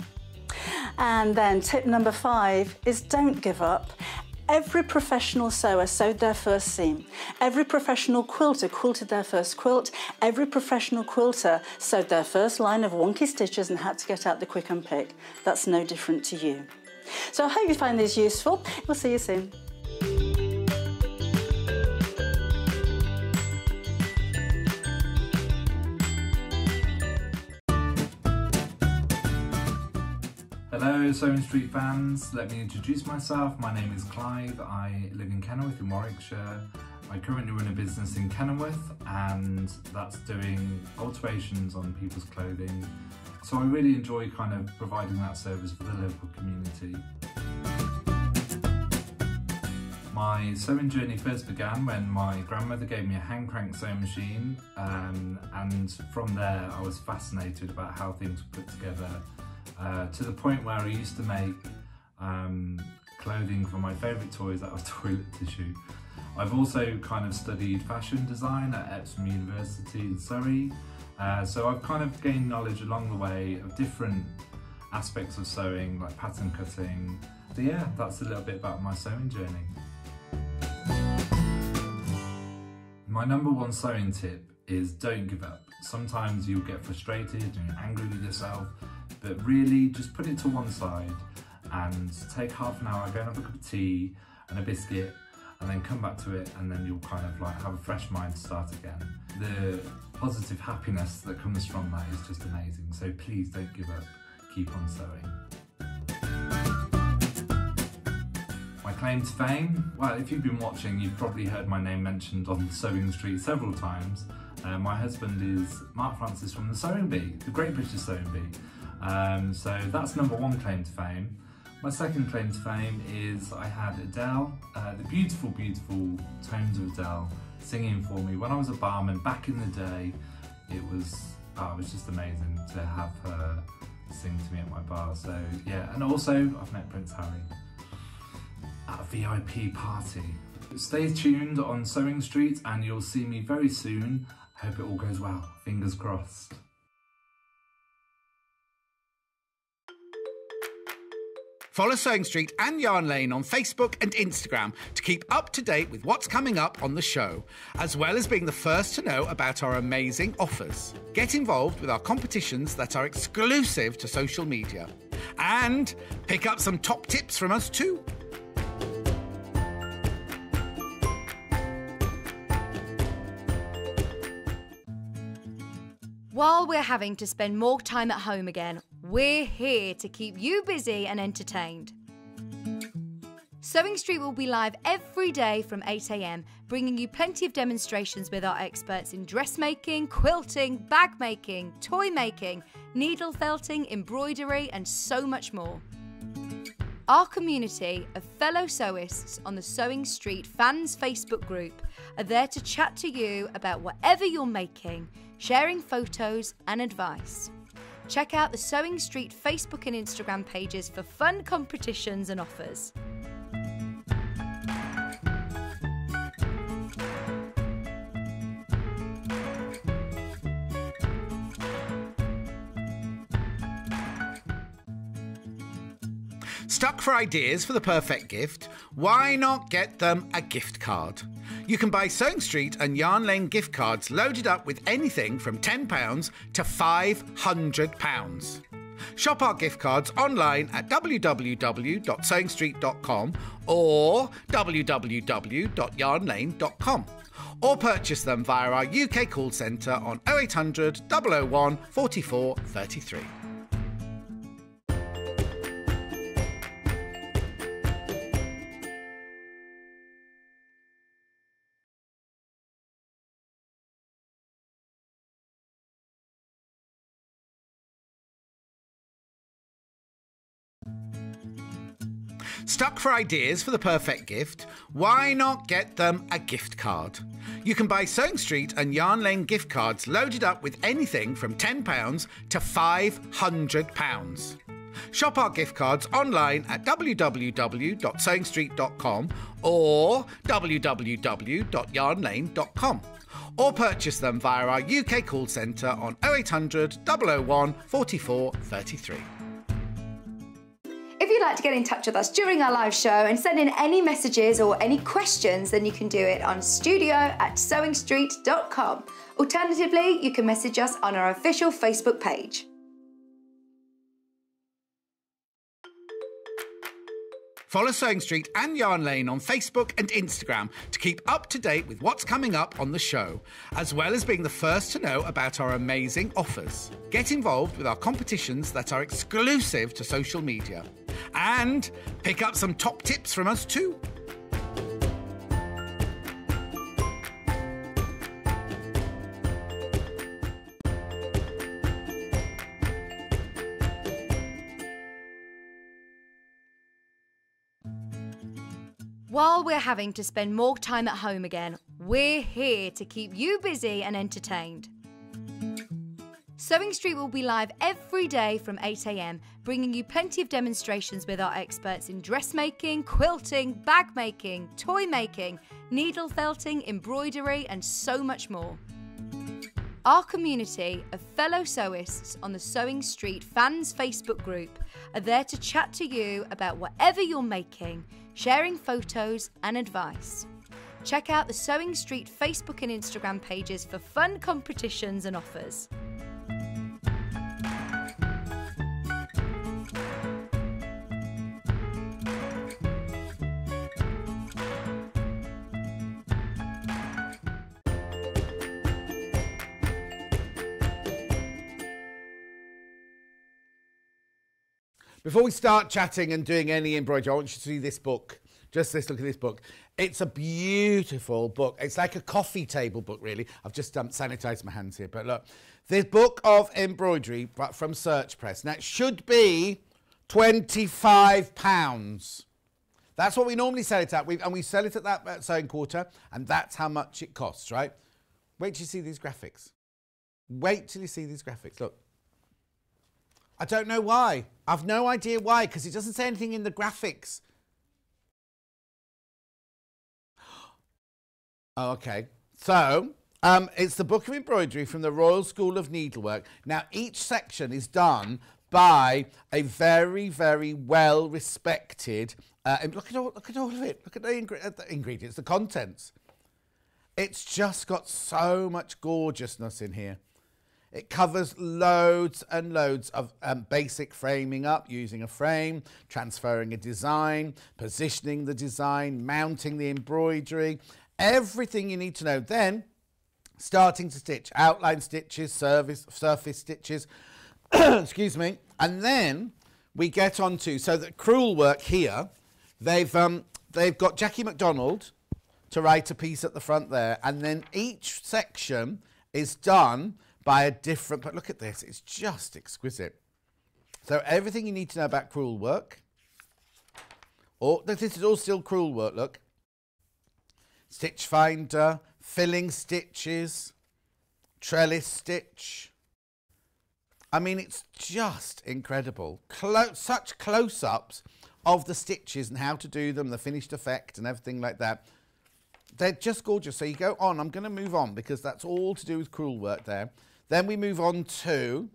And then tip number 5 is don't give up. Every professional sewer sewed their first seam. Every professional quilter quilted their first quilt. Every professional quilter sewed their first line of wonky stitches and had to get out the quick and pick. That's no different to you. So I hope you find these useful. We'll see you soon. Hello Sewing Street fans, let me introduce myself. My name is Clive, I live in Kenilworth in Warwickshire. I currently run a business in Kenilworth and that's doing alterations on people's clothing. So I really enjoy kind of providing that service for the local community. My sewing journey first began when my grandmother gave me a hand crank sewing machine, and from there I was fascinated about how things were put together, to the point where I used to make clothing for my favourite toys out of toilet tissue. I've also kind of studied fashion design at Epsom University in Surrey, so I've kind of gained knowledge along the way of different aspects of sewing, like pattern cutting. So yeah, that's a little bit about my sewing journey. My number one sewing tip is don't give up. Sometimes you'll get frustrated and you're angry with yourself, but really just put it to one side and take half an hour, go and have a cup of tea and a biscuit, and then come back to it, and then you'll kind of like have a fresh mind to start again. The positive happiness that comes from that is just amazing. So please don't give up, keep on sewing. My claim to fame? Well, if you've been watching, you've probably heard my name mentioned on Sewing Street several times. My husband is Mark Francis from the Sewing Bee, the Great British Sewing Bee. So that's number one claim to fame. My second claim to fame is I had Adele, the beautiful, beautiful tones of Adele, singing for me when I was a barman back in the day. It was just amazing to have her sing to me at my bar. So yeah, and also I've met Prince Harry at a VIP party. Stay tuned on Sewing Street and you'll see me very soon. I hope it all goes well, fingers crossed. Follow Sewing Street and Yarn Lane on Facebook and Instagram to keep up to date with what's coming up on the show, as well as being the first to know about our amazing offers. Get involved with our competitions that are exclusive to social media. And pick up some top tips from us too. While we're having to spend more time at home again, we're here to keep you busy and entertained. Sewing Street will be live every day from 8 AM, bringing you plenty of demonstrations with our experts in dressmaking, quilting, bag making, toy making, needle felting, embroidery, and so much more. Our community of fellow sewists on the Sewing Street fans Facebook group are there to chat to you about whatever you're making, sharing photos and advice. Check out the Sewing Street Facebook and Instagram pages for fun competitions and offers. Stuck for ideas for the perfect gift? Why not get them a gift card? You can buy Sewing Street and Yarn Lane gift cards loaded up with anything from £10 to £500. Shop our gift cards online at www.sewingstreet.com or www.yarnlane.com, or purchase them via our UK call centre on 0800 001 44 33. Stuck for ideas for the perfect gift? Why not get them a gift card? You can buy Sewing Street and Yarn Lane gift cards loaded up with anything from £10 to £500. Shop our gift cards online at www.sewingstreet.com or www.yarnlane.com, or purchase them via our UK call centre on 0800 001 44 33. If you'd like to get in touch with us during our live show and send in any messages or any questions, then you can do it on studio@sewingstreet.com. Alternatively, you can message us on our official Facebook page. Follow Sewing Street and Yarn Lane on Facebook and Instagram to keep up to date with what's coming up on the show, as well as being the first to know about our amazing offers. Get involved with our competitions that are exclusive to social media. And pick up some top tips from us too. While we're having to spend more time at home again, we're here to keep you busy and entertained. Sewing Street will be live every day from 8 AM, bringing you plenty of demonstrations with our experts in dressmaking, quilting, bag making, toy making, needle felting, embroidery, and so much more. Our community of fellow sewists on the Sewing Street Fans Facebook group are there to chat to you about whatever you're making, sharing photos and advice. Check out the Sewing Street Facebook and Instagram pages for fun competitions and offers. Before we start chatting and doing any embroidery, I want you to see this book. Just this, look at this book. It's a beautiful book. It's like a coffee table book, really. I've just sanitised my hands here, but look. This book of embroidery from Search Press. Now, it should be £25. That's what we normally sell it at. And we sell it at that Sewing Quarter, and that's how much it costs, right? Wait till you see these graphics. Wait till you see these graphics. Look. I don't know why. I've no idea why, because it doesn't say anything in the graphics. Oh, okay. So, it's the Book of Embroidery from the Royal School of Needlework. Now, each section is done by a very, very well-respected... look at all of it. Look at the ingredients, the contents. It's just got so much gorgeousness in here. It covers loads and loads of basic framing up, using a frame, transferring a design, positioning the design, mounting the embroidery, everything you need to know. Then, starting to stitch, outline stitches, surface stitches, excuse me. And then we get on to, so the crewel work here, they've got Jackie MacDonald to write a piece at the front there. And then each section is done by a different, but look at this, it's just exquisite. So everything you need to know about crewel work. This is all still crewel work, look. Stitch finder, filling stitches, trellis stitch. I mean, it's just incredible. Such close-ups of the stitches and how to do them, the finished effect and everything like that. They're just gorgeous. So you go on, I'm going to move on because that's all to do with crewel work there. Then we move on to,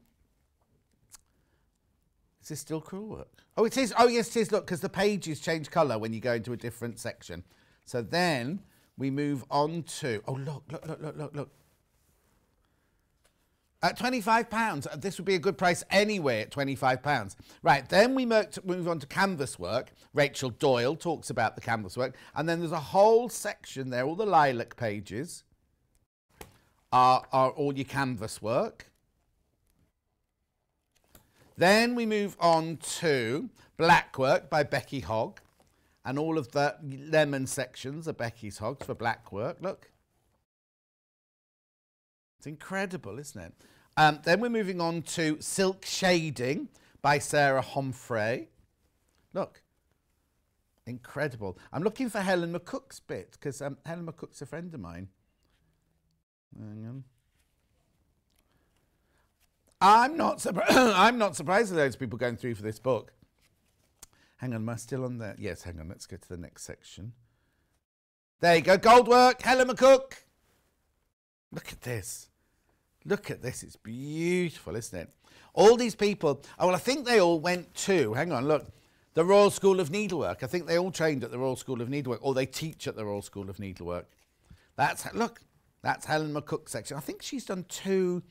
is this still crewel work? Oh, it is. Oh, yes, it is. Look, because the pages change colour when you go into a different section. So then we move on to, oh, look. At £25, this would be a good price anyway at £25. Right, then we move on to canvas work. Rachel Doyle talks about the canvas work. And then there's a whole section there, all the lilac pages. Are all your canvas work. Then we move on to black work by Becky Hogg. And all of the lemon sections are Becky's Hogg's for black work. Look. It's incredible, isn't it? Then we're moving on to silk shading by Sarah Homfray. Look. Incredible. I'm looking for Helen McCook's bit because Helen McCook's a friend of mine. Hang on. I'm not surprised at those people going through for this book. Hang on, am I still on there? Yes, hang on, let's go to the next section. There you go, gold work, Helen McCook. Look at this. Look at this, it's beautiful, isn't it? All these people, oh, well, I think they all went to, hang on, look, the Royal School of Needlework. I think they all trained at the Royal School of Needlework, or they teach at the Royal School of Needlework. Look. That's Helen McCook's section. I think she's done two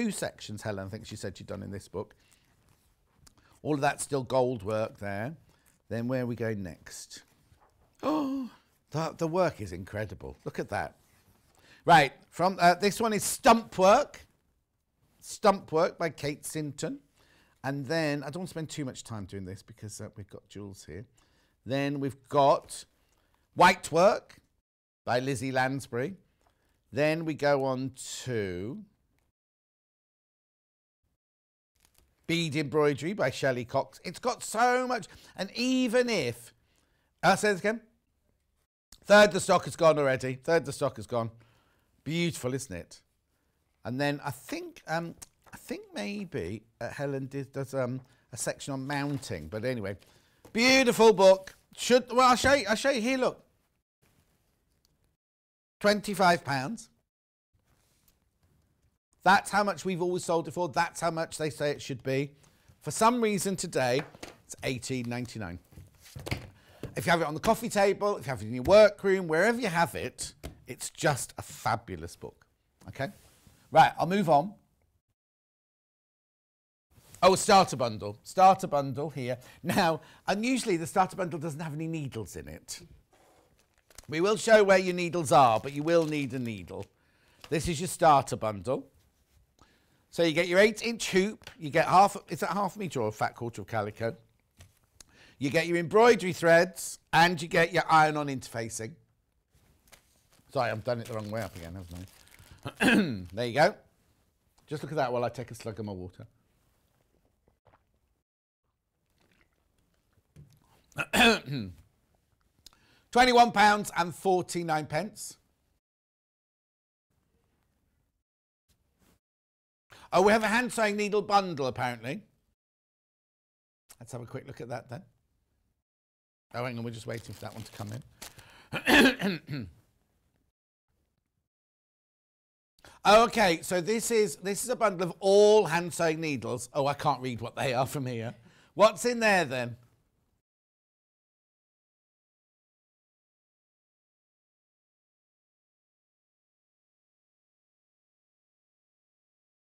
sections, Helen, I think she said she'd done in this book. All of that's still gold work there. Then where are we going next? Oh, the work is incredible. Look at that. Right, from this one is Stump Work. Stump Work by Kate Sinton. And then, I don't want to spend too much time doing this because we've got Jules here. Then we've got White Work by Lizzie Lansbury. Then we go on to Bead Embroidery by Shelley Cox. It's got so much. And even if, say this again. Third the stock has gone already. Third the stock has gone. Beautiful, isn't it? And then I think maybe Helen does a section on mounting. But anyway, beautiful book. I'll show you here. Look, £25. That's how much we've always sold it for. That's how much they say it should be. For some reason today, it's £18.99. If you have it on the coffee table, if you have it in your workroom, wherever you have it, it's just a fabulous book. Okay? Right, I'll move on. Oh, starter bundle. Starter bundle here. Now, unusually the starter bundle doesn't have any needles in it. We will show where your needles are, but you will need a needle. This is your starter bundle. So you get your 8-inch hoop. You get is that half a metre or a fat quarter of calico? You get your embroidery threads, and you get your iron-on interfacing. Sorry, I've done it the wrong way up again, haven't I? There you go. Just look at that while I take a slug of my water. £21.49. Oh, we have a hand sewing needle bundle apparently. Let's have a quick look at that then. Oh, hang on, we're just waiting for that one to come in. Okay, so this is a bundle of all hand sewing needles. Oh, I can't read what they are from here. What's in there then?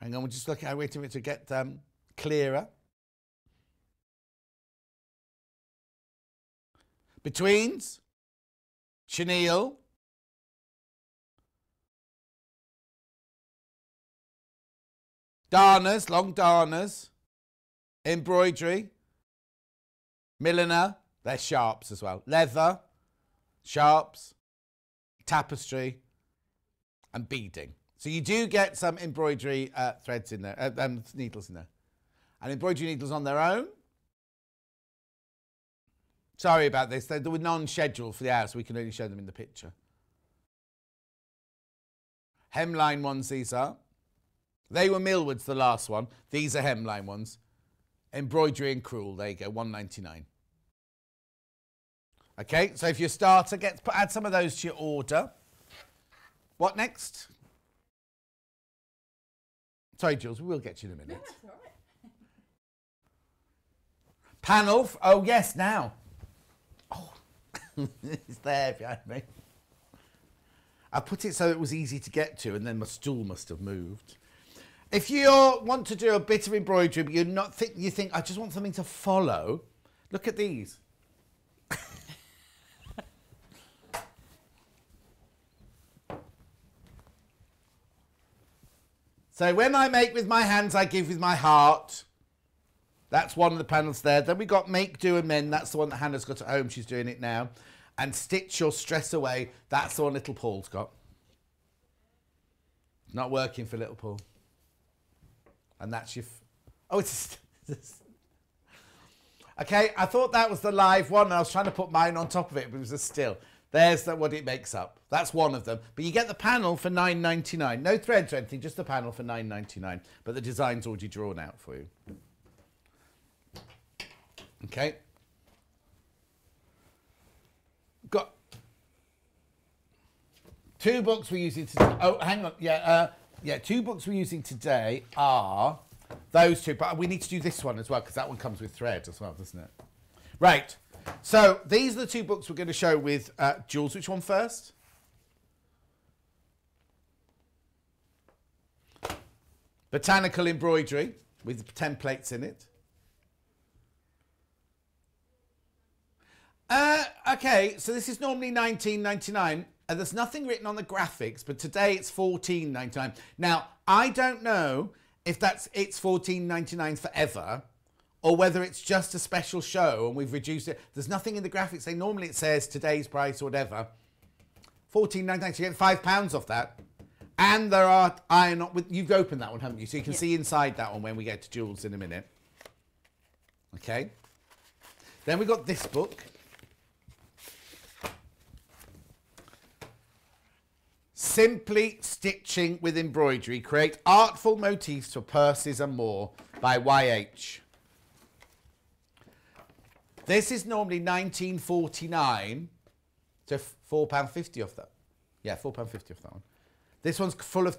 Hang on, we're just looking, waiting for it to get clearer. Betweens, chenille, darners, long darners, embroidery, milliner, they're sharps as well, leather, sharps, tapestry, and beading. So you do get some embroidery threads in there, needles in there. And embroidery needles on their own. Sorry about this, they were non-scheduled for the hour, so we can only show them in the picture. Hemline ones these are. They were Millwards, the last one. These are hemline ones. Embroidery and crewel, there you go, £1.99. Okay, so if your starter add some of those to your order. What next? Sorry, Jules, we will get you in a minute. That's all right. Panel, oh yes, now. Oh, it's there behind me. I put it so it was easy to get to, and then my stool must have moved. If you want to do a bit of embroidery, but you think, I just want something to follow, look at these. So when I make with my hands, I give with my heart. That's one of the panels there. Then we got Make, Do and Mend. That's the one that Hannah's got at home. She's doing it now. And Stitch Your Stress Away. That's the one little Paul's got. Not working for little Paul. And that's your... Oh, it's... Okay, I thought that was the live one. And I was trying to put mine on top of it, but it was a still. There's what it makes up. That's one of them. But you get the panel for £9.99. No threads or anything, just the panel for £9.99. But the design's already drawn out for you. Okay. Got two books we're using today. Oh, hang on. Yeah, two books we're using today are those two. But we need to do this one as well, because that one comes with thread as well, doesn't it? Right. So these are the two books we're going to show with Jules. Which one first? Botanical Embroidery with templates in it. Okay, so this is normally £19.99 and there's nothing written on the graphics, but today it's £14.99. Now, I don't know if it's £14.99 forever, or whether it's just a special show and we've reduced it. There's nothing in the graphics. Normally it says today's price or whatever. £14.99, so you get £5 off that. And there are iron-on... You've opened that one, haven't you? So you can see inside that one when we get to Jules in a minute. Okay. Then we've got this book. Simply Stitching with Embroidery. Create artful motifs for purses and more by YH. This is normally £19.49, so £4.50 off that. Yeah, £4.50 off that one. This one's full of...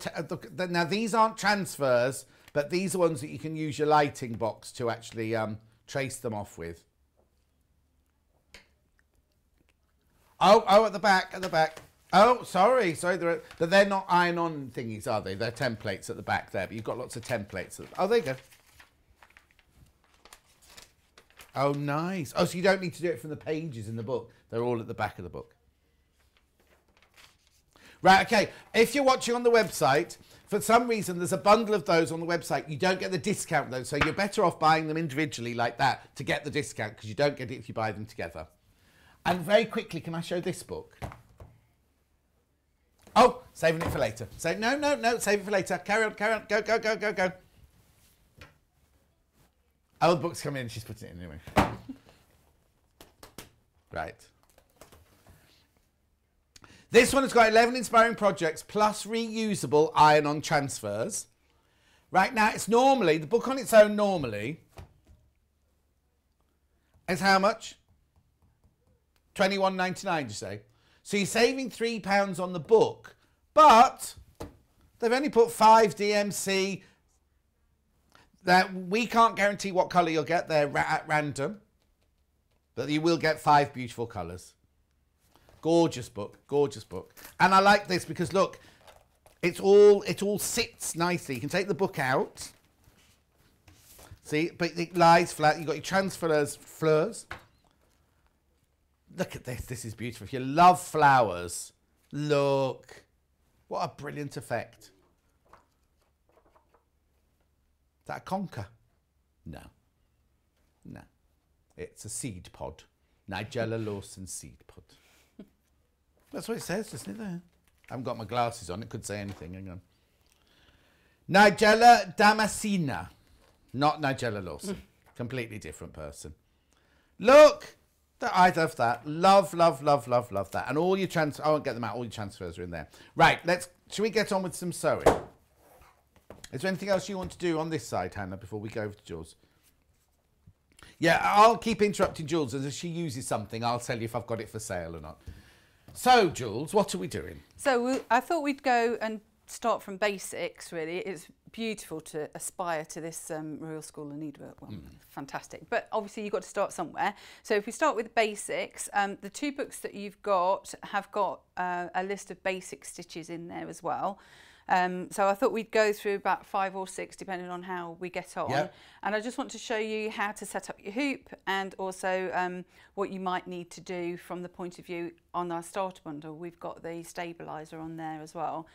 now, these aren't transfers, but these are ones that you can use your lighting box to actually trace them off with. Oh, at the back. Oh, sorry, but they're not iron-on thingies, are they? They're templates at the back there, but you've got lots of templates. Oh, there you go. Oh, nice. Oh, so you don't need to do it from the pages in the book. They're all at the back of the book. Right, okay. If you're watching on the website, for some reason, there's a bundle of those on the website. You don't get the discount, though, so you're better off buying them individually like that to get the discount, because you don't get it if you buy them together. And very quickly, can I show this book? Oh, saving it for later. Say no, save it for later. Carry on, go. Oh, the book's come in, she's putting it in anyway. Right. This one has got 11 inspiring projects plus reusable iron-on transfers. Right now, it's normally, the book on its own normally is how much? £21.99, you say? So you're saving £3 on the book, but they've only put 5 DMC. That we can't guarantee what colour you'll get there at random, but you will get 5 beautiful colours. Gorgeous book, gorgeous book. And I like this because look, it all sits nicely. You can take the book out. See, but it lies flat. You've got your transfers, fleurs. Look at this. This is beautiful. If you love flowers, look. What a brilliant effect. Is that a conker? No. No. It's a seed pod. Nigella Lawson seed pod. That's what it says, isn't it there? I haven't got my glasses on. It could say anything. Hang on. Nigella Damascena. Not Nigella Lawson. Completely different person. Look. I love that. Love that. And all your I won't get them out. All your transfers are in there. Right, shall we get on with some sewing? Is there anything else you want to do on this side, Hannah, before we go over to Jules? Yeah, I'll keep interrupting Jules, and if she uses something, I'll tell you if I've got it for sale or not. So, Jules, what are we doing? So, I thought we'd go and start from basics, really. It's beautiful to aspire to this Royal School of Needlework. Well, fantastic. But obviously, you've got to start somewhere. So if we start with basics, the 2 books that you've got have got a list of basic stitches in there as well. So I thought we'd go through about 5 or 6, depending on how we get on. Yep. And I just want to show you how to set up your hoop and also what you might need to do from the point of view on our starter bundle. We've got the stabiliser on there as well.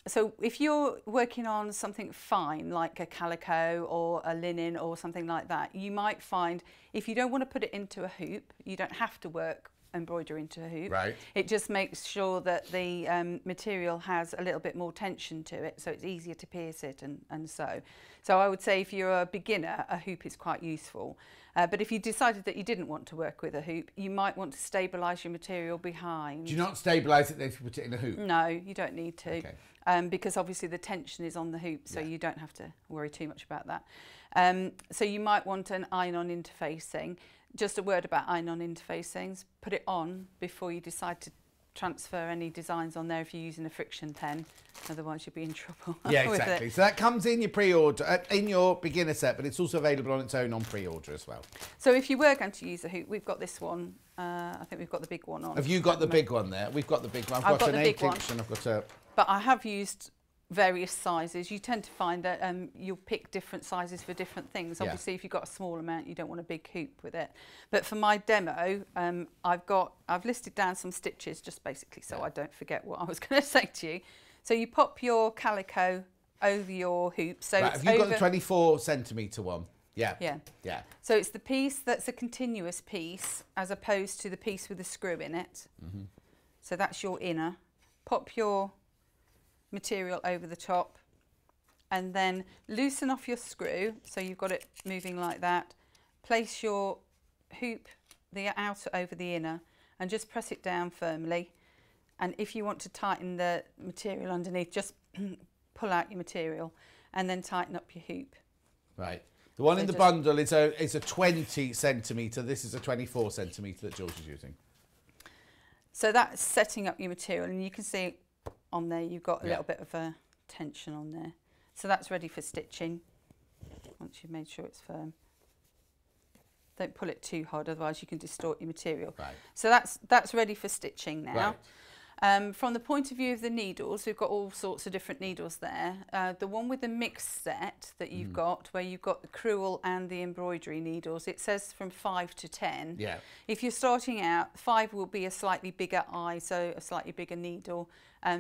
So if you're working on something fine, like a calico or a linen or something like that, you might find if you don't want to put it into a hoop, you don't have to work embroidery into a hoop. Right. It just makes sure that the material has a little bit more tension to it, so it's easier to pierce it and sew. So I would say if you're a beginner, a hoop is quite useful. But if you decided that you didn't want to work with a hoop, you might want to stabilise your material behind. Do you not stabilise it then if you put it in a hoop? No, you don't need to. Okay. Because obviously the tension is on the hoop, so you don't have to worry too much about that. So you might want an iron-on interfacing. Just a word about iron-on interfacings. Put it on before you decide to transfer any designs on there if you're using a friction pen, otherwise you'll be in trouble. Yeah, exactly. So that comes in your pre-order, in your beginner set, but it's also available on its own on pre-order as well. So if you were going to use a hoop, we've got this one. I think we've got the big one on. Have you got the big one there? We've got the big one. I've got an 8-inch and I've got a... But I have used various sizes. You tend to find that you'll pick different sizes for different things. Obviously, if you've got a small amount, you don't want a big hoop with it. But for my demo, I've listed down some stitches just basically so I don't forget what I was going to say to you. So you pop your calico over your hoop. So right, have you got the 24 centimetre one? Yeah. Yeah. Yeah. So it's the piece that's a continuous piece as opposed to the piece with the screw in it. Mm-hmm. So that's your inner. Pop your material over the top and then loosen off your screw so you've got it moving like that. Place your hoop, the outer over the inner, and just press it down firmly And if you want to tighten the material underneath, just pull out your material and then tighten up your hoop. Right. The one So in the just- bundle is a 20 centimetre. This is a 24 centimetre that Jules is using. So that's setting up your material, and you can see on there you've got a Yeah. little bit of a tension on there. So that's ready for stitching once you've made sure it's firm. Don't pull it too hard, otherwise you can distort your material. Right. So that's ready for stitching now. Right. From the point of view of the needles, we've got all sorts of different needles there. The one with the mixed set that you've got, where you've got the crewel and the embroidery needles, it says from 5 to 10. Yeah. If you're starting out, 5 will be a slightly bigger eye, so a slightly bigger needle.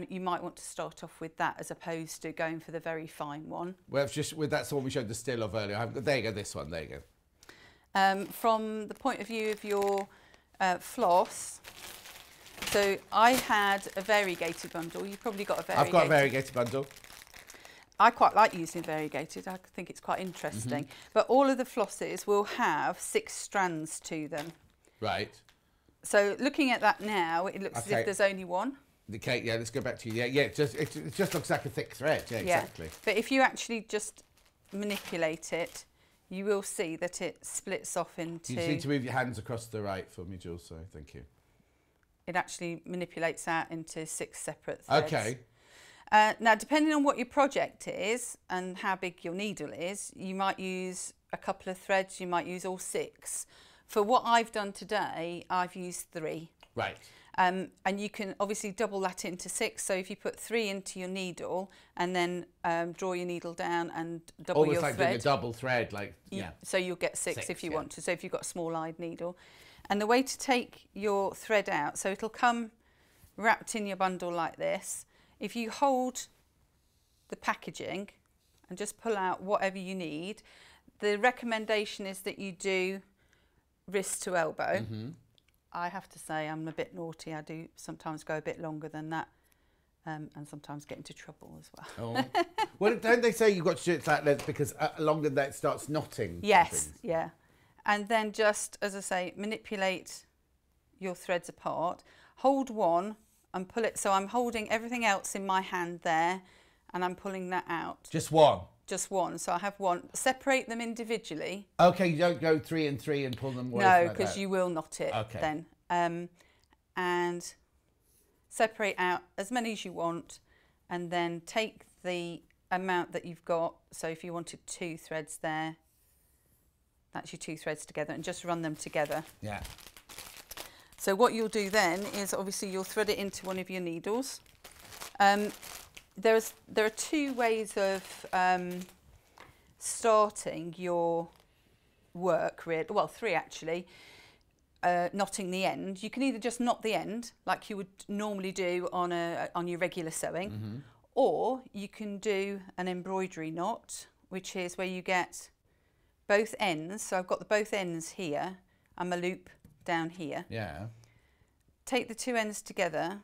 You might want to start off with that as opposed to going for the very fine one. Well, that's the one we showed the still of earlier. There you go, this one, there you go. From the point of view of your floss, so I had a variegated bundle. You've probably got a variegated. I've got a variegated bundle. I quite like using variegated. I think it's quite interesting. But all of the flosses will have 6 strands to them. Right. So looking at that now, it looks as Okay. if there's only one. Okay, yeah, let's go back to you. Yeah, it just looks like a thick thread. Yeah, exactly. But if you actually just manipulate it, you will see that it splits off into... You just need to move your hands across the right for me, Jules, sorry, thank you. It actually manipulates out into 6 separate threads. Okay. Now, depending on what your project is and how big your needle is, you might use a couple of threads, you might use all 6. For what I've done today, I've used 3. Right. And you can obviously double that into 6. So if you put 3 into your needle and then draw your needle down and double Almost your like thread. doing a double thread, like, yeah. So you'll get 6 6, if you yeah. want to. So if you've got a small-eyed needle. And the way to take your thread out, so it'll come wrapped in your bundle like this. If you hold the packaging and just pull out whatever you need, the recommendation is that you do wrist to elbow. I have to say I'm a bit naughty. I do sometimes go a bit longer than that, and sometimes get into trouble as well. Oh. Well, don't they say you've got to do it that length because longer than that it starts knotting? Yes, things? yeah. And then just, as I say, manipulate your threads apart. Hold one and pull it. So I'm holding everything else in my hand there and I'm pulling that out. Just one? Just one. So I have one. Separate them individually. Okay, you don't go 3 and 3 and pull them away. No, like because that. you will knot it Okay. then. And separate out as many as you want and then take the amount that you've got. So if you wanted 2 threads there, that's your 2 threads together, and just run them together. Yeah. So what you'll do then is obviously you'll thread it into one of your needles. There are 2 ways of starting your work, really. Well, 3 actually. Knotting the end. You can either just knot the end like you would normally do on your regular sewing, or you can do an embroidery knot, which is where you get both ends. So I've got the both ends here and my loop down here. Yeah. Take the 2 ends together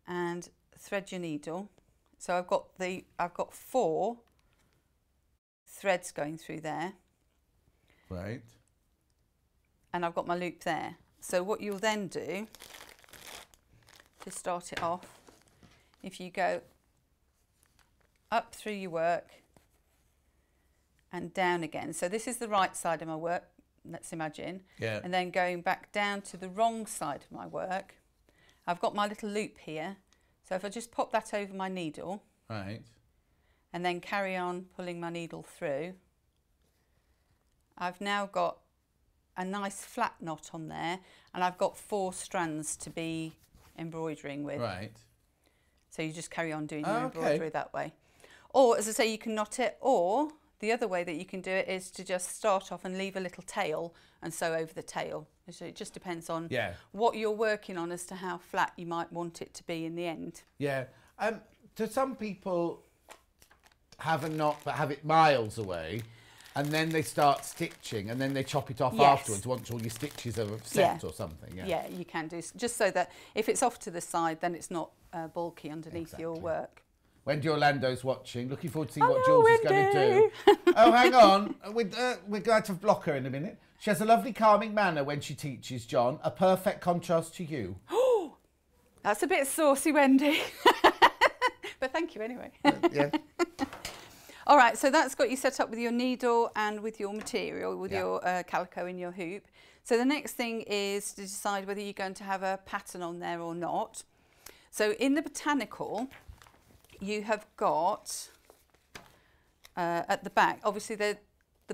and thread your needle. So I've got 4 threads going through there. Right. And I've got my loop there. So what you'll then do to start it off, if you go up through your work and down again. So this is the right side of my work, let's imagine. Yeah. And then going back down to the wrong side of my work. I've got my little loop here. So if I just pop that over my needle Right. and then carry on pulling my needle through, I've now got a nice flat knot on there, and I've got 4 strands to be embroidering with. Right. So you just carry on doing your Oh, okay. embroidery that way. Or, as I say, you can knot it, or the other way that you can do it is to just start off and leave a little tail and sew over the tail. So it just depends on Yeah. what you're working on as to how flat you might want it to be in the end. Yeah. Do some people have a knot but have it miles away, and then they start stitching, and then they chop it off Yes. afterwards once all your stitches are set or something? Yeah. Yeah, you can do, just so that if it's off to the side, then it's not bulky underneath your Exactly. work. Wendy Orlando's watching. Looking forward to seeing what Hello, Jules is going to do. Wendy. Oh, hang on. We're going to block her in a minute. She has a lovely calming manner when she teaches, John. A perfect contrast to you. That's a bit saucy, Wendy. But thank you anyway. Yeah. All right, so that's got you set up with your needle and with your material, with your calico in your hoop. So the next thing is to decide whether you're going to have a pattern on there or not. So in the botanical, you have got at the back, obviously the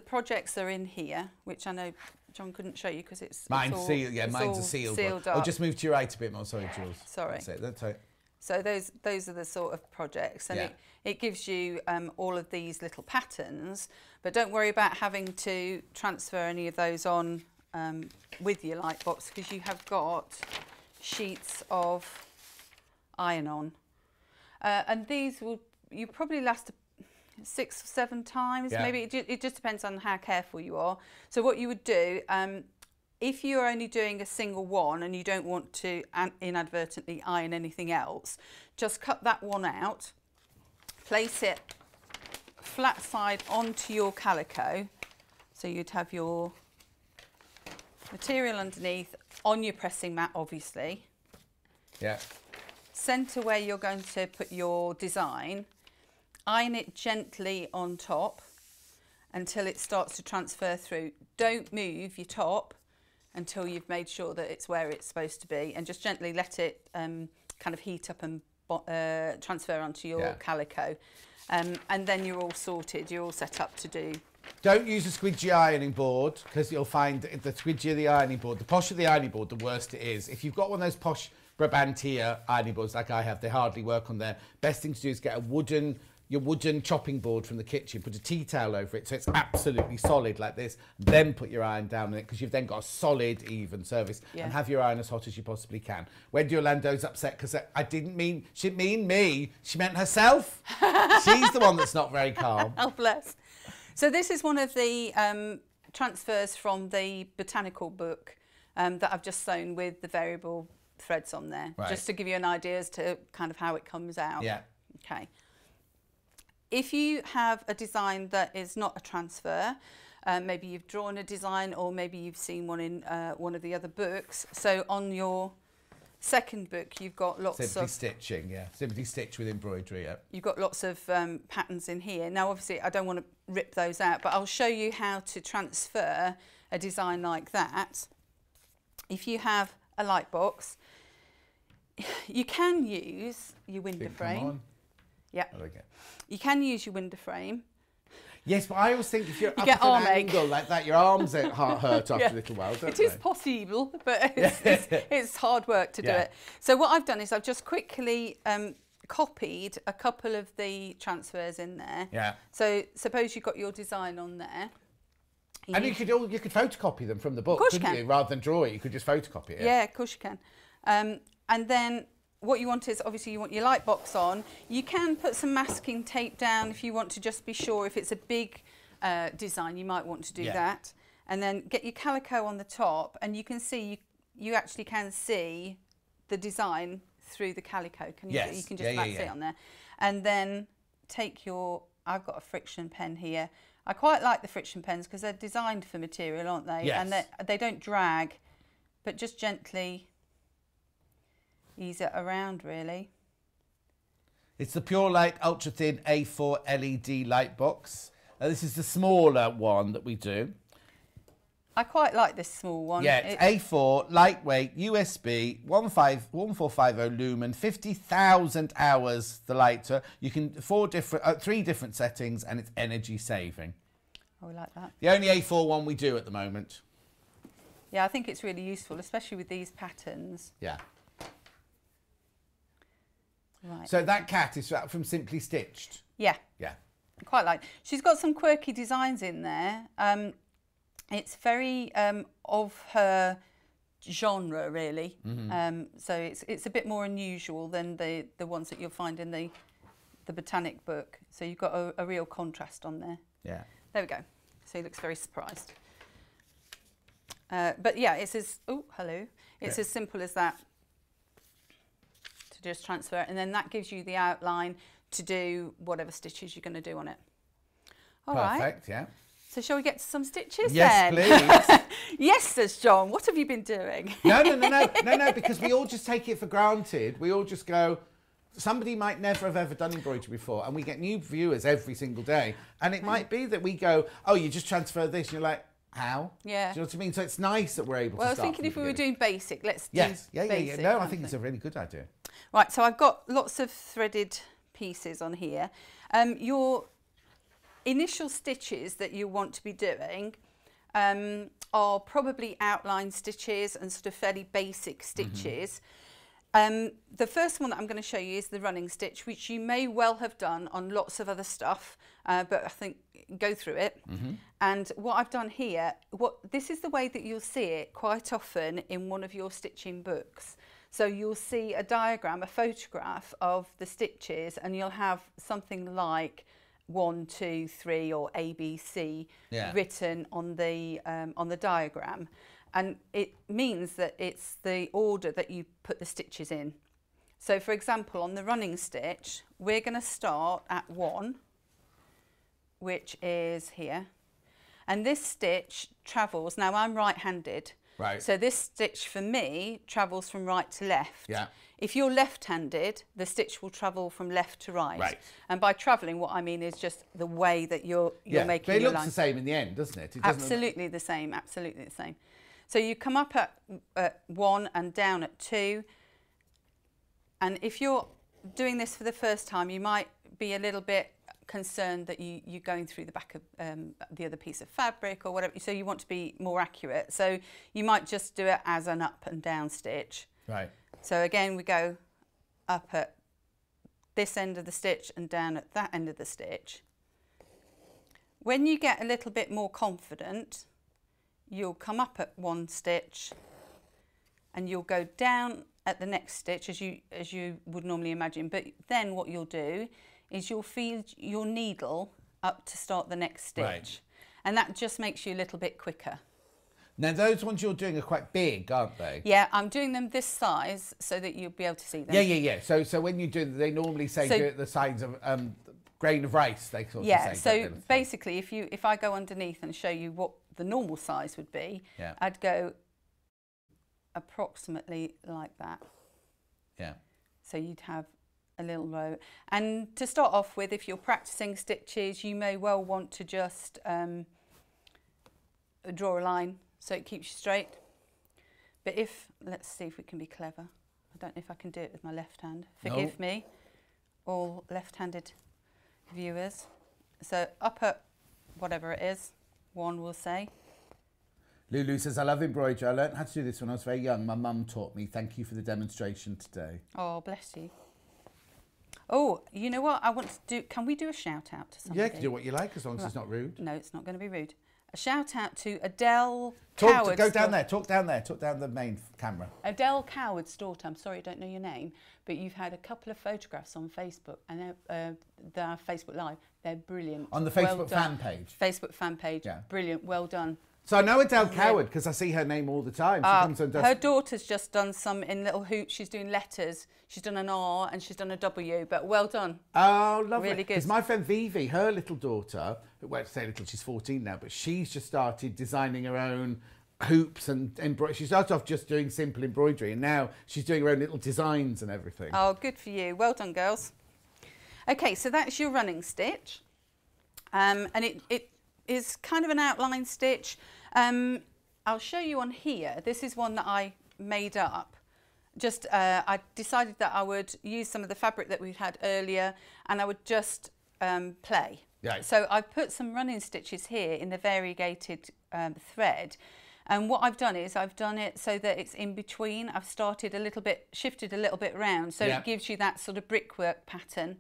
projects are in here, which I know John couldn't show you because it's Mine's all, sealed. Yeah, it's mine's all a sealed sealed one. up. Oh, just move to your right a bit more. Sorry, Jules. Sorry. That's it. That's it. So those are the sort of projects, and it gives you all of these little patterns, but don't worry about having to transfer any of those on with your light box, because you have got sheets of iron on, and these will you probably last 6 or 7 times. Maybe it just depends on how careful you are. So what you would do, if you're only doing a single one and you don't want to inadvertently iron anything else, just cut that one out, place it flat side onto your calico, so you'd have your material underneath on your pressing mat, obviously. Yeah. Centre where you're going to put your design, iron it gently on top until it starts to transfer through. Don't move your top until you've made sure that it's where it's supposed to be, and just gently let it kind of heat up and transfer onto your calico. And then you're all sorted, you're all set up to do. Don't use a squidgy ironing board, because you'll find the squidgier the ironing board, the posher the ironing board, the worse it is. If you've got one of those posh Brabantia ironing boards like I have, they hardly work on there. Best thing to do is get your wooden chopping board from the kitchen, put a tea towel over it so it's absolutely solid like this, then put your iron down in it, because you've then got a solid, even surface, and have your iron as hot as you possibly can. Wendy Orlando's upset because she didn't mean me, she meant herself. She's the one that's not very calm. Oh, bless. So this is one of the transfers from the botanical book that I've just sewn with the variable threads on there, just to give you an idea as to kind of how it comes out. Yeah. Okay. If you have a design that is not a transfer, maybe you've drawn a design, or maybe you've seen one in one of the other books. So on your second book, you've got lots of stitching, simply stitch with embroidery. You've got lots of patterns in here. Now, obviously, I don't want to rip those out, but I'll show you how to transfer a design like that. If you have a light box, you can use your window frame. Yeah. Okay. You can use your window frame. Yes, but I always think if you're up get at an arm ache. angle like that, your arms hurt after a little while, don't It they? is possible, but it's hard work to do it. So what I've done is I've just quickly copied a couple of the transfers in there. Yeah. So suppose you've got your design on there. And you could photocopy them from the book, couldn't you? Rather than draw it, you could just photocopy it. Yeah, of course you can. And then what you want is, obviously, you want your light box on. You can put some masking tape down if you want to just be sure. If it's a big design, you might want to do that. And then get your calico on the top, and you can see, you actually can see the design through the calico. Can you? Yes. You can just see it on there. And then take your, I've got a friction pen here. I quite like the friction pens because they're designed for material, aren't they? Yes. And they don't drag, but just gently ease it around, really. It's the Pure Light Ultra Thin A4 LED light box. This is the smaller one that we do. I quite like this small one. Yeah, it's A4, lightweight, USB, 1450 lumen, 50,000 hours the lighter. You can 3 different settings, and it's energy saving. Oh, we like that. The only A4 one we do at the moment. Yeah, I think it's really useful, especially with these patterns. Yeah. Right. So that cat is from Simply Stitched. Yeah. Yeah. I quite like. She's got some quirky designs in there. It's very of her genre, really. So it's a bit more unusual than the ones that you'll find in the botanic book. So you've got a real contrast on there. Yeah. There we go. So he looks very surprised. But yeah, it's as It's as simple as that. To just transfer it, and then that gives you the outline to do whatever stitches you're going to do on it. All right. Perfect. Yeah. So shall we get to some stitches Yes, then? please. Yes, says John. What have you been doing? No, because we all just take it for granted. We all just go, somebody might never have ever done embroidery before, and we get new viewers every single day. And it might be that we go, oh, you just transfer this, and you're like, how? Yeah. Do you know what I mean? So it's nice that we're able Well, I to was start thinking from if the we were beginning. doing basic, let's Yes, do yeah. basic. No, I think it's a really good idea. Right, so I've got lots of threaded pieces on here. Your initial stitches that you want to be doing are probably outline stitches and sort of fairly basic stitches. The first one that I'm going to show you is the running stitch, which you may well have done on lots of other stuff, but I think go through it. And what I've done here, this is the way that you'll see it quite often in one of your stitching books. So you'll see a diagram, a photograph of the stitches, and you'll have something like 1, 2, 3 or ABC written on the diagram. And it means that it's the order that you put the stitches in. So for example, on the running stitch, we're going to start at 1, which is here. And this stitch travels, now I'm right-handed. Right. So this stitch for me travels from right to left. Yeah. If you're left-handed, the stitch will travel from left to right. Right. And by travelling, what I mean is just the way that you're making but it your looks line. the same in the end, doesn't it? It doesn't Absolutely the same, absolutely the same. So you come up at 1 and down at 2. And if you're doing this for the first time, you might be a little bit concerned that you're going through the back of the other piece of fabric or whatever. So you want to be more accurate. So you might just do it as an up and down stitch. Right. So again, we go up at this end of the stitch and down at that end of the stitch. When you get a little bit more confident, you'll come up at 1 stitch and you'll go down at the next stitch as you would normally imagine. But then what you'll do is you'll feed your needle up to start the next stitch. Right. And that just makes you a little bit quicker. Now, those ones you're doing are quite big, aren't they? Yeah, I'm doing them this size so that you'll be able to see them. Yeah. So when you do, they normally say do it the size of grain of rice. They sort of say. Yeah. So don't they? basically, if I go underneath and show you what the normal size would be, I'd go approximately like that. Yeah. So you'd have a little row. And to start off with, if you're practicing stitches, you may well want to just draw a line so it keeps you straight. But let's see if we can be clever. I don't know if I can do it with my left hand. Forgive me, all left-handed viewers. So up at whatever it is, 1 we'll say. Lulu says, I love embroidery. I learnt how to do this when I was very young. My mum taught me. Thank you for the demonstration today. Oh, bless you. Oh, you know what I want to do? Can we do a shout out to somebody? Yeah, you can do what you like as long as it's not rude. No, it's not going to be rude. A shout out to Adele Go Coward's down there. Talk down there. Talk down the main camera. Adele Coward's daughter. I'm sorry I don't know your name, but you've had a couple of photographs on Facebook and they're Facebook Live. They're brilliant. On the Facebook fan page. Facebook fan page. Yeah. Brilliant. Well done. So I know Adele Coward because I see her name all the time. She comes and does... Her daughter's just done some in little hoops. She's doing letters. She's done an R and she's done a W, but well done. Oh, lovely. Really good. Because my friend Vivi, her little daughter, well, say little, she's 14 now, but she's just started designing her own hoops and embroidery. She started off just doing simple embroidery and now she's doing her own little designs and everything. Oh, good for you. Well done, girls. Okay, so that's your running stitch. And it is kind of an outline stitch. I'll show you on here. This is one that I made up. Just I decided that I would use some of the fabric that we'd had earlier and I would just play. Right. So I put some running stitches here in the variegated thread. And what I've done is I've done it so that it's in between. I've started a little bit, shifted a little bit round. So it gives you that sort of brickwork pattern.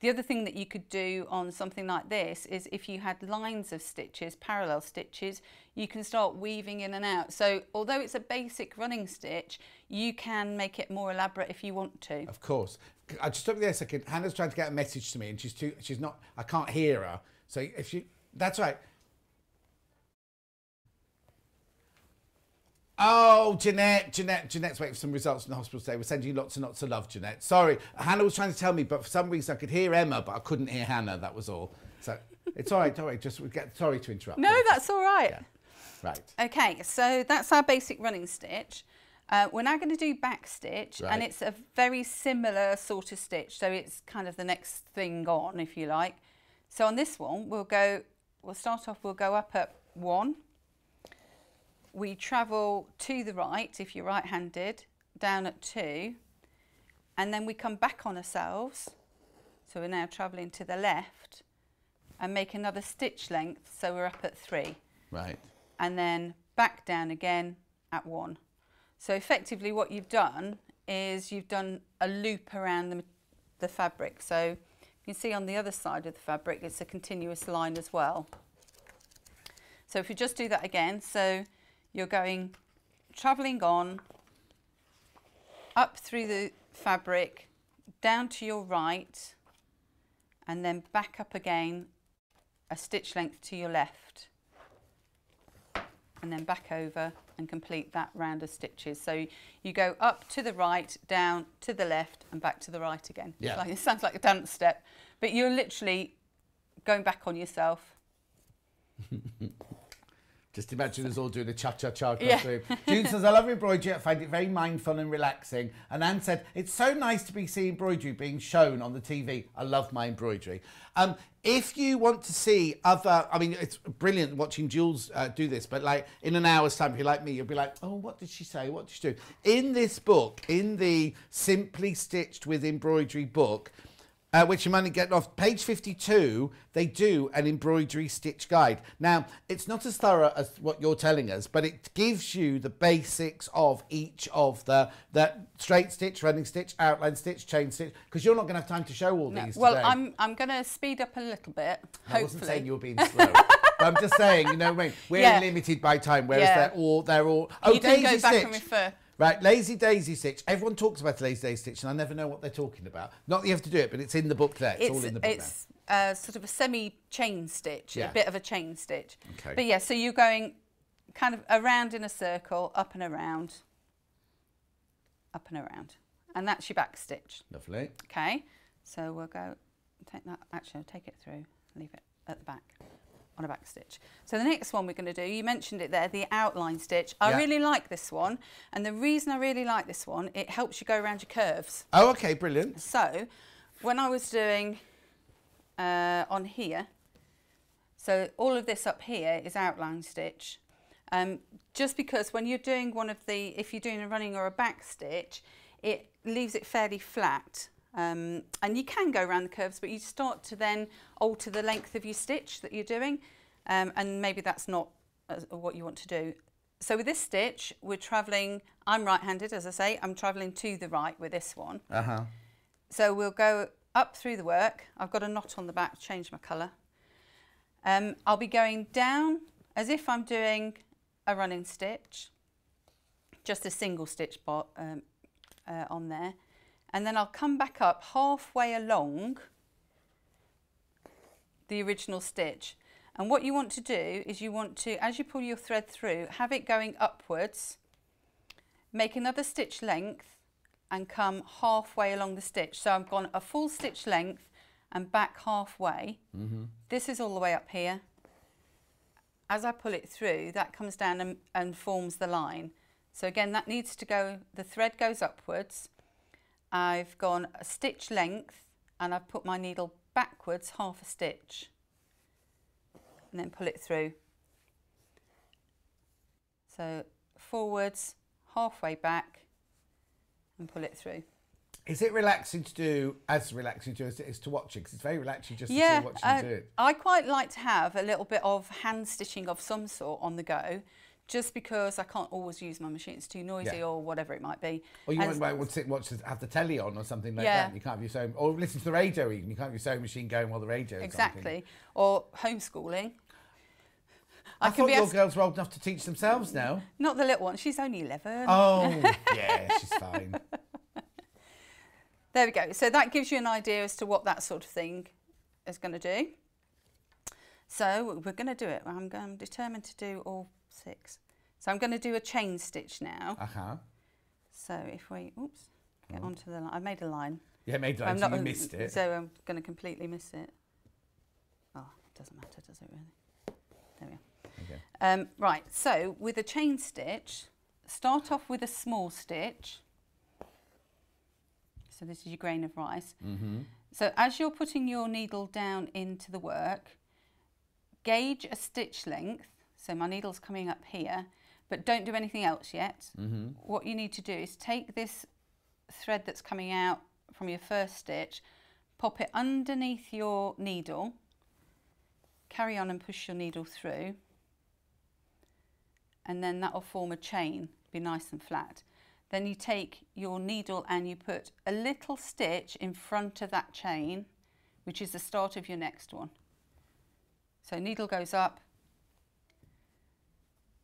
The other thing that you could do on something like this is if you had lines of stitches, parallel stitches, you can start weaving in and out. So although it's a basic running stitch, you can make it more elaborate if you want to. Of course. I just stop there a second. Hannah's trying to get a message to me and she's not, I can't hear her. So if she, that's right. Oh, Jeanette's waiting for some results from the hospital today. We're sending you lots and lots of love, Jeanette. Sorry, Hannah was trying to tell me, but for some reason I could hear Emma, but I couldn't hear Hannah, that was all. So It's all right, don't worry. Sorry to interrupt. No, that's all right. Yeah. Right. Okay, so that's our basic running stitch. We're now going to do back stitch, and it's a very similar sort of stitch. So it's kind of the next thing on, if you like. So on this one, we'll start off, we'll go up at 1. We travel to the right, if you're right-handed, down at 2. And then we come back on ourselves. So we're now travelling to the left and make another stitch length. So we're up at 3. Right. And then back down again at 1. So effectively what you've done is you've done a loop around the fabric. So you can see on the other side of the fabric, it's a continuous line as well. So if you just do that again, so you're going, travelling on, up through the fabric, down to your right, and then back up again, a stitch length to your left. And then back over and complete that round of stitches. So you go up to the right, down to the left, and back to the right again. Yeah. It sounds like a dance step, but you're literally going back on yourself. Just imagine us all doing a cha-cha-cha across the room. June says, I love embroidery. I find it very mindful and relaxing. And Anne said, it's so nice to be seeing embroidery being shown on the TV. I love my embroidery. If you want to see other, I mean, it's brilliant watching Jules do this, but like in an hour's time, if you're like me, you'll be like, oh, what did she say? What did she do? In this book, in the Simply Stitched with Embroidery book, which you might get off page 52, they do an embroidery stitch guide. Now, it's not as thorough as what you're telling us, but it gives you the basics of each of the straight stitch, running stitch, outline stitch, chain stitch, because you're not going to have time to show all these Well, today. I'm going to speed up a little bit, hopefully. I wasn't saying you were being slow. But I'm just saying, you know what I mean? We're limited by time, whereas they're all... Oh, you can go back and refer. Right, Lazy Daisy Stitch. Everyone talks about Lazy Daisy Stitch, and I never know what they're talking about. Not that you have to do it, but it's in the book there. It's all in the book there. It's sort of a semi-chain stitch, a bit of a chain stitch. Okay. But yeah, so you're going kind of around in a circle, up and around, up and around. And that's your back stitch. Lovely. Okay, so we'll go, take that, actually I'll take it through, leave it at the back. On a back stitch. So the next one we're going to do, you mentioned it there, the outline stitch. I really like this one, and the reason I really like this one, it helps you go around your curves. Oh, okay, brilliant. So when I was doing on here, so all of this up here is outline stitch. Just because when you're doing if you're doing a running or a back stitch, it leaves it fairly flat. And you can go around the curves, but you start to then alter the length of your stitch that you're doing, and maybe that's not what you want to do. So with this stitch, we're travelling, I'm right-handed, as I say, I'm travelling to the right with this one. So we'll go up through the work. I've got a knot on the back to change my colour. I'll be going down as if I'm doing a running stitch, just a single stitch on there. And then I'll come back up halfway along the original stitch. And what you want to do is you want to, as you pull your thread through, have it going upwards, make another stitch length and come halfway along the stitch. So I've gone a full stitch length and back halfway. This is all the way up here. As I pull it through, that comes down and forms the line. So again, that needs to go, the thread goes upwards. I've gone a stitch length and I've put my needle backwards half a stitch and then pull it through. So forwards, halfway back and pull it through. Is it relaxing to do, as relaxing to do as it is to watch it? Because it's very relaxing just to see watching you do it. I quite like to have a little bit of hand stitching of some sort on the go, just because I can't always use my machine. It's too noisy or whatever it might be. Or you might have the telly on or something like that. You can't have your sewing, or listen to the radio even. You can't have your sewing machine going while the radio's on. Exactly. Or homeschooling. I thought your girls were old enough to teach themselves now. Not the little one. She's only 11. Oh, yeah, she's fine. There we go. So that gives you an idea as to what that sort of thing is going to do. So we're going to do it. I'm determined to do all 6. So I'm going to do a chain stitch now. So if we, get onto the line. I made a line. Yeah, made a line, so you missed it. So I'm going to completely miss it. Oh, doesn't matter, does it really? There we are. Okay. Right, so with a chain stitch, start off with a small stitch. So this is your grain of rice. So as you're putting your needle down into the work, gauge a stitch length. So my needle's coming up here, but don't do anything else yet. What you need to do is take this thread that's coming out from your first stitch, pop it underneath your needle, carry on and push your needle through, and then that will form a chain, be nice and flat. Then you take your needle and you put a little stitch in front of that chain, which is the start of your next one. So needle goes up,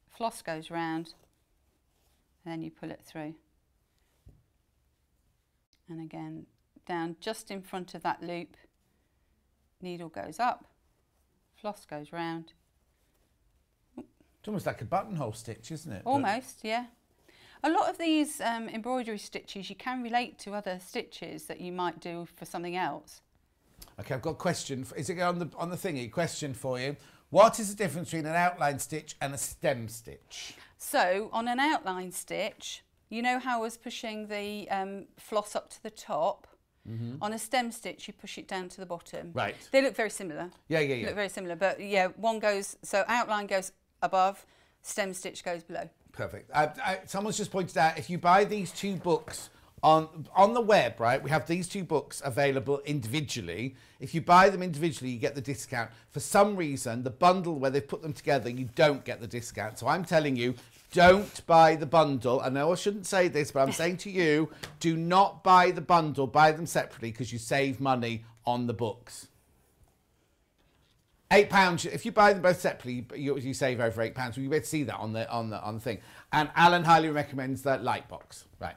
floss goes round, and then you pull it through. And again, down just in front of that loop, needle goes up, floss goes round. It's almost like a buttonhole stitch, isn't it? Almost, yeah. A lot of these embroidery stitches you can relate to other stitches that you might do for something else. Okay, I've got a question. Is it on the thingy? Question for you. What is the difference between an outline stitch and a stem stitch? So on an outline stitch, you know how I was pushing the floss up to the top? On a stem stitch, you push it down to the bottom. Right. They look very similar. Yeah. They look very similar, but yeah, one goes, so outline goes above, stem stitch goes below. Perfect. Someone's just pointed out, if you buy these two books on the web, right, we have these two books available individually. If you buy them individually, you get the discount. For some reason, the bundle where they've put them together, you don't get the discount. So I'm telling you, don't buy the bundle. I know I shouldn't say this, but I'm saying to you, do not buy the bundle. Buy them separately because you save money on the books. £8. If you buy them both separately, you save over £8. You better see that on the thing. And Alan highly recommends that light box. Right.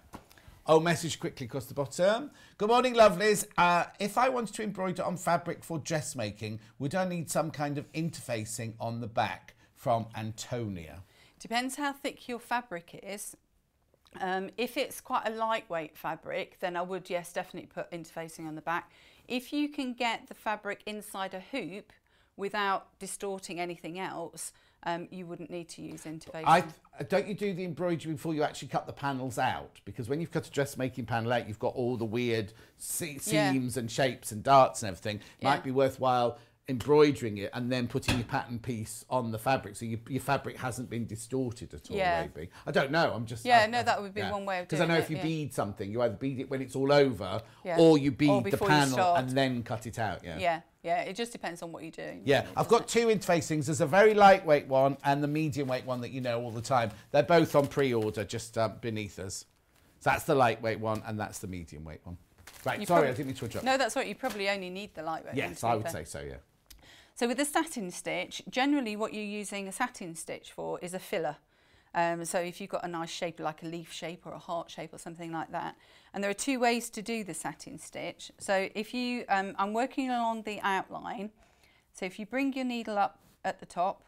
Oh, message quickly across the bottom. Good morning, lovelies. If I wanted to embroider on fabric for dressmaking, would I need some kind of interfacing on the back? From Antonia. Depends how thick your fabric is. If it's quite a lightweight fabric, then I would, yes, definitely put interfacing on the back. If you can get the fabric inside a hoop without distorting anything else, you wouldn't need to use interfacing. Don't you do the embroidery before you actually cut the panels out? Because when you've cut a dressmaking panel out, you've got all the weird seams and shapes and darts and everything. It might be worthwhile embroidering it and then putting your pattern piece on the fabric so your fabric hasn't been distorted at all, maybe. I don't know, I'm just... no, that would be one way of doing it. Because I know if you bead something, you either bead it when it's all over or you bead the panel and then cut it out, Yeah, it just depends on what you're doing. Yeah, really, I've got two interfacings. There's a very lightweight one and the medium weight one that you know all the time. They're both on pre-order, just beneath us. So that's the lightweight one and that's the medium weight one. Right, sorry, I didn't mean to interrupt. No, that's right. You probably only need the lightweight one. Yes, I would say so, yeah. So with a satin stitch, generally what you're using a satin stitch for is a filler. So if you've got a nice shape like a leaf shape or a heart shape or something like that. And there are two ways to do the satin stitch. So if you, I'm working along the outline. So if you bring your needle up at the top,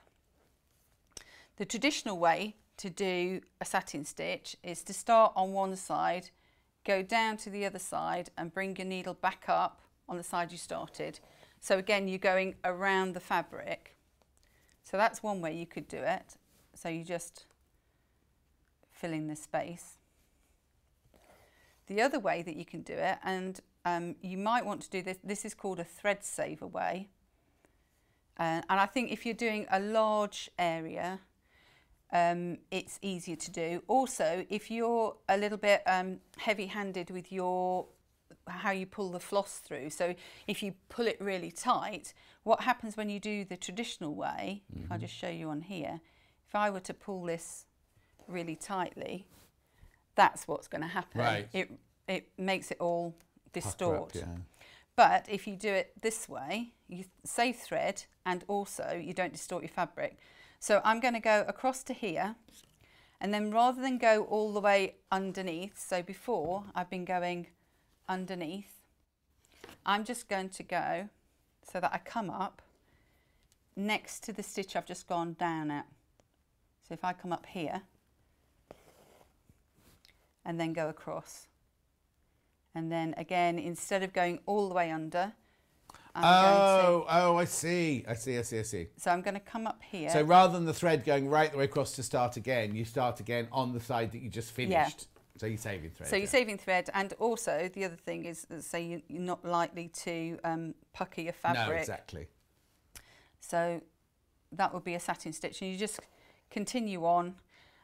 the traditional way to do a satin stitch is to start on one side, go down to the other side and bring your needle back up on the side you started. So again, you're going around the fabric. So that's one way you could do it. So you just fill in the space. The other way that you can do it, and you might want to do this, this is called a thread saver way. And I think if you're doing a large area, it's easier to do. Also, if you're a little bit heavy-handed with how you pull the floss through, so if you pull it really tight, what happens when you do the traditional way, I'll just show you on here, if I were to pull this really tightly, that's what's going to happen. Right. It makes it all distort. Yeah. But if you do it this way, you save thread and also you don't distort your fabric. So I'm going to go across to here, and then rather than go all the way underneath, so before I've been going underneath, I'm just going to go so that I come up next to the stitch I've just gone down at. So if I come up here and then go across, and then again, instead of going all the way under, Oh, I see. So I'm going to come up here. So rather than the thread going right the way across to start again, you start again on the side that you just finished. Yeah. So you're saving thread. So you're saving thread, and also the other thing is, say you're not likely to pucker your fabric. No, exactly. So that would be a satin stitch, and you just continue on.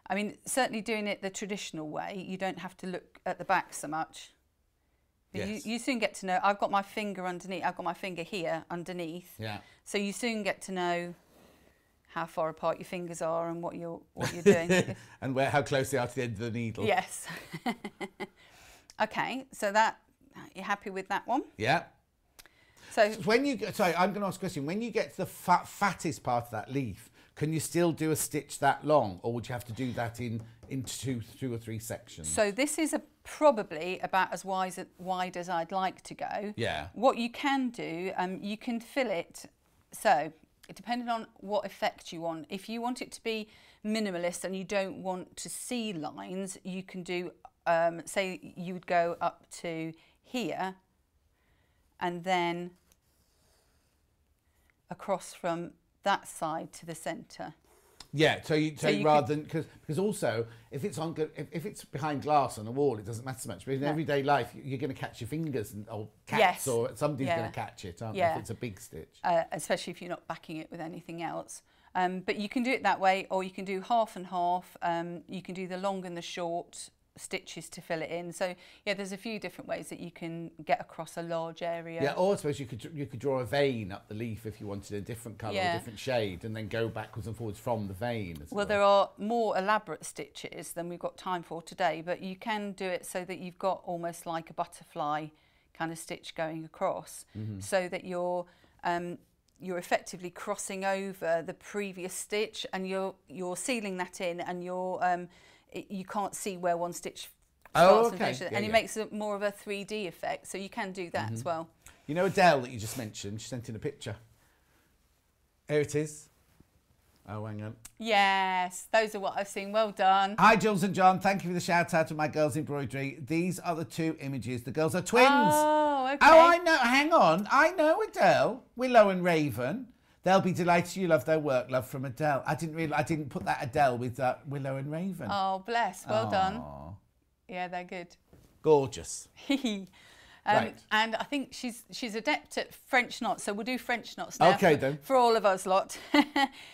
I mean, certainly doing it the traditional way, you don't have to look at the back so much. But Yes. you soon get to know, I've got my finger underneath, I've got my finger here underneath. Yeah. So you soon get to know how far apart your fingers are and what you're doing. And how close they are to the end of the needle. Yes. Okay, so that, you're happy with that one? Yeah. So When you, sorry, I'm going to ask a question. When you get to the fattest part of that leaf, can you still do a stitch that long, or would you have to do that in two or three sections? So this is probably about as wide as I'd like to go. Yeah. What you can do, you can fill it. So depending on what effect you want, if you want it to be minimalist and you don't want to see lines, you can do, say you would go up to here and then across from that side to the centre. Yeah, so you you rather than because also if it's if it's behind glass on a wall, it doesn't matter so much. But in everyday life, you're going to catch your fingers or cats, Yes. or somebody's Yeah. going to catch it, aren't Yeah. they? If it's a big stitch. Especially if you're not backing it with anything else. But you can do it that way, or you can do half and half. You can do the long and the short stitches to fill it in. So yeah, there's a few different ways that you can get across a large area. Yeah, or I suppose you could draw a vein up the leaf if you wanted a different colour, Yeah. or a different shade, and then go backwards and forwards from the vein. As Well, there are more elaborate stitches than we've got time for today, but you can do it so that you've got almost like a butterfly kind of stitch going across, so that you're effectively crossing over the previous stitch, and you're sealing that in, and you can't see where one stitch starts and finishes, and it makes it more of a 3D effect. So you can do that as well. You know Adele that you just mentioned? She sent in a picture. Here it is. Oh, hang on. Yes, those are what I've seen. Well done. Hi, Jules and John. Thank you for the shout out to my girls' embroidery. These are the two images. The girls are twins. Oh, okay. Oh, I know. Hang on. I know Adele. Willow and Raven. They'll be delighted you love their work. Love from Adele. I didn't put that Adele with Willow and Raven. Oh, bless. Well done. Yeah, they're good. Gorgeous. Right. And I think she's adept at French knots, so we'll do French knots now. Okay, then. For all of us lot.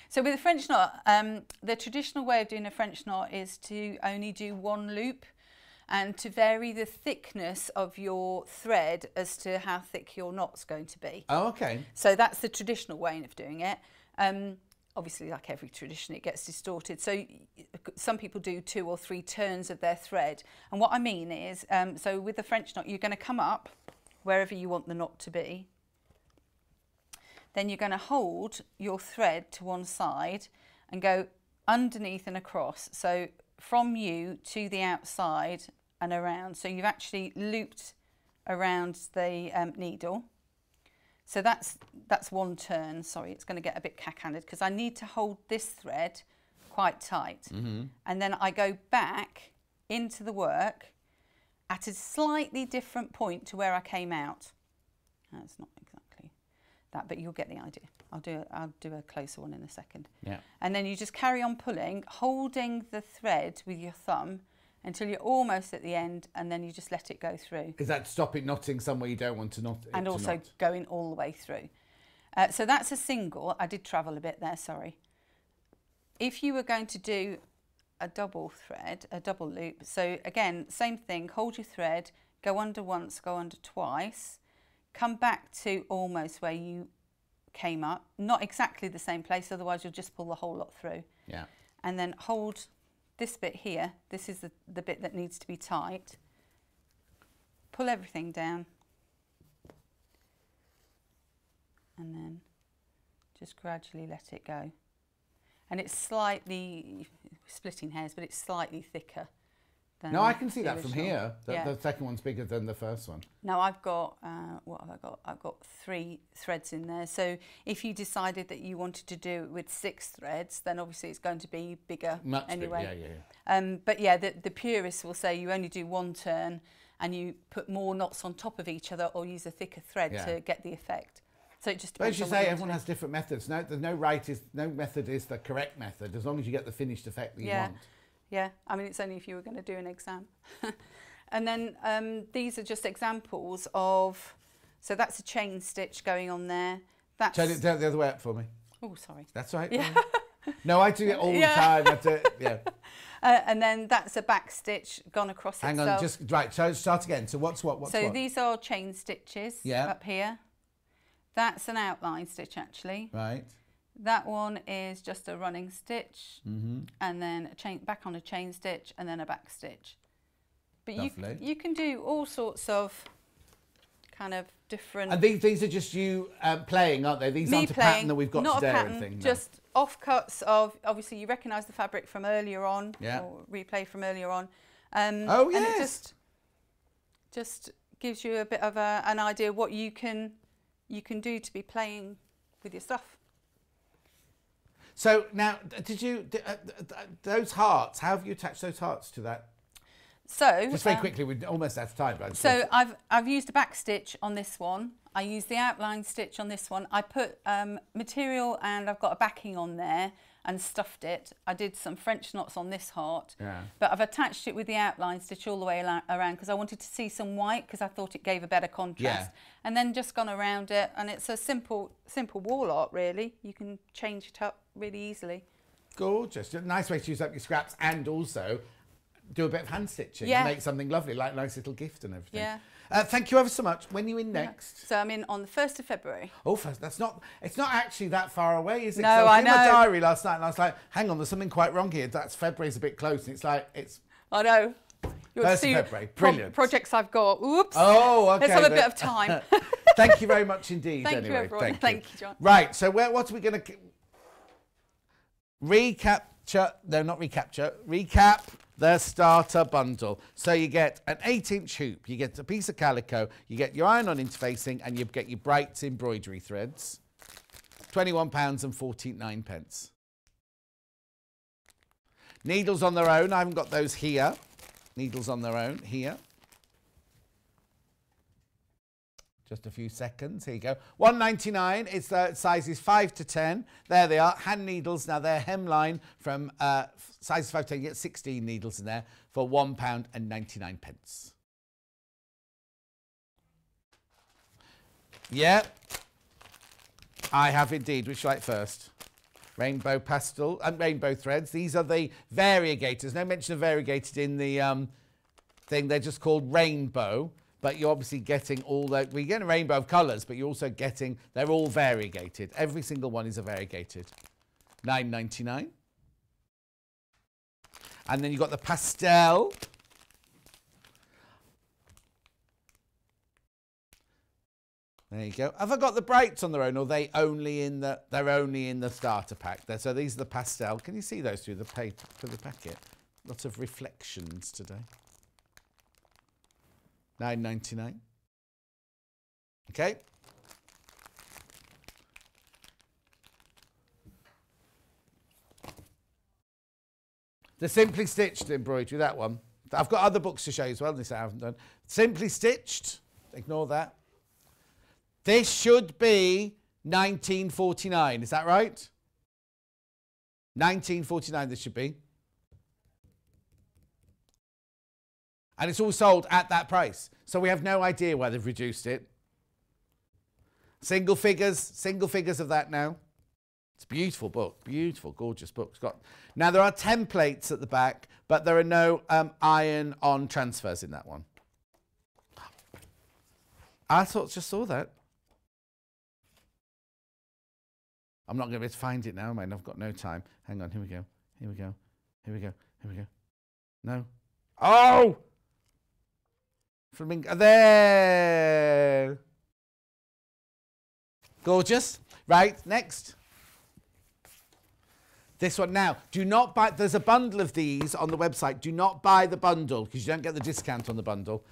So with a French knot, the traditional way of doing a French knot is to only do one loop, and to vary the thickness of your thread as to how thick your knot's going to be. Oh, okay. So that's the traditional way of doing it. Obviously, like every tradition, it gets distorted. So some people do 2 or 3 turns of their thread. And what I mean is, so with the French knot, you're going to come up wherever you want the knot to be. Then you're going to hold your thread to one side and go underneath and across. So from you to the outside and around. So you've actually looped around the needle. So that's one turn. Sorry, it's going to get a bit cack-handed because I need to hold this thread quite tight. And then I go back into the work at a slightly different point to where I came out. That's not exactly that, but you'll get the idea. I'll do a closer one in a second. Yeah. And then you just carry on pulling, holding the thread with your thumb until you're almost at the end, and then you just let it go through. Is that to stop it knotting somewhere you don't want to knot? And also going all the way through. So that's a single. I did travel a bit there, sorry. If you were going to do a double thread, a double loop, so again, same thing, hold your thread, go under once, go under twice, come back to almost where you came up, not exactly the same place, otherwise you'll just pull the whole lot through. Yeah. And then hold this bit here, this is the bit that needs to be tight. Pull everything down. And then just gradually let it go. And it's slightly, splitting hairs, but it's slightly thicker than No, I can see the that from original. here. Yeah. The second one's bigger than the first one. Now I've got, what have I got? I've got 3 threads in there. So if you decided that you wanted to do it with 6 threads, then obviously it's going to be bigger Much anyway. bigger, yeah. But yeah, the purists will say you only do one turn and you put more knots on top of each other or use a thicker thread Yeah. to get the effect. So it just But depends as you on say, what you everyone want has different methods. No method is the correct method, as long as you get the finished effect that you want. Yeah, I mean, it's only if you were going to do an exam. And then these are just examples of, so that's a chain stitch going on there. That's, Turn it the other way up for me. oh, sorry. That's right. Yeah. No, I do it all the time. I do it, yeah. And then that's a back stitch gone across Hang itself. on, just right. So start again. So what's what? So these are chain stitches up here. That's an outline stitch actually. Right. That one is just a running stitch, and then a chain back on a chain stitch, and then a back stitch. But you can do all sorts of kind of different. And these are just you playing, aren't they? These aren't a pattern that we've got not today a or pattern, anything. No. just offcuts of, obviously you recognise the fabric from earlier on, Yeah. or replay from earlier on. Oh yes. And it just gives you a bit of an idea what you can do to be playing with your stuff. So now, those hearts? How have you attached those hearts to that? So Just very quickly, we're almost out of time. But so I've used a back stitch on this one. I used the outline stitch on this one. I put material and I've got a backing on there and stuffed it. I did some French knots on this heart, but I've attached it with the outline stitch all the way around because I wanted to see some white because I thought it gave a better contrast. And then just gone around it, and it's a simple wall art really. You can change it up really easily. Gorgeous. A nice way to use up your scraps and also do a bit of hand stitching and make something lovely, like a nice little gift and everything. Yeah. Thank you ever so much. When are you in next? So I'm in on the 1st of February. Oh, it's not actually that far away, is it? No, So I was in my know. diary last night and I was like, hang on, there's something quite wrong here. That's February's a bit close. And it's like, I know. You'll 1st of see February. Brilliant. projects I've got. Oops. Oh, okay. Let's have a bit of time. Thank you very much indeed. Thank anyway. you, everyone. Thank you, John. Right, so what are we going to... Recap the starter bundle. So you get an 8-inch hoop, you get a piece of calico, you get your iron-on interfacing, and you get your Brights embroidery threads. £21.49. Needles on their own, I haven't got those here. Needles on their own, here. Just a few seconds. Here you go. £1.99. It's sizes 5 to 10. There they are. Hand needles. Now they're hemline from sizes 5 to 10. You get 16 needles in there for £1.99. Yeah, I have indeed. Which you like first? Rainbow pastel and rainbow threads. These are the variegators. No mention of variegated in the thing. They're just called rainbow. But you're obviously getting all that. We get a rainbow of colours, but you're also getting, they're all variegated. Every single one is a variegated. £9.99. And then you've got the pastel. There you go. Have I got the Brights on their own, or are they only in the? They're only in the starter pack. So these are the pastel. Can you see those through the paper, through the packet? Lots of reflections today. £9.99. Okay. The Simply Stitched embroidery, that one. I've got other books to show you as well, this I haven't done. Simply Stitched, ignore that. This should be £19.49, is that right? £19.49 this should be. And it's all sold at that price. So we have no idea why they've reduced it. Single figures of that now. It's a beautiful book, beautiful, gorgeous book. It's got, now there are templates at the back, but there are no iron-on transfers in that one. I just saw that. I'm not going to be able to find it now, I mean, I've got no time. Hang on, here we go, here we go, here we go, here we go. No. Oh! Flamingo, there. Gorgeous. Right, next. This one now. Do not buy, there's a bundle of these on the website. Do not buy the bundle because you don't get the discount on the bundle.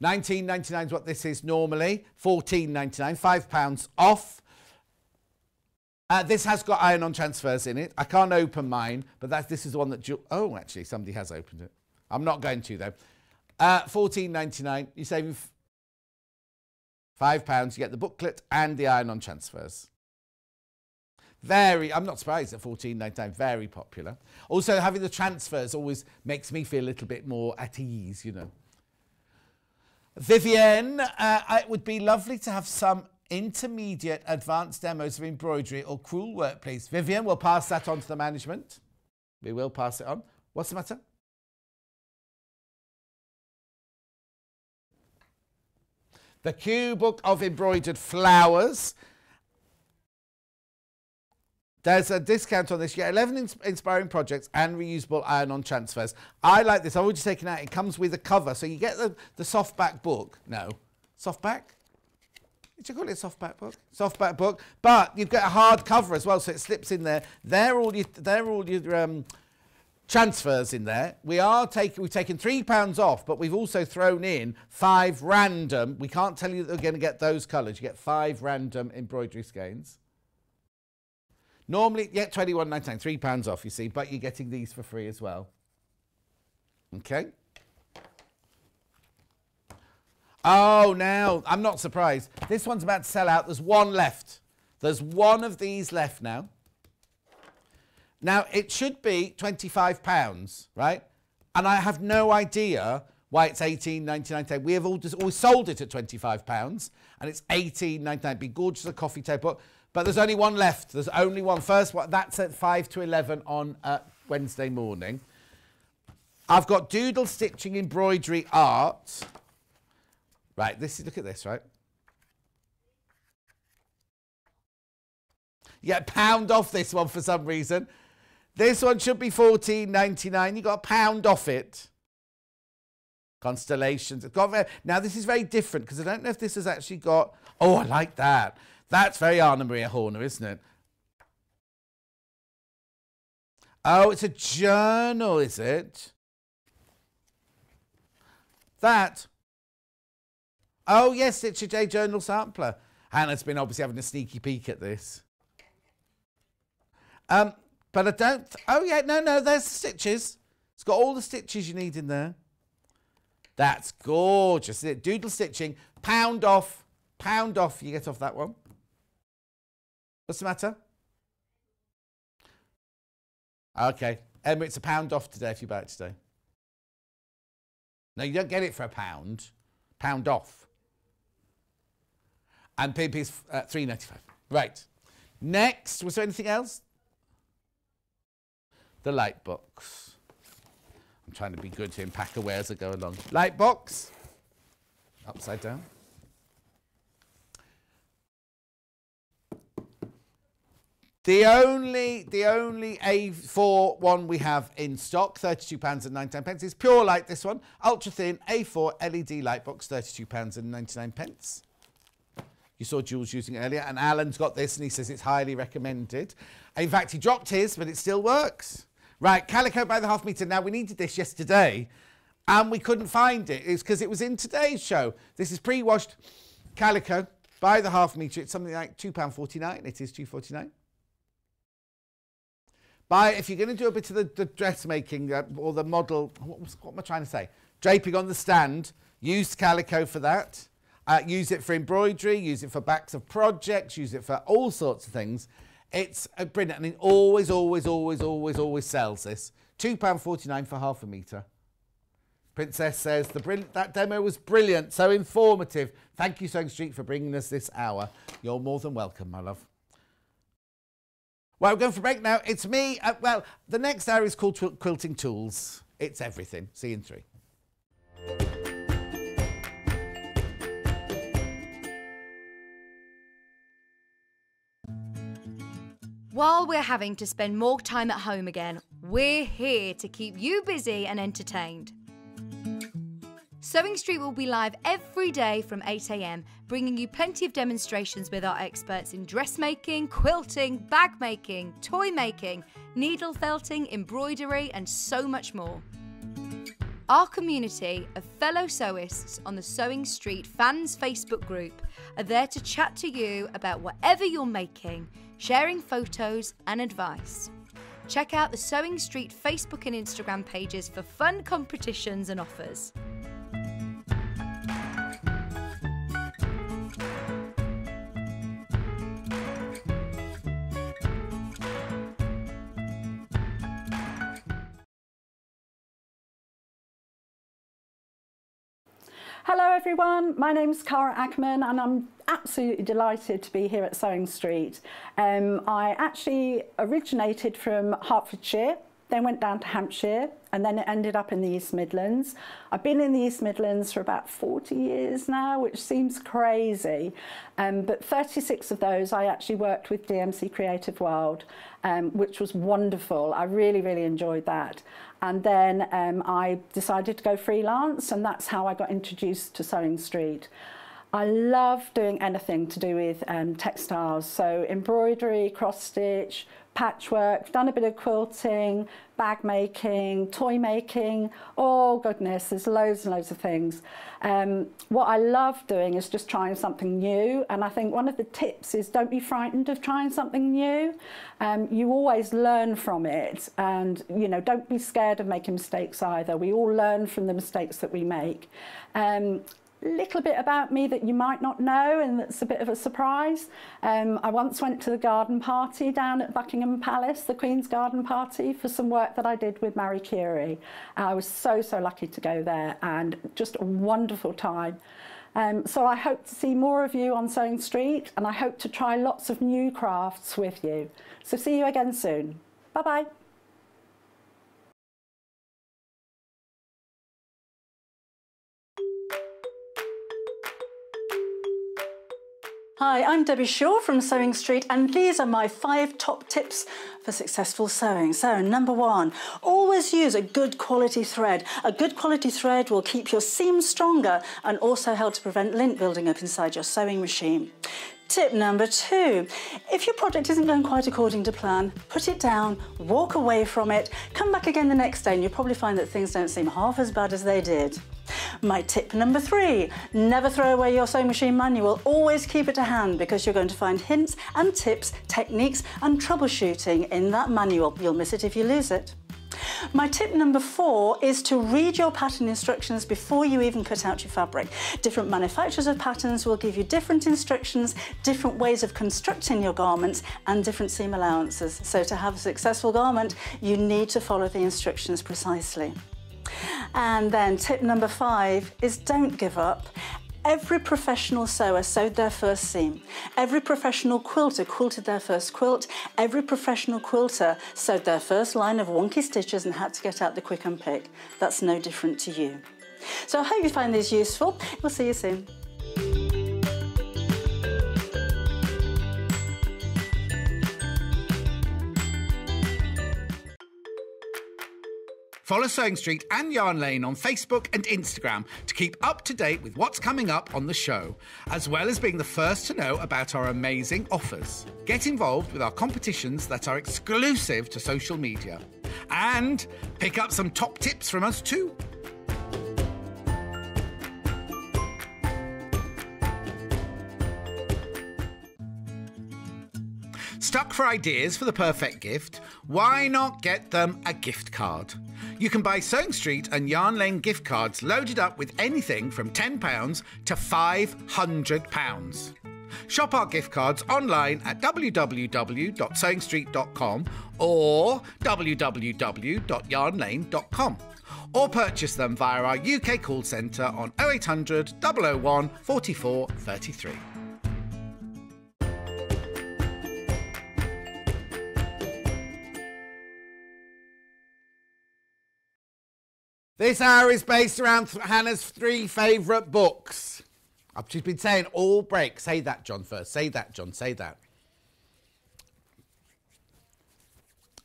£19.99 is what this is normally. £14.99, £5 off. This has got iron-on transfers in it. I can't open mine, but this is the one that... Oh, actually, somebody has opened it. I'm not going to, though. £14.99. You're saving £5, you get the booklet and the iron-on transfers. I'm not surprised at £14.99, very popular. Also, having the transfers always makes me feel a little bit more at ease, you know. Vivienne, it would be lovely to have some intermediate advanced demos of embroidery or crewel work, please. Vivienne, we'll pass that on to the management. We will pass it on. What's the matter? The Q Book of Embroidered Flowers. There's a discount on this. You get 11 inspiring projects and reusable iron-on transfers. I like this. I've already taken it out. It comes with a cover. So you get the softback book. No. Softback? Did you call it a softback book? Softback book. But you've got a hard cover as well, so it slips in there. They're all your transfers in there. We've taken £3 off, but we've also thrown in 5 random. We can't tell you that we're going to get those colours. You get 5 random embroidery skeins. Normally, you get £21.99, £3 off, you see, but you're getting these for free as well. Okay. Oh, now, I'm not surprised. This one's about to sell out. There's one left. There's one of these left now. Now, it should be £25, right? And I have no idea why it's £18.99. We have always sold it at £25, and it's £18.99. It'd be gorgeous as a coffee table. But there's only one left. There's only one. First one, that's at 5 to 11 on Wednesday morning. I've got doodle stitching embroidery art. Right, look at this, right? You get £1 off this one for some reason. This one should be £14.99. You got £1 off it. Constellations. Now, this is very different because I don't know if this has actually got... Oh, I like that. That's very Anna Maria Horner, isn't it? Oh, it's a journal, is it? That. Oh, yes, it's a J Journal sampler. Hannah's been obviously having a sneaky peek at this. But I don't... Oh, yeah, no, there's the stitches. It's got all the stitches you need in there. That's gorgeous, isn't it? Doodle stitching, £1 off. £1 off, you get off that one. What's the matter? Okay. Emma, it's £1 off today if you buy it today. No, you don't get it for £1. £1 off. And PP's $3.95. Right. Next, was there anything else? The light box. I'm trying to be good here and pack away as I go along. Light box. Upside down. The only A4 one we have in stock, £32.99, is Pure Light, this one. Ultra thin A4 LED light box, £32.99. You saw Jules using it earlier, and Alan's got this, and he says it's highly recommended. In fact, he dropped his, but it still works. Right, calico by the half metre. Now, we needed this yesterday, and we couldn't find it. It's because it was in today's show. This is pre-washed calico by the half metre. It's something like £2.49. It is £2.49. If you're going to do a bit of the dressmaking or the model, what am I trying to say? Draping on the stand, use calico for that. Use it for embroidery, use it for backs of projects, use it for all sorts of things. It's brilliant, and it always sells this. £2.49 for half a metre. Princess says, that demo was brilliant, so informative. Thank you, Sewing Street, for bringing us this hour. You're more than welcome, my love. Well, we're going for a break now. It's me. Well, the next hour is called Quilting Tools. It's everything. See you in 3. While we're having to spend more time at home again, we're here to keep you busy and entertained. Sewing Street will be live every day from 8 AM, bringing you plenty of demonstrations with our experts in dressmaking, quilting, bag making, toy making, needle felting, embroidery, and so much more. Our community of fellow sewists on the Sewing Street fans Facebook group are there to chat to you about whatever you're making, sharing photos and advice. Check out the Sewing Street Facebook and Instagram pages for fun competitions and offers. Hello everyone, my name's Cara Ackerman and I'm absolutely delighted to be here at Sewing Street. I actually originated from Hertfordshire, then went down to Hampshire and then it ended up in the East Midlands. I've been in the East Midlands for about 40 years now, which seems crazy, but 36 of those I actually worked with DMC Creative World, which was wonderful. I really, really enjoyed that. And then I decided to go freelance and that's how I got introduced to Sewing Street. I love doing anything to do with textiles, so embroidery, cross stitch, patchwork, done a bit of quilting, bag making, toy making, oh goodness, there's loads and loads of things. What I love doing is just trying something new, and I think one of the tips is don't be frightened of trying something new. You always learn from it, and you know, don't be scared of making mistakes either. We all learn from the mistakes that we make. Little bit about me that you might not know and that's a bit of a surprise. I once went to the garden party down at Buckingham Palace, the Queen's garden party, for some work that I did with Marie Curie. I was so lucky to go there and just a wonderful time. So I hope to see more of you on Sewing Street and I hope to try lots of new crafts with you. So see you again soon. Bye bye. Hi, I'm Debbie Shaw from Sewing Street and these are my 5 top tips for successful sewing. So number 1, always use a good quality thread. A good quality thread will keep your seams stronger and also help to prevent lint building up inside your sewing machine. Tip number 2, if your project isn't going quite according to plan, put it down, walk away from it, come back again the next day and you'll probably find that things don't seem half as bad as they did. My tip number 3, never throw away your sewing machine manual, always keep it to hand because you're going to find hints and tips, techniques and troubleshooting in that manual. You'll miss it if you lose it. My tip number 4 is to read your pattern instructions before you even cut out your fabric. Different manufacturers of patterns will give you different instructions, different ways of constructing your garments and different seam allowances. So to have a successful garment, you need to follow the instructions precisely. And then tip number 5 is don't give up. Every professional sewer sewed their first seam. Every professional quilter quilted their first quilt. Every professional quilter sewed their first line of wonky stitches and had to get out the quick unpick. That's no different to you. So I hope you find these useful. We'll see you soon. Follow Sewing Street and Yarn Lane on Facebook and Instagram to keep up to date with what's coming up on the show, as well as being the first to know about our amazing offers. Get involved with our competitions that are exclusive to social media. And pick up some top tips from us too. Stuck for ideas for the perfect gift? Why not get them a gift card? You can buy Sewing Street and Yarn Lane gift cards loaded up with anything from £10 to £500. Shop our gift cards online at www.sewingstreet.com or www.yarnlane.com, or purchase them via our UK call centre on 0800 001 44 33. This hour is based around Hannah's 3 favourite books. She's been saying all break. Say that, John, first. Say that, John. Say that.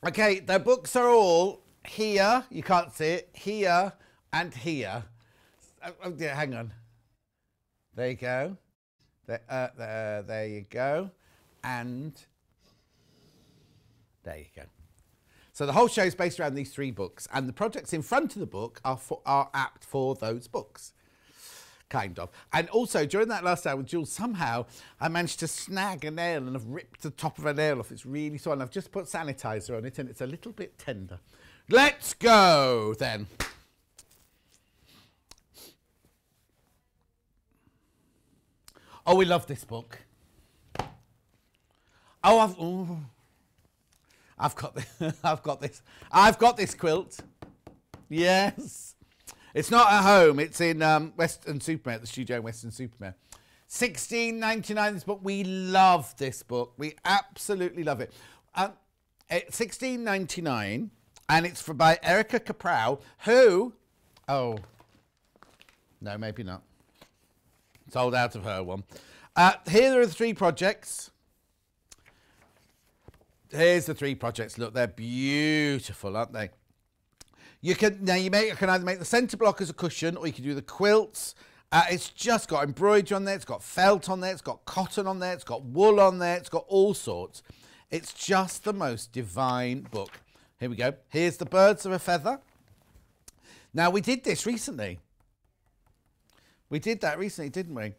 Okay, the books are all here. You can't see it. Here and here. Oh dear, hang on. There you go. There you go. And there you go. So the whole show is based around these 3 books, and the projects in front of the book are apt for those books, kind of. And also, during that last hour with Jules, somehow I managed to snag a nail and I've ripped the top of a nail off. It's really sore, and I've just put sanitizer on it, and it's a little bit tender. Let's go, then. Oh, we love this book. Oh, I've got this quilt. Yes. It's not at home. It's in Western Supermare, the studio in Western Supermare. $16.99 this book. We love this book. We absolutely love it. It's $16.99 and it's by Erica Caprow, who, oh, no, maybe not. Sold out of her one. Here are the 3 projects. Here's the 3 projects. Look, they're beautiful, aren't they? You can either make the centre block as a cushion, or you can do the quilts. It's just got embroidery on there. It's got felt on there. It's got cotton on there. It's got wool on there. It's got all sorts. It's just the most divine book. Here we go. Here's the Birds of a Feather. Now, we did this recently. We did that recently, didn't we?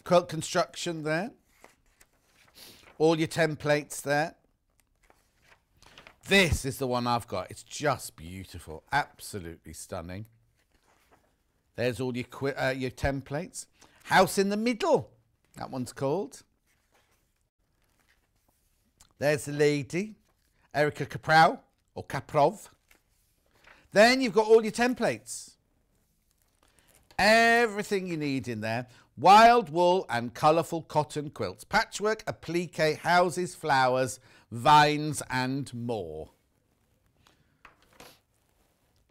Quilt construction there. All your templates there. This is the one I've got. It's just beautiful. Absolutely stunning. There's all your templates. House in the Middle. That one's called. There's the lady. Erica Caprow, or Caprov. Then you've got all your templates. Everything you need in there. Wild wool and colourful cotton quilts. Patchwork, applique, houses, flowers, vines and more.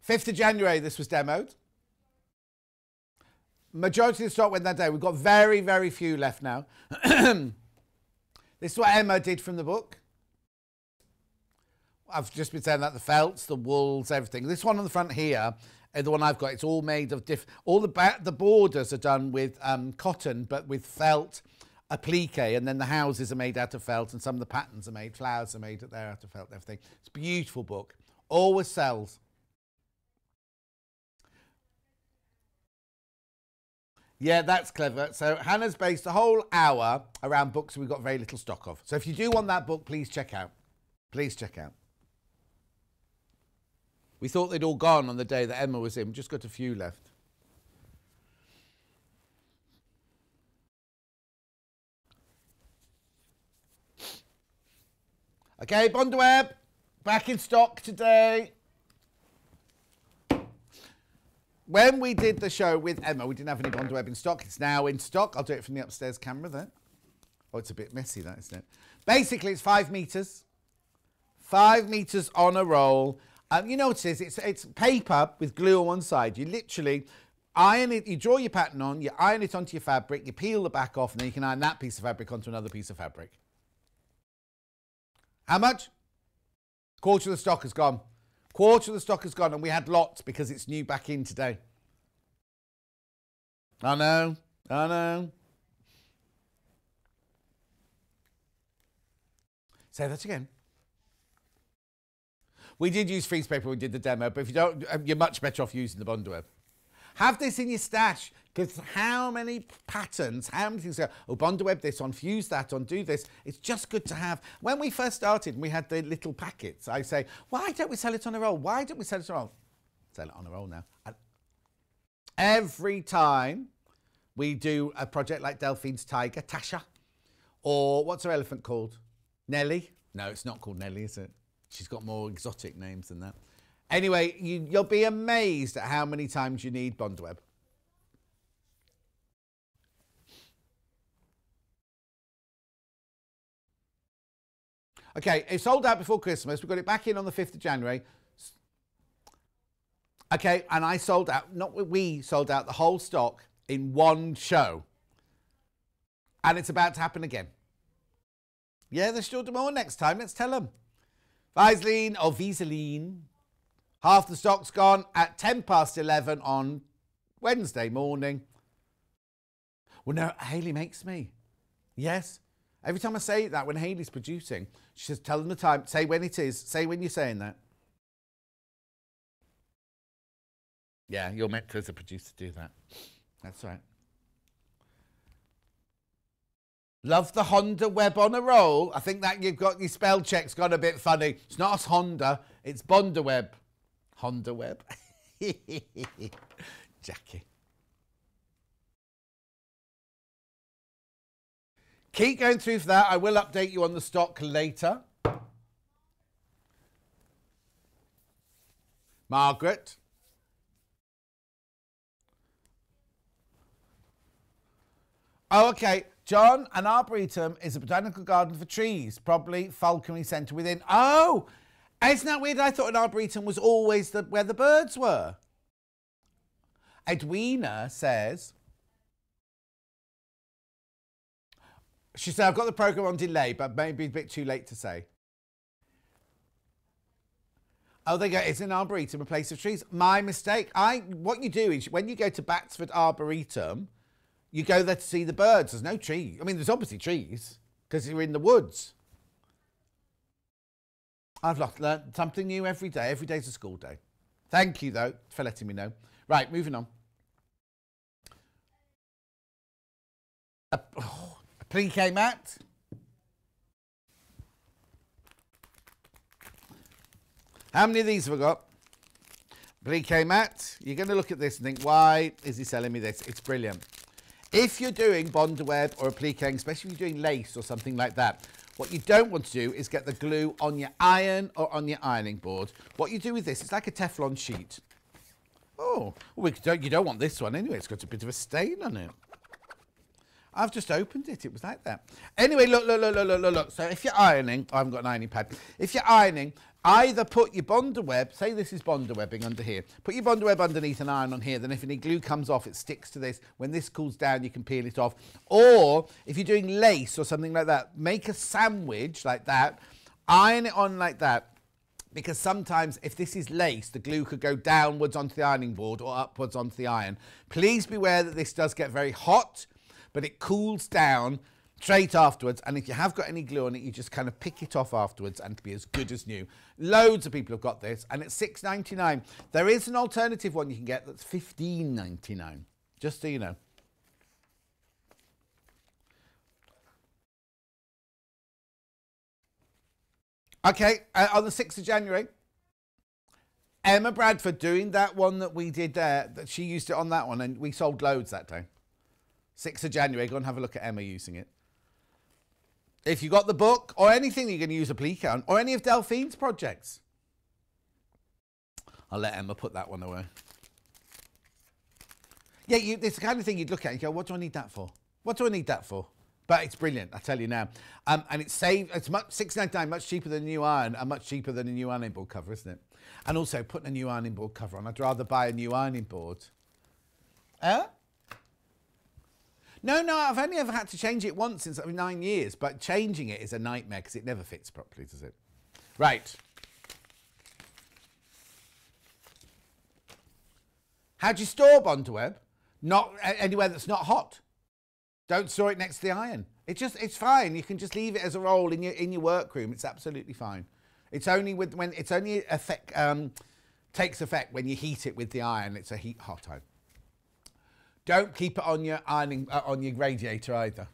5th of January this was demoed. Majority of the stock went that day. We've got very, very few left now. This is what Emma did from the book. I've just been saying that, the felts, the wools, everything. This one on the front here, the one I've got, it's all made of all the borders are done with cotton, but with felt, applique, and then the houses are made out of felt, and some of the patterns are made, flowers are made there out of felt and everything. It's a beautiful book. Always sells. Yeah, that's clever. So Hannah's based the whole hour around books we've got very little stock of. So if you do want that book, please check out. Please check out. We thought they'd all gone on the day that Emma was in. We just got a few left. Okay, Bondweb, back in stock today. When we did the show with Emma, we didn't have any Bondweb in stock. It's now in stock. I'll do it from the upstairs camera there. Oh, it's a bit messy, that, isn't it? Basically, it's 5 metres. 5 metres on a roll. You know what it is? It's paper with glue on one side. You literally iron it. You draw your pattern on. You iron it onto your fabric. You peel the back off, and then you can iron that piece of fabric onto another piece of fabric. How much? Quarter of the stock has gone. Quarter of the stock has gone, and we had lots because it's new back in today. I know. I know. Say that again. We did use freeze paper when we did the demo, but if you don't, you're much better off using the Bondweb. Have this in your stash, because how many patterns, how many things go, oh, Bondweb this on, fuse that on, do this. It's just good to have. When we first started and we had the little packets, I say, why don't we sell it on a roll? Why don't we sell it on a roll? Sell it on a roll now. And every time we do a project like Delphine's Tiger, Tasha, or what's her elephant called? Nellie? No, it's not called Nellie, is it? She's got more exotic names than that. Anyway, you'll be amazed at how many times you need Bondweb. Okay, it sold out before Christmas. We got it back in on the 5th of January. Okay, and I sold out, we sold out the whole stock in one show. And it's about to happen again. Yeah, there's still more next time. Let's tell them. Vaseline or Vaseline. Half the stock's gone at 11:10 on Wednesday morning. Well, no, Hayley makes me. Yes. Every time I say that, when Hayley's producing, she says, tell them the time, say when it is, say when you're saying that. Yeah, you're meant to, as a producer, do that. That's right. Love the Honda Web on a roll. I think that you've got your spell check's gone a bit funny. It's not Honda, it's Bondweb. Honda Web. Jackie. Keep going through for that. I will update you on the stock later. Margaret. Oh, okay. John, an arboretum is a botanical garden for trees, probably falconry centre within. Oh, isn't that weird? I thought an arboretum was always where the birds were. Edwina says, she said, I've got the programme on delay, but maybe a bit too late to say. Oh, there you go. It's an arboretum, a place of trees. My mistake. What you do is when you go to Batsford Arboretum, you go there to see the birds. There's no tree. I mean, there's obviously trees because you're in the woods. I've learned something new every day. Every day's a school day. Thank you, though, for letting me know. Right, moving on. Applique mat. How many of these have I got? Applique mat. You're going to look at this and think, why is he selling me this? It's brilliant. If you're doing Bondaweb or appliquing, especially if you're doing lace or something like that, what you don't want to do is get the glue on your iron or on your ironing board. What you do with this, it's like a Teflon sheet. Oh, well, you don't want this one anyway. It's got a bit of a stain on it. I've just opened it. It was like that. Anyway, look. So if you're ironing, I haven't got an ironing pad. If you're ironing, either put your Bondaweb, say this is Bondawebbing under here, put your Bondaweb underneath and iron on here, then if any glue comes off, it sticks to this. When this cools down, you can peel it off. Or if you're doing lace or something like that, make a sandwich like that, iron it on like that, because sometimes if this is lace, the glue could go downwards onto the ironing board or upwards onto the iron. Please beware that this does get very hot, but it cools down straight afterwards, and if you have got any glue on it, you just kind of pick it off afterwards and it'll be as good as new. Loads of people have got this, and it's $6.99. There is an alternative one you can get that's $15.99, just so you know. Okay, on the 6th of January, Emma Bradford doing that one that we did there, that she used it on that one, and we sold loads that day. 6th of January, go and have a look at Emma using it. If you got the book or anything you're going to use applique on, or any of Delphine's projects, I'll let Emma put that one away. Yeah, it's the kind of thing you'd look at and go, what do I need that for? What do I need that for? But it's brilliant, I tell you now. And it's $6.99, much cheaper than a new iron, and much cheaper than a new ironing board cover, isn't it? And also, putting a new ironing board cover on, I'd rather buy a new ironing board. No, I've only ever had to change it once since 9 years, but changing it is a nightmare because it never fits properly, does it? Right. How do you store Bondaweb? Not anywhere that's not hot. Don't store it next to the iron. It's fine. You can just leave it as a roll in your workroom. It's absolutely fine. It's only takes effect when you heat it with the iron. It's a hot iron. Don't keep it on your on your radiator either.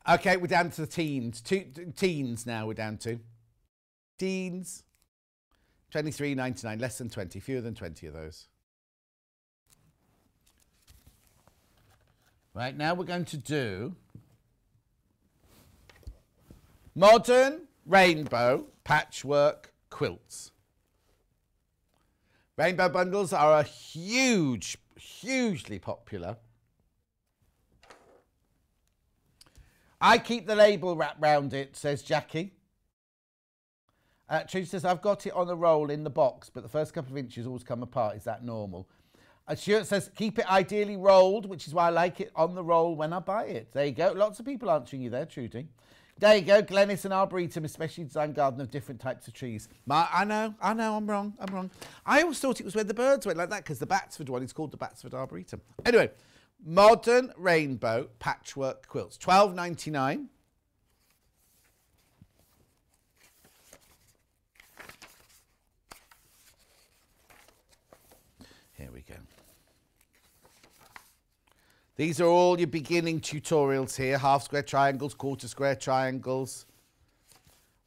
Okay, we're down to the teens. Teens now we're down to. Teens. $23.99, less than 20, fewer than 20 of those. Right, now we're going to do modern rainbow patchwork quilts. Rainbow bundles are a hugely popular. I keep the label wrapped round it, says Jackie. Trudy says, I've got it on a roll in the box, but the first couple of inches always come apart. Is that normal? Stuart says, keep it ideally rolled, which is why I like it on the roll when I buy it. There you go. Lots of people answering you there, Trudy. There you go. Glennis and Arboretum, especially designed garden of different types of trees. I know, I'm wrong. I always thought it was where the birds went like that because the Batsford one is called the Batsford Arboretum. Anyway, modern rainbow patchwork quilts, $12.99. Here we go. These are all your beginning tutorials here. Half square triangles, quarter square triangles.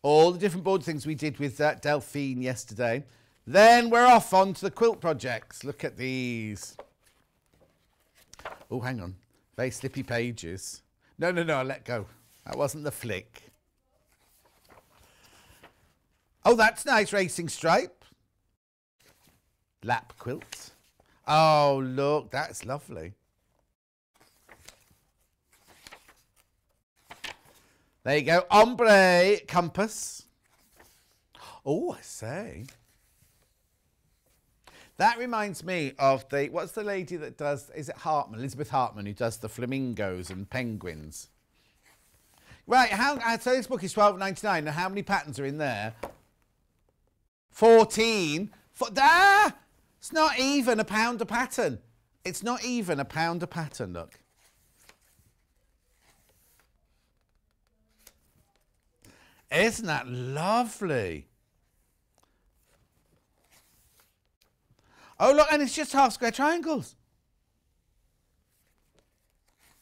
All the different board things we did with Delphine yesterday. Then we're off on to the quilt projects. Look at these. Oh, hang on. Very slippy pages. No, I let go. That wasn't the flick. Oh, that's nice. Racing stripe. Lap quilt. Oh, look. That's lovely. There you go. Ombre compass. Oh, I say. That reminds me of what's the lady that does, is it Hartman, Elizabeth Hartman, who does the flamingos and penguins? Right, so this book is £12.99, and how many patterns are in there? 14. It's not even £1 a pattern. It's not even £1 a pattern, look. Isn't that lovely? Oh, look, and it's just half square triangles.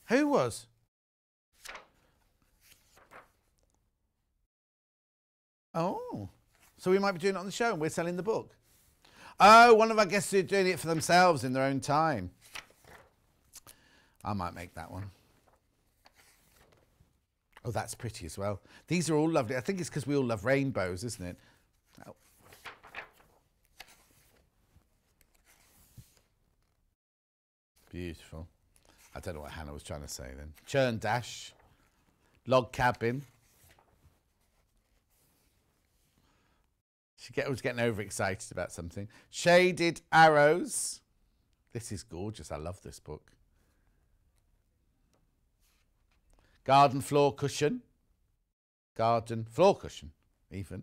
Who was? Oh, so we might be doing it on the show and we're selling the book. Oh, one of our guests are doing it for themselves in their own time. I might make that one. Oh, that's pretty as well. These are all lovely. I think it's because we all love rainbows, isn't it? Oh. Beautiful. I don't know what Hannah was trying to say then. Churn dash. Log cabin. She was getting overexcited about something. Shaded arrows. This is gorgeous. I love this book. Garden floor cushion. Garden floor cushion, even.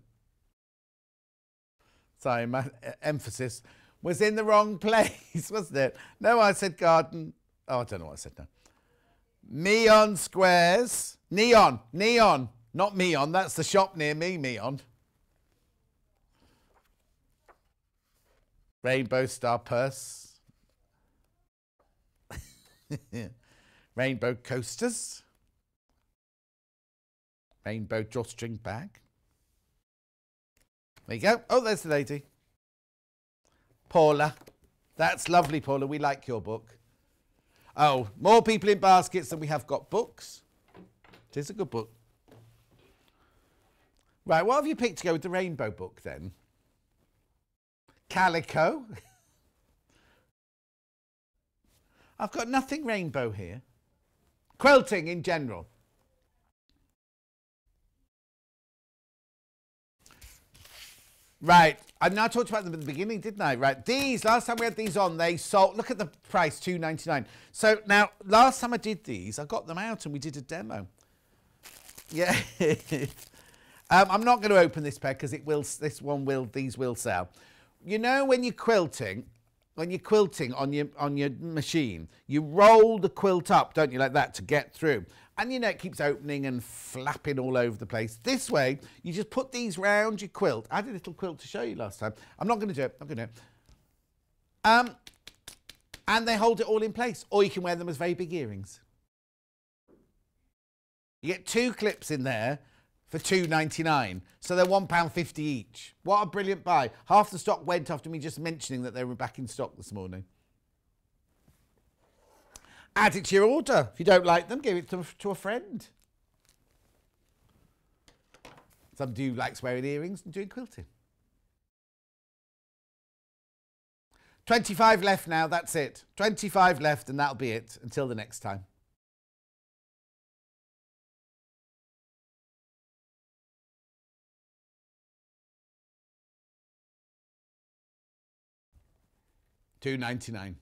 Sorry, my emphasis was in the wrong place, wasn't it? No, I said garden. Oh, I don't know what I said now. Neon squares. Neon. Not Meon. That's the shop near me, Meon. Rainbow star purse. Rainbow coasters. Rainbow drawstring bag. There you go. Oh, there's the lady. Paula. That's lovely, Paula. We like your book. Oh, more people in baskets than we have got books. It is a good book. Right, what have you picked to go with the rainbow book then? Calico. I've got nothing rainbow here. Quilting in general. Right, I now talked about them at the beginning, didn't I? Right, these, last time we had these on, they sold, look at the price, $2.99. So now, last time I did these, I got them out and we did a demo. Yeah. I'm not going to open this pack because these will sell. You know, when you're quilting on your machine, you roll the quilt up, don't you, like that, to get through. And, you know, it keeps opening and flapping all over the place. This way, you just put these round your quilt. I had a little quilt to show you last time. I'm not going to do it. I'm going to do it. And they hold it all in place. Or you can wear them as very big earrings. You get 2 clips in there for $2.99. So they're £1.50 each. What a brilliant buy. Half the stock went after me just mentioning that they were back in stock this morning. Add it to your order. If you don't like them, give it to a friend. Some do like wearing earrings and doing quilting. 25 left now, that's it. 25 left and that'll be it until the next time. $2.99.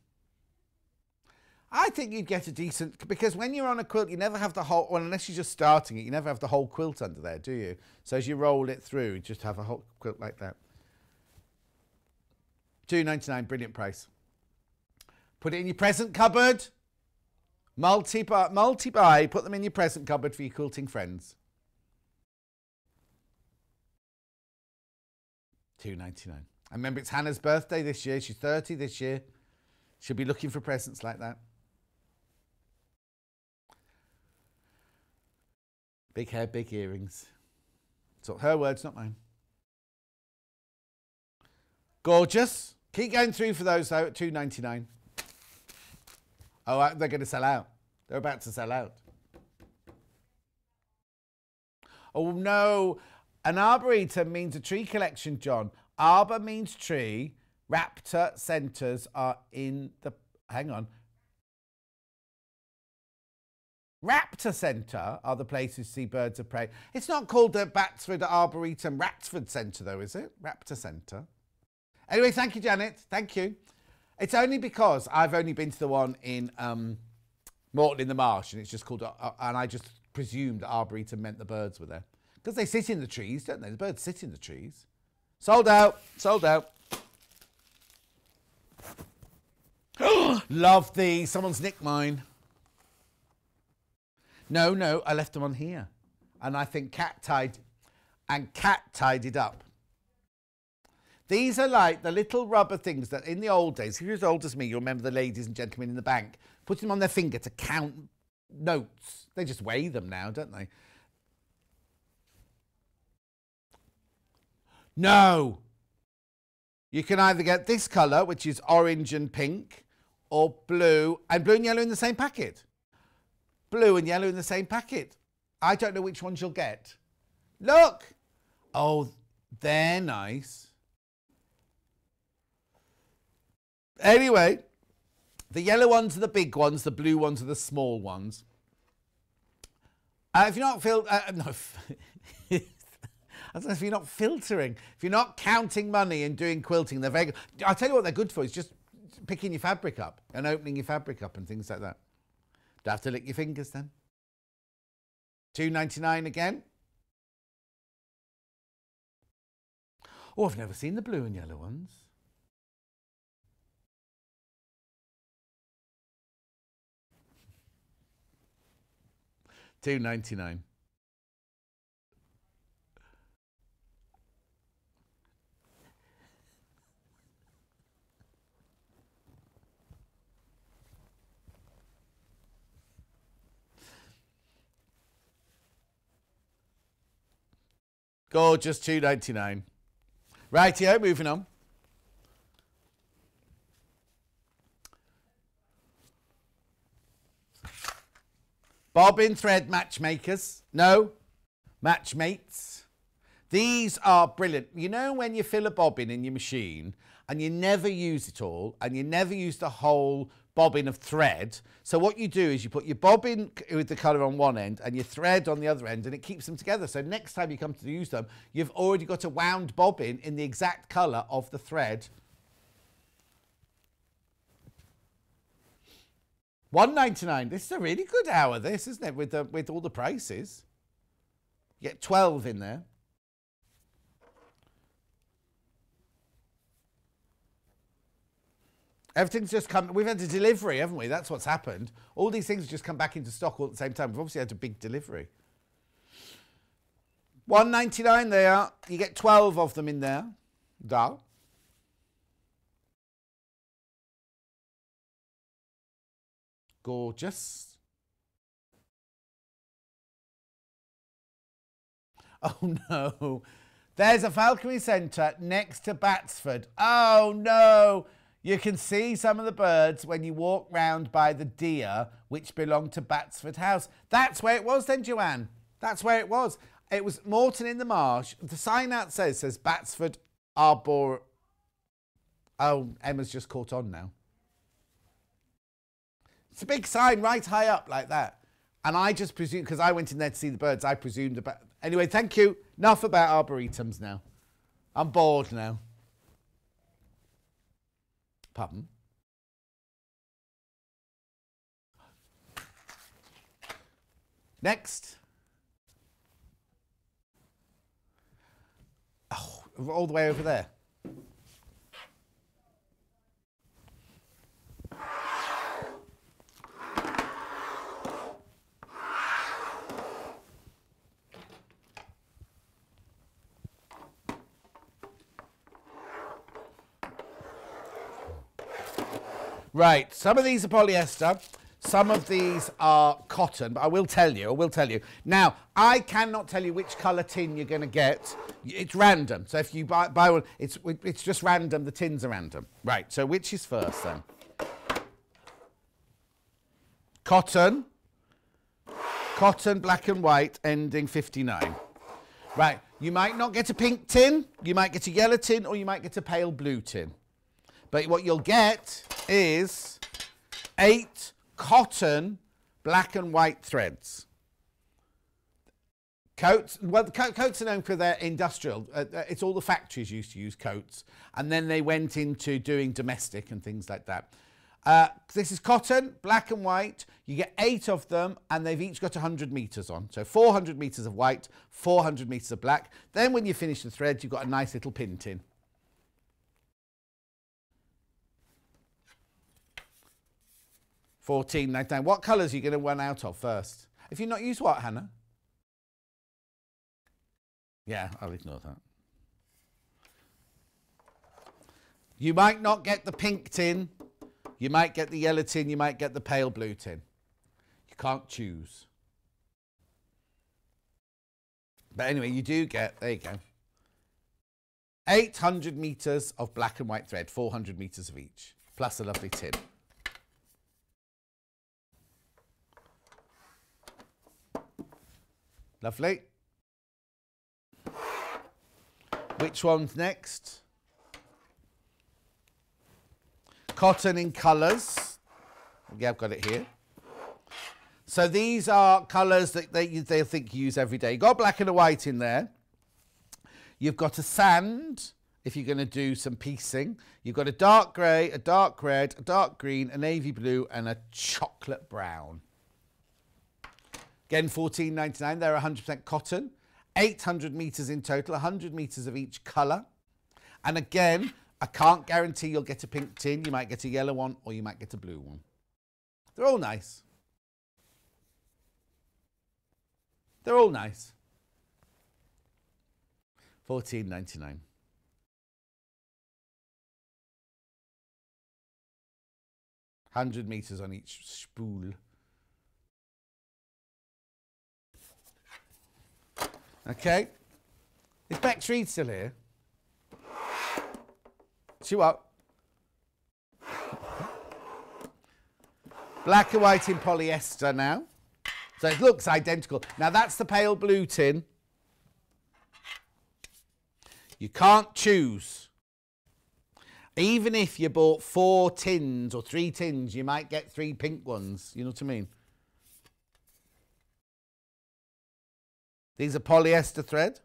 I think you'd get a decent, because when you're on a quilt, you never have the whole, well, unless you're just starting it, you never have the whole quilt under there, do you? So as you roll it through, you just have a whole quilt like that. $2.99, brilliant price. Put it in your present cupboard. Multi-buy, put them in your present cupboard for your quilting friends. $2.99. And remember, it's Hannah's birthday this year. She's 30 this year. She'll be looking for presents like that. Big hair, big earrings. So her words, not mine. Gorgeous. Keep going through for those though at $2.99. Oh, they're going to sell out. They're about to sell out. Oh no, an arboretum means a tree collection, John. Arbor means tree. Raptor centres are in the... Hang on. Raptor Centre are the places to see birds of prey. It's not called the Batsford Arboretum Ratsford Centre though, is it? Raptor Centre. Anyway, thank you, Janet. Thank you. It's only because I've only been to the one in Morton in the Marsh, and it's just called, and I just presumed Arboretum meant the birds were there. Because they sit in the trees, don't they? The birds sit in the trees. Sold out. Sold out. Love these. Someone's nicked mine. No, I left them on here. And I think Cat tied it up. These are like the little rubber things that in the old days, if you're as old as me, you'll remember the ladies and gentlemen in the bank putting them on their finger to count notes. They just weigh them now, don't they? No. You can either get this colour, which is orange and pink, or blue and yellow in the same packet. Blue and yellow in the same packet. I don't know which ones you'll get. Look. Oh, they're nice. Anyway, the yellow ones are the big ones, the blue ones are the small ones. If you're not if you're not filtering, if you're not counting money and doing quilting, they're very good. I'll tell you what they're good for, is just picking your fabric up and opening your fabric up and things like that. Don't have to lick your fingers then. £2.99 again. Oh, I've never seen the blue and yellow ones. £2.99. Gorgeous, £2.99. Rightio, moving on. Bobbin thread matchmakers. No, matchmates. These are brilliant. You know when you fill a bobbin in your machine and you never use it all and you never use the whole bobbin of thread. So what you do is you put your bobbin with the colour on one end and your thread on the other end, and it keeps them together. So next time you come to use them, you've already got a wound bobbin in the exact colour of the thread. £1.99. This is a really good hour, this, isn't it? With all the prices. You get 12 in there. Everything's just come. We've had a delivery, haven't we? That's what's happened. All these things have just come back into stock all at the same time. We've obviously had a big delivery. £1.99 they are. You get 12 of them in there. Da. Gorgeous. Oh no. There's a falconry centre next to Batsford. Oh no. You can see some of the birds when you walk round by the deer, which belong to Batsford House. That's where it was then, Joanne. That's where it was. It was Morton in the Marsh. The sign out says Batsford Arbor. Oh, Emma's just caught on now. It's a big sign right high up like that. And I just presumed, because I went in there to see the birds, I presumed about... Anyway, thank you. Enough about arboretums now. I'm bored now. Pardon? Next. Oh, all the way over there. Right, some of these are polyester, some of these are cotton, but I will tell you. Now, I cannot tell you which colour tin you're going to get. It's random. So if you buy one, it's just random. The tins are random. Right, so which is first then? Cotton. Cotton, black and white, ending 59. Right, you might not get a pink tin, you might get a yellow tin, or you might get a pale blue tin. But what you'll get is 8 cotton black and white threads. Coats, well, Coats are known for their industrial. It's all the factories used to use Coats, and then they went into doing domestic and things like that. This is cotton, black and white. You get 8 of them, and they've each got 100 meters on. So 400 meters of white, 400 meters of black. Then when you finish the thread, you've got a nice little pin tin. $14.99. What colours are you going to run out of first? If you've not used what, Hannah? Yeah, I'll ignore that. You might not get the pink tin. You might get the yellow tin. You might get the pale blue tin. You can't choose. But anyway, you do get, there you go, 800 meters of black and white thread, 400 meters of each, plus a lovely tin. Lovely. Which one's next? Cotton in colours. Yeah, I've got it here. So these are colours that they think you use every day. You've got black and a white in there. You've got a sand, if you're going to do some piecing. You've got a dark grey, a dark red, a dark green, a navy blue, and a chocolate brown. Again, $14.99. They're 100% cotton. 800 metres in total, 100 metres of each colour. And again, I can't guarantee you'll get a pink tin. You might get a yellow one or you might get a blue one. They're all nice. They're all nice. $14.99. 100 metres on each spool. Okay. Is Bex Reed still here? She what? Black and white in polyester now. So it looks identical. Now that's the pale blue tin. You can't choose. Even if you bought 4 tins or 3 tins, you might get 3 pink ones. You know what I mean? These are polyester thread.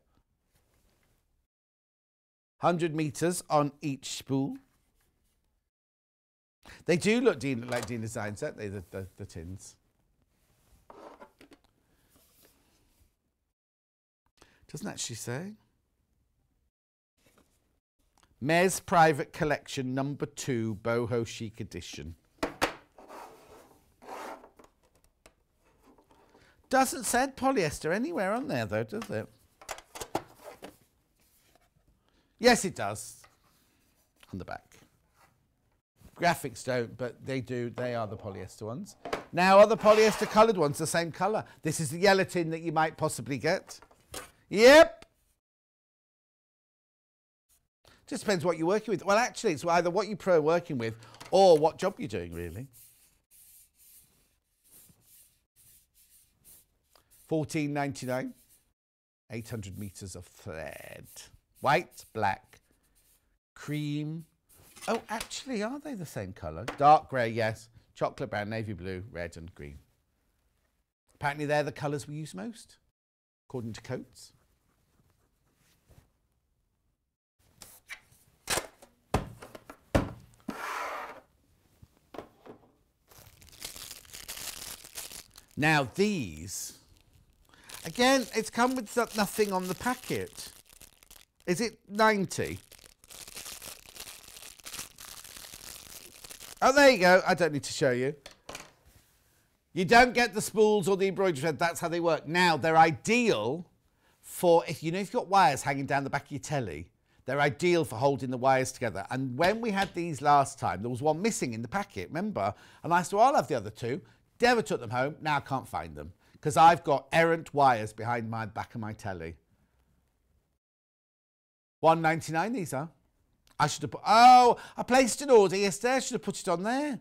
100 metres on each spool. They do look like Dean Designs, don't they, the tins? Doesn't actually say. Mez Private Collection number 2 Boho Chic Edition. Doesn't say polyester anywhere on there though, does it? Yes, it does. On the back. Graphics don't, but they do. They are the polyester ones. Now, are the polyester coloured ones the same colour? This is the yellow tin that you might possibly get. Yep. Just depends what you're working with. Well, actually, it's either what you prefer working with or what job you're doing, really. $14.99. 800 metres of thread. White, black, cream. Oh, actually, are they the same colour? Dark grey, yes. Chocolate brown, navy blue, red and green. Apparently they're the colours we use most, according to Coats. Now these, again, it's come with nothing on the packet. Is it 90? Oh, there you go. I don't need to show you. You don't get the spools or the embroidery thread. That's how they work. Now, they're ideal for, if you've got wires hanging down the back of your telly, they're ideal for holding the wires together. And when we had these last time, there was one missing in the packet, remember? And I said, well, I'll have the other 2. Never took them home. Now I can't find them because I've got errant wires behind my back of my telly. $1.99 these are. I should have put, oh, I placed an order yesterday. I should have put it on there.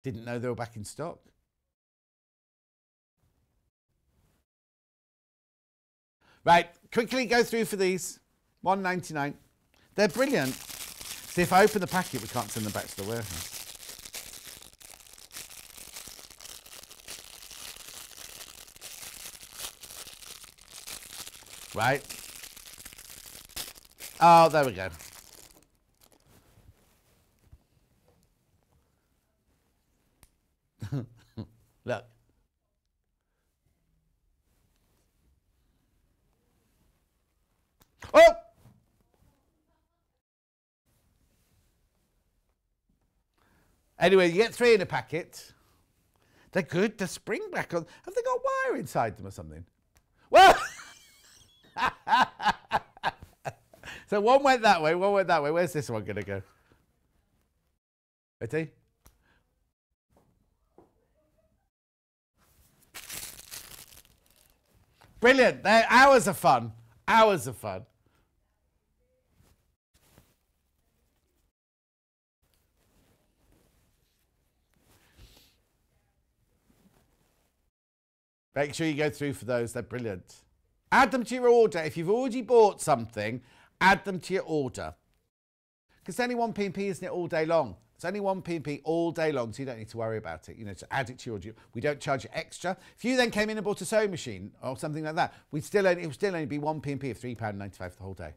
Didn't know they were back in stock. Right, quickly go through for these. $1.99. They're brilliant. See, if I open the packet, we can't send them back to the warehouse. Right. Oh, there we go. Look. Oh! Anyway, you get 3 in a packet. They're good. They're spring back on. Have they got wire inside them or something? Well, so one went that way, one went that way. Where's this one going to go? Ready? Brilliant. They're hours of fun. Hours of fun. Make sure you go through for those. They're brilliant. Add them to your order. If you've already bought something, add them to your order. Because it's only 1p&p, isn't it, all day long? It's only 1p&p all day long, so you don't need to worry about it. You know, to add it to your order. We don't charge you extra. If you then came in and bought a sewing machine or something like that, it would still only be 1p&p of £3.95 for the whole day.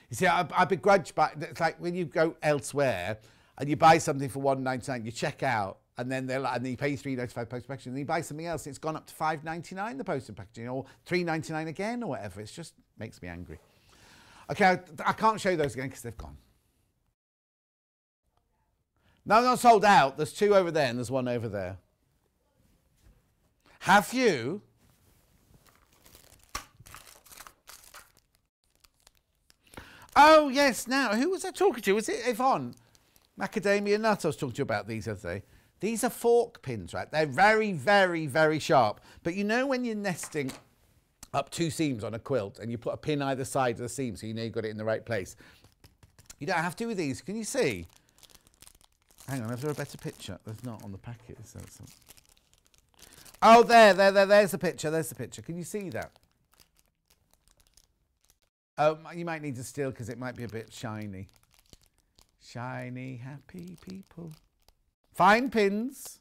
You see, I begrudge, but it's like when you go elsewhere and you buy something for £1.99, you check out, and then they're like, and then you pay £3.95 post packaging, and then you buy something else, and it's gone up to £5.99 the post packaging, or £3.99 again, or whatever. It just makes me angry. Okay, I can't show you those again because they've gone. No, they're not sold out. There's 2 over there, and there's 1 over there. Have you? Oh yes. Now, who was I talking to? Was it Yvonne? Macadamia nut. I was talking to you about these the other day. These are fork pins, right? They're very, very, very sharp. But you know when you're nesting up 2 seams on a quilt and you put a pin either side of the seam so you know you've got it in the right place? You don't have to with these. Can you see? Hang on, is there a better picture? There's not on the packet. Oh, there's the picture. There's the picture. Can you see that? Oh, you might need to still because it might be a bit shiny. Shiny, happy people. Fine pins.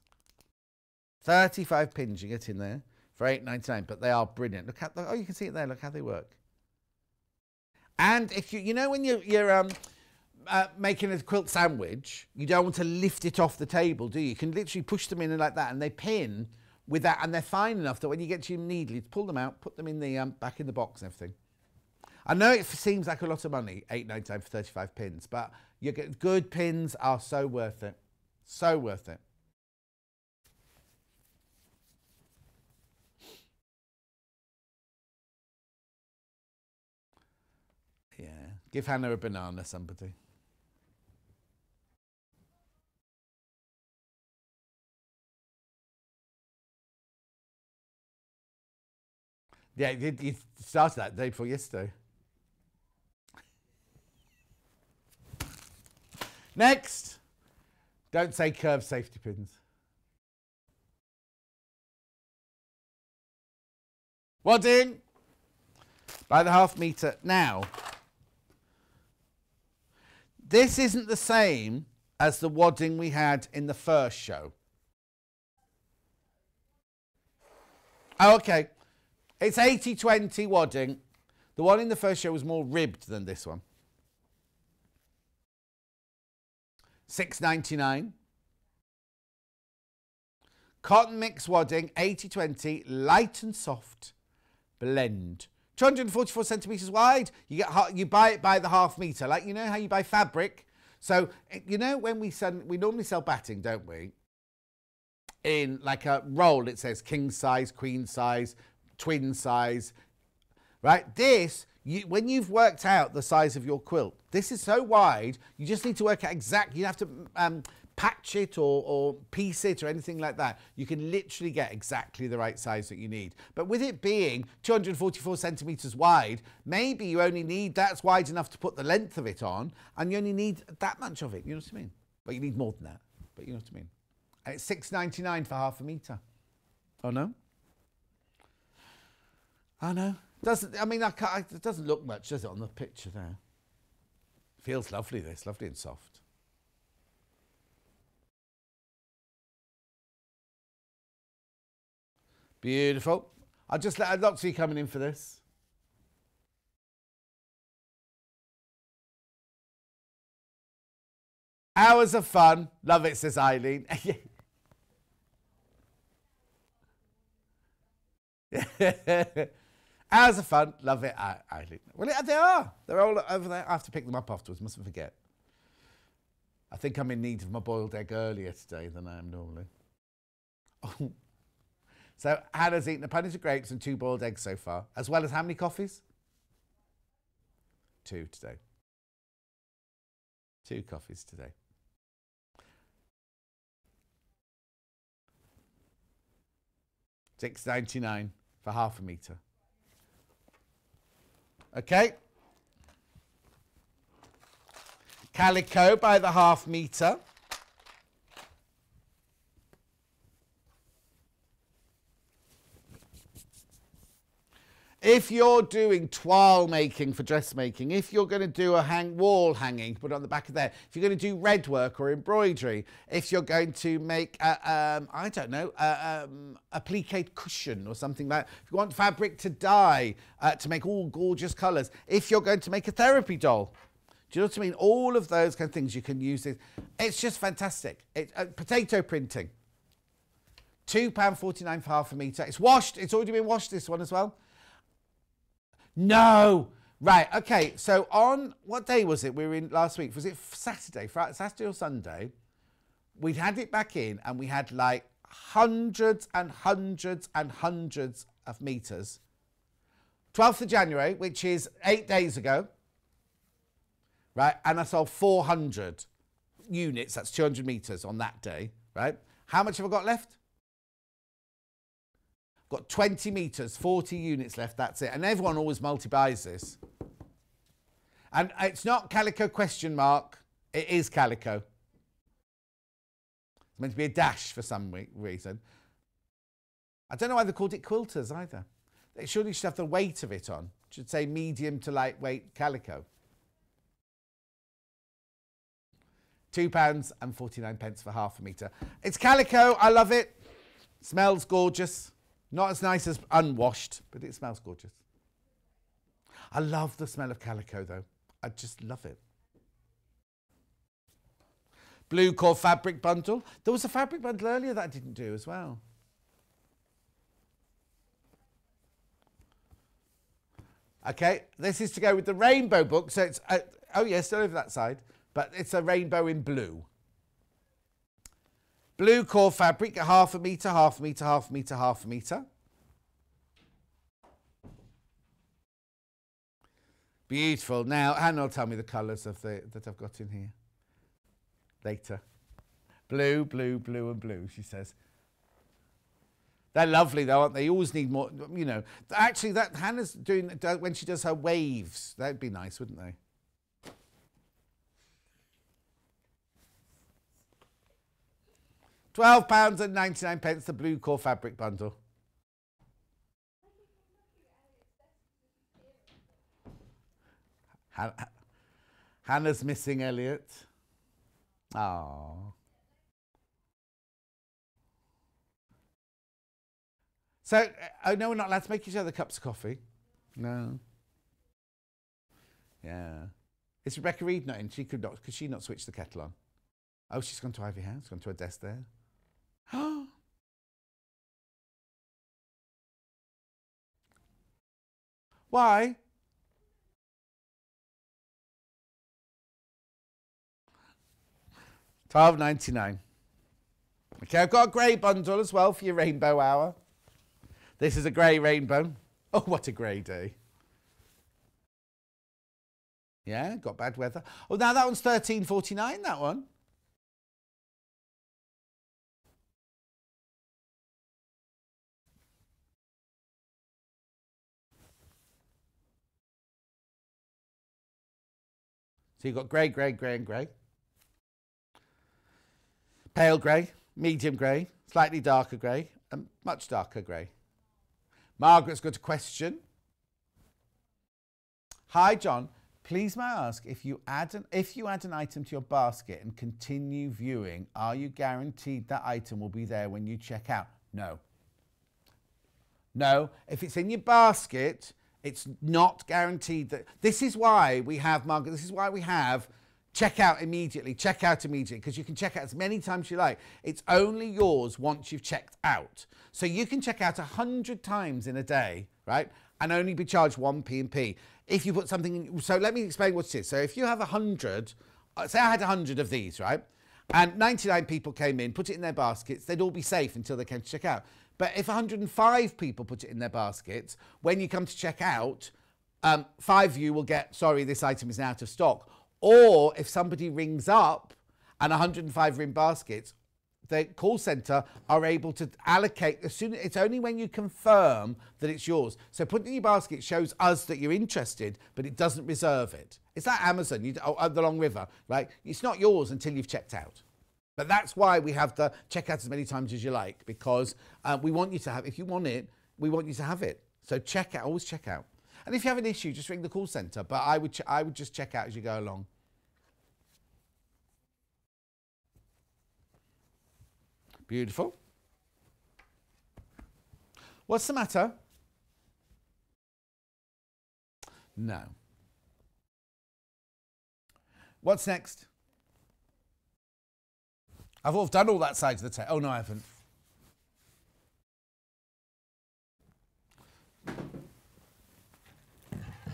35 pins you get in there for £8.99, but they are brilliant. Look at oh, you can see it there. Look how they work. And if you know when you're making a quilt sandwich, you don't want to lift it off the table, do you? You can literally push them in like that, and they pin with that, and they're fine enough that when you get to your needle, pull them out, put them in the back in the box and everything. I know it seems like a lot of money, £8.99 for 35 pins, but you get good pins are so worth it. So worth it. Yeah. Give Hannah a banana, somebody. Yeah, you started that day before yesterday. Next. Don't say curved safety pins. Wadding by the ½ metre. Now, this isn't the same as the wadding we had in the first show. Oh, okay. It's 80-20 wadding. The one in the first show was more ribbed than this one. £6.99. Cotton mix wadding, 80-20, light and soft blend. 244 centimetres wide. You buy it by the ½ metre, like you know how you buy fabric. So you know when we normally sell batting, don't we? In like a roll, it says king size, queen size, twin size, right? This. When you've worked out the size of your quilt, this is so wide, you just need to work out exactly, you have to patch it or piece it or anything like that. You can literally get exactly the right size that you need. But with it being 244 centimetres wide, maybe you only need, that's wide enough to put the length of it on, and you only need that much of it, you know what I mean? But you need more than that, but you know what I mean? And it's £6.99 for ½ metre. Oh no? Oh no? Doesn't, I mean, it doesn't look much, does it, on the picture there? Feels lovely, this, lovely and soft. Beautiful. I'd like to see you coming in for this. Hours of fun. Love it, says Eileen. Hours of fun. Love it, Eileen. Well, they are. They're all over there. I have to pick them up afterwards. Mustn't forget. I think I'm in need of my boiled egg earlier today than I am normally. Oh. So Hannah's eaten a punnet of grapes and 2 boiled eggs so far, as well as how many coffees? 2 today. 2 coffees today. $6.99 for half a metre. Okay. Calico by the half metre. If you're doing toile making for dressmaking, if you're going to do a wall hanging, put it on the back of there, if you're going to do red work or embroidery, if you're going to make, I don't know, a applique cushion or something like that, if you want fabric to dye, to make all gorgeous colours, if you're going to make a therapy doll, do you know what I mean? All of those kind of things you can use it. It's just fantastic. Potato printing. £2.49 for half a metre. It's washed. It's already been washed, this one as well. No. Right, okay. So on, what day was it we were in last week? Was it Saturday? Saturday or Sunday? We'd had it back in and we had like hundreds and hundreds and hundreds of metres. 12th of January, which is 8 days ago. Right, and I sold 400 units, that's 200 metres on that day, right? How much have I got left? Got 20 metres, 40 units left, that's it. And everyone always multi-buys this. And it's not calico question mark, it is calico. It's meant to be a dash for some reason. I don't know why they called it quilters either. They surely should have the weight of it on. It should say medium to lightweight calico. £2.49 for half a metre. It's calico, I love it. Smells gorgeous. Not as nice as unwashed, but it smells gorgeous. I love the smell of calico though. I just love it. Blue core fabric bundle. There was a fabric bundle earlier that I didn't do as well. Okay, this is to go with the rainbow book. So it's, oh yeah, still over that side. But it's a rainbow in blue. Blue core fabric, half a metre, half a metre, half a metre, half a metre. Beautiful. Now, Hannah will tell me the colours of that I've got in here later. Blue, blue, blue and blue, she says. They're lovely though, aren't they? You always need more, you know. Actually, that Hannah's doing, when she does her waves, that'd be nice, wouldn't they? £12.99, the blue core fabric bundle. Hannah's missing Elliot. Oh. So, oh no, we're not allowed to make each other cups of coffee. No. Yeah. Is Rebecca Reed not in? She could not, could she not switch the kettle on? Oh, she's gone to Ivy House, gone to her desk there. Why? £12.99. Okay, I've got a grey bundle as well for your rainbow hour. This is a grey rainbow. Oh, what a grey day. Yeah, got bad weather. Oh, now that one's £13.49, that one. So you've got grey, grey, grey and grey. Pale grey, medium grey, slightly darker grey and much darker grey. Margaret's got a question. Hi John, please may I ask, if you add an item to your basket and continue viewing, are you guaranteed that item will be there when you check out? No. No, if it's in your basket, it's not guaranteed that. This is why we have, Margaret, this is why we have check out immediately, because you can check out as many times as you like. It's only yours once you've checked out. So you can check out 100 times in a day, right? And only be charged 1 P&P. If you put something in, so let me explain what it is. So if you have 100, say I had 100 of these, right? And 99 people came in, put it in their baskets, they'd all be safe until they came to check out. But if 105 people put it in their baskets, when you come to check out, 5 of you will get, sorry, this item is now out of stock. Or if somebody rings up and 105 are in baskets, the call centre are able to allocate as soon. It's only when you confirm that it's yours. So putting it in your basket shows us that you're interested, but it doesn't reserve it. It's like Amazon, the Long River, right? It's not yours until you've checked out. But that's why we have the check out as many times as you like, because we want you to have, if you want it, we want you to have it. So check out, always check out. And if you have an issue, just ring the call centre. But I would just check out as you go along. Beautiful. What's the matter? No. What's next? I've done all that side of the table. Oh, no, I haven't.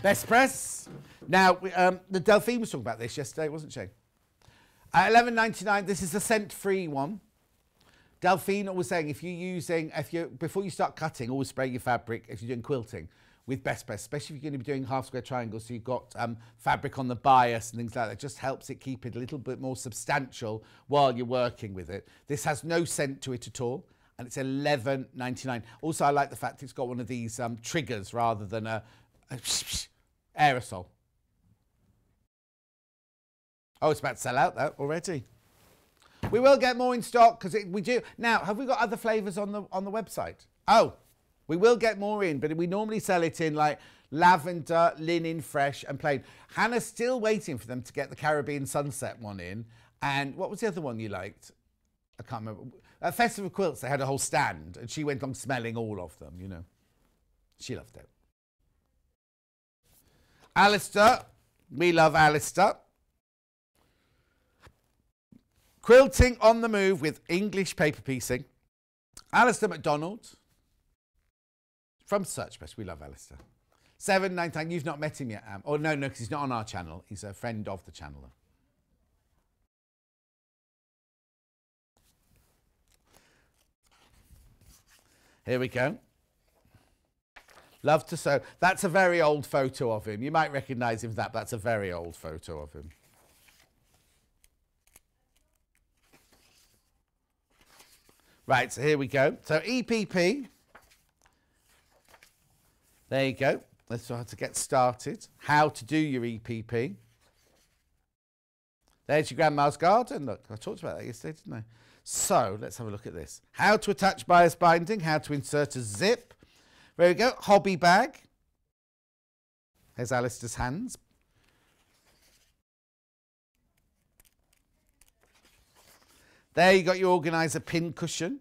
Best press. Now, the Delphine was talking about this yesterday, wasn't she? $11.99. This is the scent-free one. Delphine was saying before you start cutting, always spray your fabric if you're doing quilting with Best Press, especially if you're going to be doing half square triangles, so you've got fabric on the bias and things like that. It just helps it keep it a little bit more substantial while you're working with it. This has no scent to it at all, and it's $11.99. Also, I like the fact it's got one of these triggers rather than a aerosol. Oh, it's about to sell out that already. We will get more in stock because we do. Now, have we got other flavours on the website? Oh, we will get more in, but we normally sell it in like lavender, linen, fresh and plain. Hannah's still waiting for them to get the Caribbean Sunset one in. And what was the other one you liked? I can't remember. At Festival of Quilts, they had a whole stand and she went on smelling all of them, you know. She loved it. Alistair. We love Alistair. Quilting on the move with English paper piecing. Alistair McDonald. From Searchbest. We love Alistair. $7.99. You've not met him yet, Am. Oh, no, because he's not on our channel. He's a friend of the channel. Here we go. Love to sew. That's a very old photo of him. You might recognise him for that, but that's a very old photo of him. Right, so here we go. So EPP. There you go. Let's try to get started. How to do your EPP. There's your grandma's garden. Look, I talked about that yesterday, didn't I? So let's have a look at this. How to attach bias binding. How to insert a zip. There we go. Hobby bag. There's Alistair's hands. There you got your organiser pin cushion.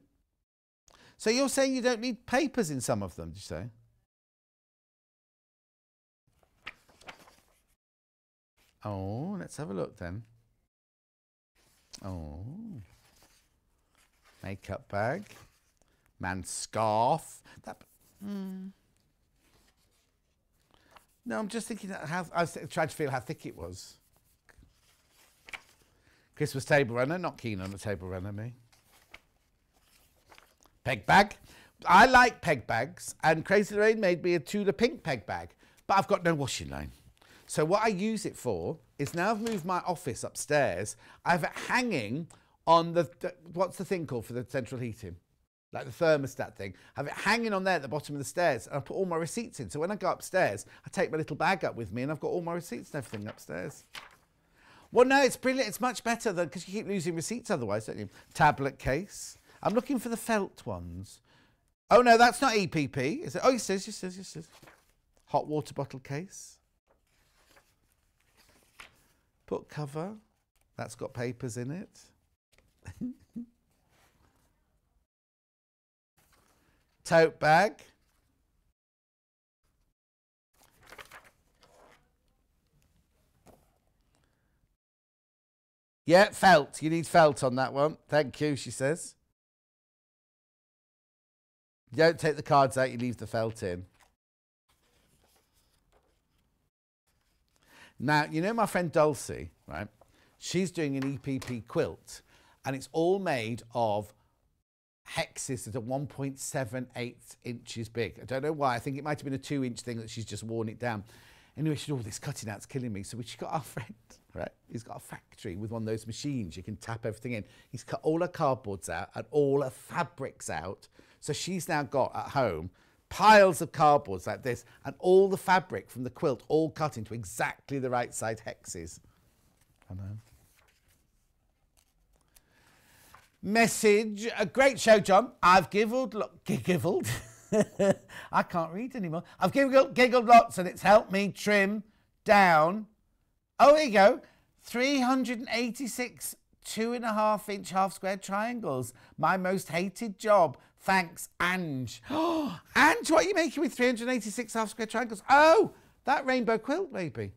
So you're saying you don't need papers in some of them, did you say? Oh, let's have a look then. Oh. Makeup bag. Man's scarf. No, I'm just thinking how I was trying to feel how thick it was. Christmas table runner, not keen on a table runner, me. Peg bag. I like peg bags, and Crazy Lorraine made me a Tudor pink peg bag, but I've got no washing line. So what I use it for is, now I've moved my office upstairs, I have it hanging on the what's the thing called for the central heating? Like the thermostat thing. I have it hanging on there at the bottom of the stairs, and I put all my receipts in. So when I go upstairs, I take my little bag up with me, and I've got all my receipts and everything upstairs. Well, no, it's brilliant. It's much better than, because you keep losing receipts otherwise, don't you? Tablet case. I'm looking for the felt ones. Oh, no, that's not EPP. Is it? Oh, yes, it says. Hot water bottle case. Book cover. That's got papers in it. Tote bag. Yeah, felt. You need felt on that one. Thank you, she says. You don't take the cards out, you leave the felt in. Now, you know my friend Dulcie, right? She's doing an EPP quilt, and it's all made of hexes that are 1.78 inches big. I don't know why. I think it might have been a 2-inch thing that she's just worn it down. Anyway, she said, oh, this cutting out's killing me. So she got our friend, right? He's got a factory with one of those machines. You can tap everything in. He's cut all her cardboards out and all her fabrics out. So she's now got at home piles of cardboards like this and all the fabric from the quilt all cut into exactly the right size hexes. I know. Message, a great show, John. I've giggled. I can't read anymore. I've giggled lots and it's helped me trim down. Oh, here you go. 386 2.5-inch half-square triangles. My most hated job. Thanks, Ange. Oh, Ange, what are you making with 386 half-square triangles? Oh, that rainbow quilt, maybe.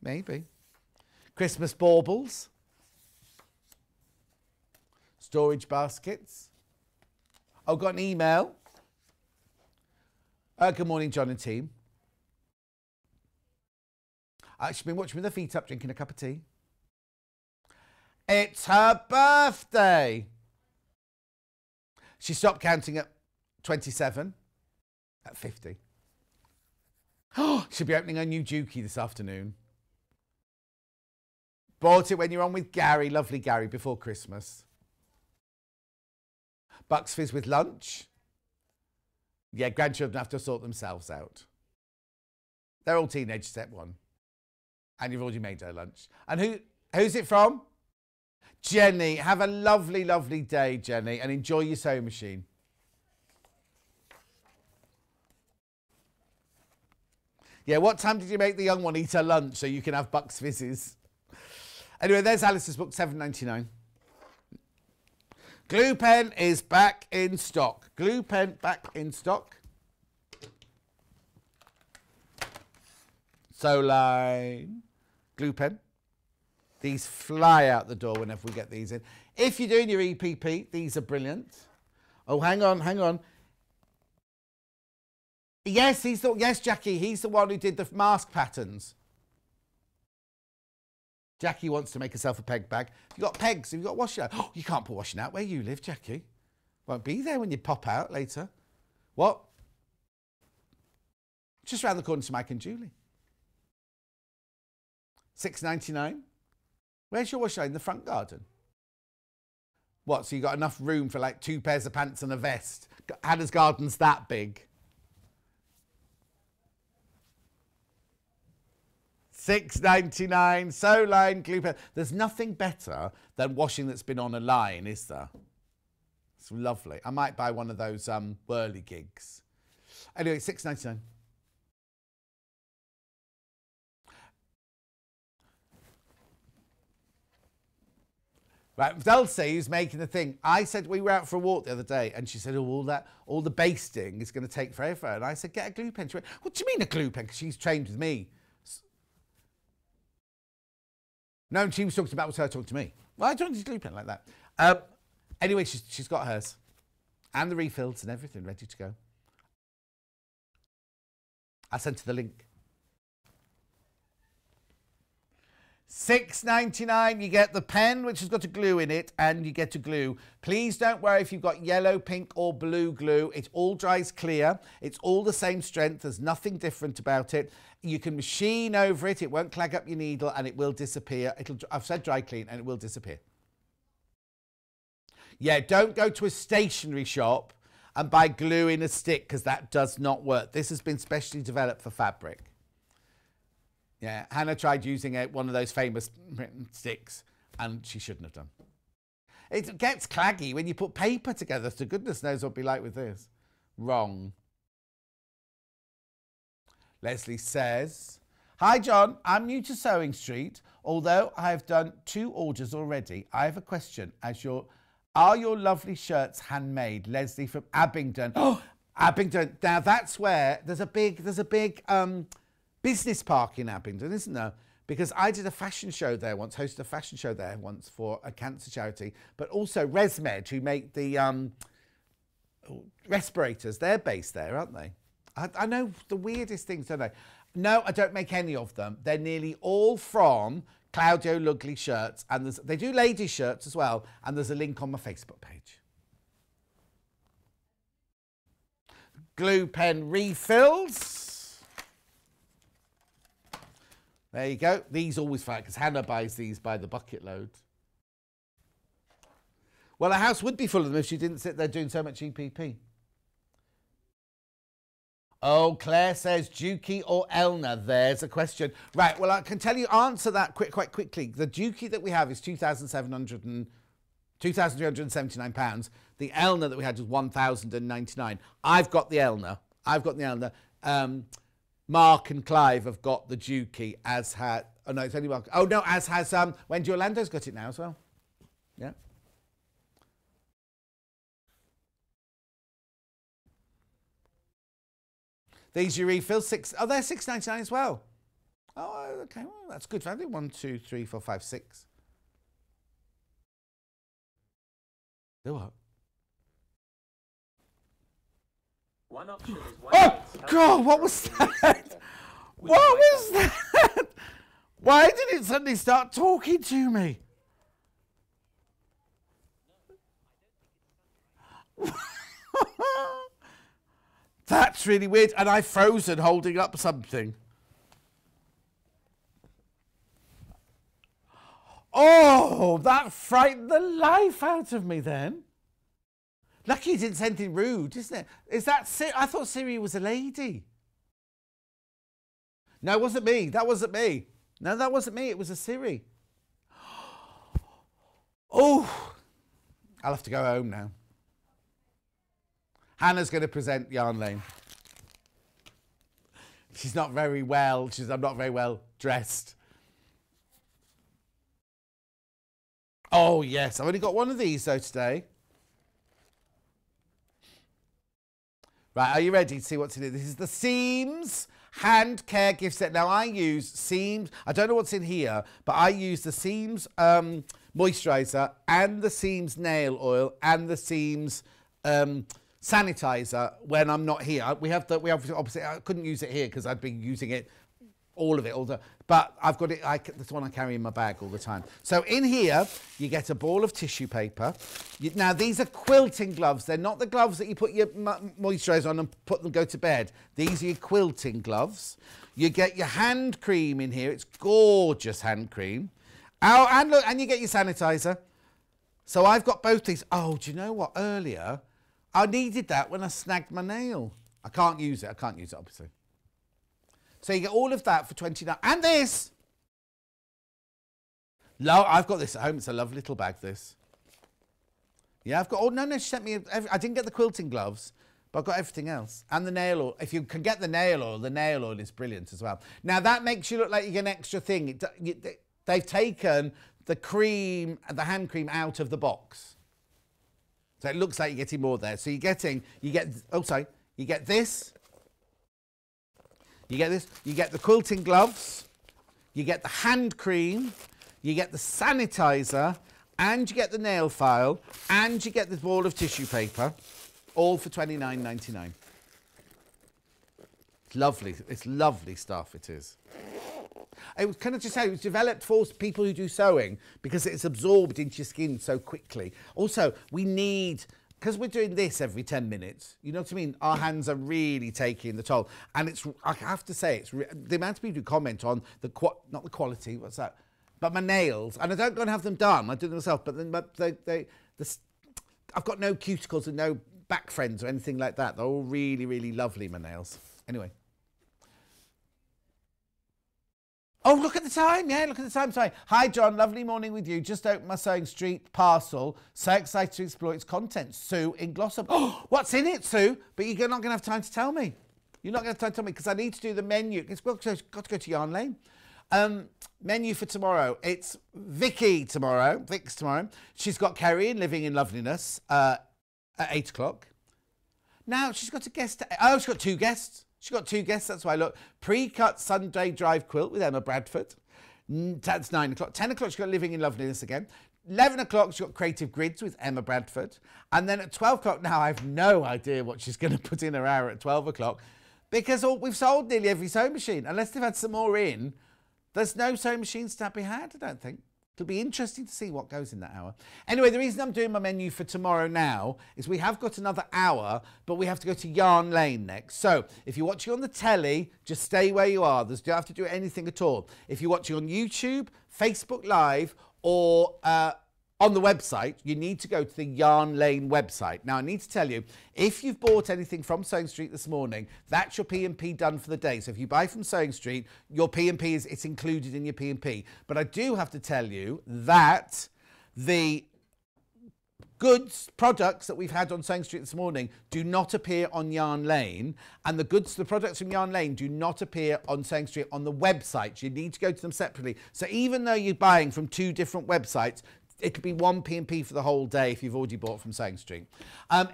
Maybe. Christmas baubles. Storage baskets. Oh, got an email. Good morning, John and team. She's been watching with her feet up, drinking a cup of tea. It's her birthday. She stopped counting at 27, at 50. Oh, she'll be opening her new Juki this afternoon. Bought it when you're on with Gary, lovely Gary, before Christmas. Bucks Fizz with lunch. Yeah, grandchildren have to sort themselves out. They're all teenage step one. And you've already made her lunch. And who's it from? Jenny. Have a lovely, lovely day, Jenny, and enjoy your sewing machine. Yeah, what time did you make the young one eat her lunch so you can have Bucks Fizzes? Anyway, there's Alice's book, $7.99. Glue pen is back in stock. Glue pen back in stock. Soline glue pen. These fly out the door whenever we get these in. If you're doing your EPP, these are brilliant. Oh, hang on, hang on. Yes, yes, Jackie, he's the one who did the mask patterns. Jackie wants to make herself a peg bag. You've got pegs, you've got washing out. Oh, you can't put washing out where you live, Jackie. Won't be there when you pop out later. What? Just round the corner to Mike and Julie. $6.99. Where's your washing out? In the front garden? What, so you got enough room for like 2 pairs of pants and a vest? Hannah's garden's that big. $6.99, Soline glue pen. There's nothing better than washing that's been on a line, is there? It's lovely. I might buy one of those whirly gigs. Anyway, $6.99. Right, Dulcie, who's making the thing. I said we were out for a walk the other day, and she said, "Oh, all the basting is going to take forever." And I said, "Get a glue pen." She went, "What do you mean a glue pen?" Because she's trained with me. No, she was talking about her talking to me. Well, I don't need a glue pen like that. Anyway, she's got hers. And the refills and everything ready to go. I sent her the link. $6.99, you get the pen, which has got a glue in it, and you get a glue. Please don't worry if you've got yellow, pink or blue glue. It all dries clear. It's all the same strength. There's nothing different about it. You can machine over it. It won't clag up your needle and it will disappear. I've said dry clean and it will disappear. Yeah, don't go to a stationery shop and buy glue in a stick because that does not work. This has been specially developed for fabric. Yeah, Hannah tried using one of those famous sticks and she shouldn't have done. It gets claggy when you put paper together, so goodness knows what it'll be like with this. Wrong. Leslie says, "Hi John, I'm new to Sewing Street. Although I have done 2 orders already, I have a question. Are your lovely shirts handmade?" Leslie from Abingdon. Oh, Abingdon. Now that's where there's a big business park in Abingdon, isn't there? Because I did a fashion show there once, hosted a fashion show there once for a cancer charity, but also ResMed, who make the respirators, they're based there, aren't they? I know the weirdest things, don't I? No, I don't make any of them. They're nearly all from Claudio Lugli shirts, and they do ladies' shirts as well, and there's a link on my Facebook page. Glue pen refills. There you go. These always fine, because Hannah buys these by the bucket load. Well, a house would be full of them if she didn't sit there doing so much EPP. Oh, Claire says Dukey or Elna. There's a question. Right, well, I can tell you, answer that quite quickly. The Dukey that we have is £2,379. The Elna that we had was £1,099. I've got the Elna. Mark and Clive have got the Dukey, as had... Oh, no, it's only Mark. Oh, no, as has... Wendy Orlando's got it now as well. Yeah. These you refill they're £6.99 as well. Oh, okay, well, that's good value. 1, 2, 3, 4, 5, 6. Do what? One option is oh God! What was that? What was that? Why did it suddenly start talking to me? That's really weird. And I frozen holding up something. Oh, that frightened the life out of me then. Lucky you didn't say anything rude, isn't it? Is that I thought Siri was a lady. No, it wasn't me. That wasn't me. No, that wasn't me. It was a Siri. Oh, I'll have to go home now. Hannah's going to present Yarn Lane. She's not very well. I'm not very well dressed. Oh, yes. I've only got one of these, though, today. Right, are you ready to see what's in it? This is the Seams Hand Care Gift Set. Now, I use Seams. I don't know what's in here, but I use the Seams moisturiser and the Seams nail oil and the Seams sanitizer when I'm not here. We have obviously I couldn't use it here because I'd be using it all of it all the, but I've got it. That's the one I carry in my bag all the time. So in here you get a ball of tissue paper. Now these are quilting gloves. They're not the gloves that you put your moisturiser on and go to bed. These are your quilting gloves. You get your hand cream in here. It's gorgeous hand cream. Oh, and look, and you get your sanitizer. So I've got both these. Oh, do you know what? Earlier I needed that when I snagged my nail. I can't use it. Obviously. So you get all of that for $29. And this. I've got this at home. It's a lovely little bag, this. Yeah, I've got... Oh, no, she sent me... I didn't get the quilting gloves, but I've got everything else. And the nail oil. If you can get the nail oil is brilliant as well. Now, that makes you look like you get an extra thing. They've taken the cream, the hand cream out of the box. So it looks like you're getting more there. So you get this. You get this, you get the quilting gloves, you get the hand cream, you get the sanitizer, and you get the nail file, and you get the ball of tissue paper, all for $29.99. It's lovely. It's lovely stuff, it is. Can I just say, it was developed for people who do sewing because it's absorbed into your skin so quickly. Also, we need... Because we're doing this every 10 minutes, you know what I mean? Our hands are really taking the toll. And it's, I have to say, it's the amount of people who comment on not the quality, what's that? But my nails, and I don't go and have them done, I do them myself, but then I've got no cuticles and no back friends or anything like that. They're all really, really lovely, my nails. Anyway. Oh, look at the time. Yeah, look at the time. Sorry. Hi, John. Lovely morning with you. Just opened my Sewing Street parcel. So excited to explore its content. Sue in Glossop. Oh, what's in it, Sue? But you're not going to have time to tell me. You're not going to have time to tell me because I need to do the menu. It's got to go to Yarn Lane. Menu for tomorrow. It's Vicky tomorrow. Vic's tomorrow. She's got Kerry in Living in Loveliness at 8 o'clock. Now, she's got a guest. Oh, she's got 2 guests. She's got 2 guests, that's why. Look, pre-cut Sunday drive quilt with Emma Bradford. That's 9 o'clock. 10 o'clock, she's got Living in Loveliness again. 11 o'clock, she's got Creative Grids with Emma Bradford. And then at 12 o'clock, now I have no idea what she's going to put in her hour at 12 o'clock because we've sold nearly every sewing machine. Unless they've had some more in, there's no sewing machines to be had, I don't think. It'll be interesting to see what goes in that hour. Anyway, the reason I'm doing my menu for tomorrow now is we have got another hour, but we have to go to Yarn Lane next. So if you're watching on the telly, just stay where you are. You don't have to do anything at all. If you're watching on YouTube, Facebook Live, or on the website, you need to go to the Yarn Lane website. Now, I need to tell you, if you've bought anything from Sewing Street this morning, that's your P&P done for the day. So if you buy from Sewing Street, your P&P it's included in your P&P. But I do have to tell you that the goods, products that we've had on Sewing Street this morning do not appear on Yarn Lane, and the products from Yarn Lane do not appear on Sewing Street on the website. You need to go to them separately. So even though you're buying from 2 different websites, it'll be one P&P for the whole day if you've already bought from Sewing Street.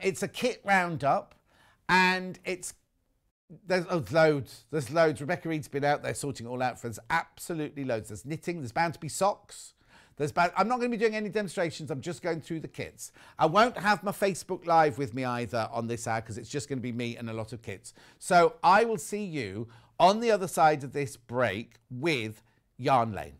It's a kit roundup, and there's loads. There's loads. Rebecca Reed's been out there sorting it all out for us. Absolutely loads. There's knitting. There's bound to be socks. I'm not going to be doing any demonstrations. I'm just going through the kits. I won't have my Facebook Live with me either on this hour because it's just going to be me and a lot of kits. So I will see you on the other side of this break with Yarn Lane.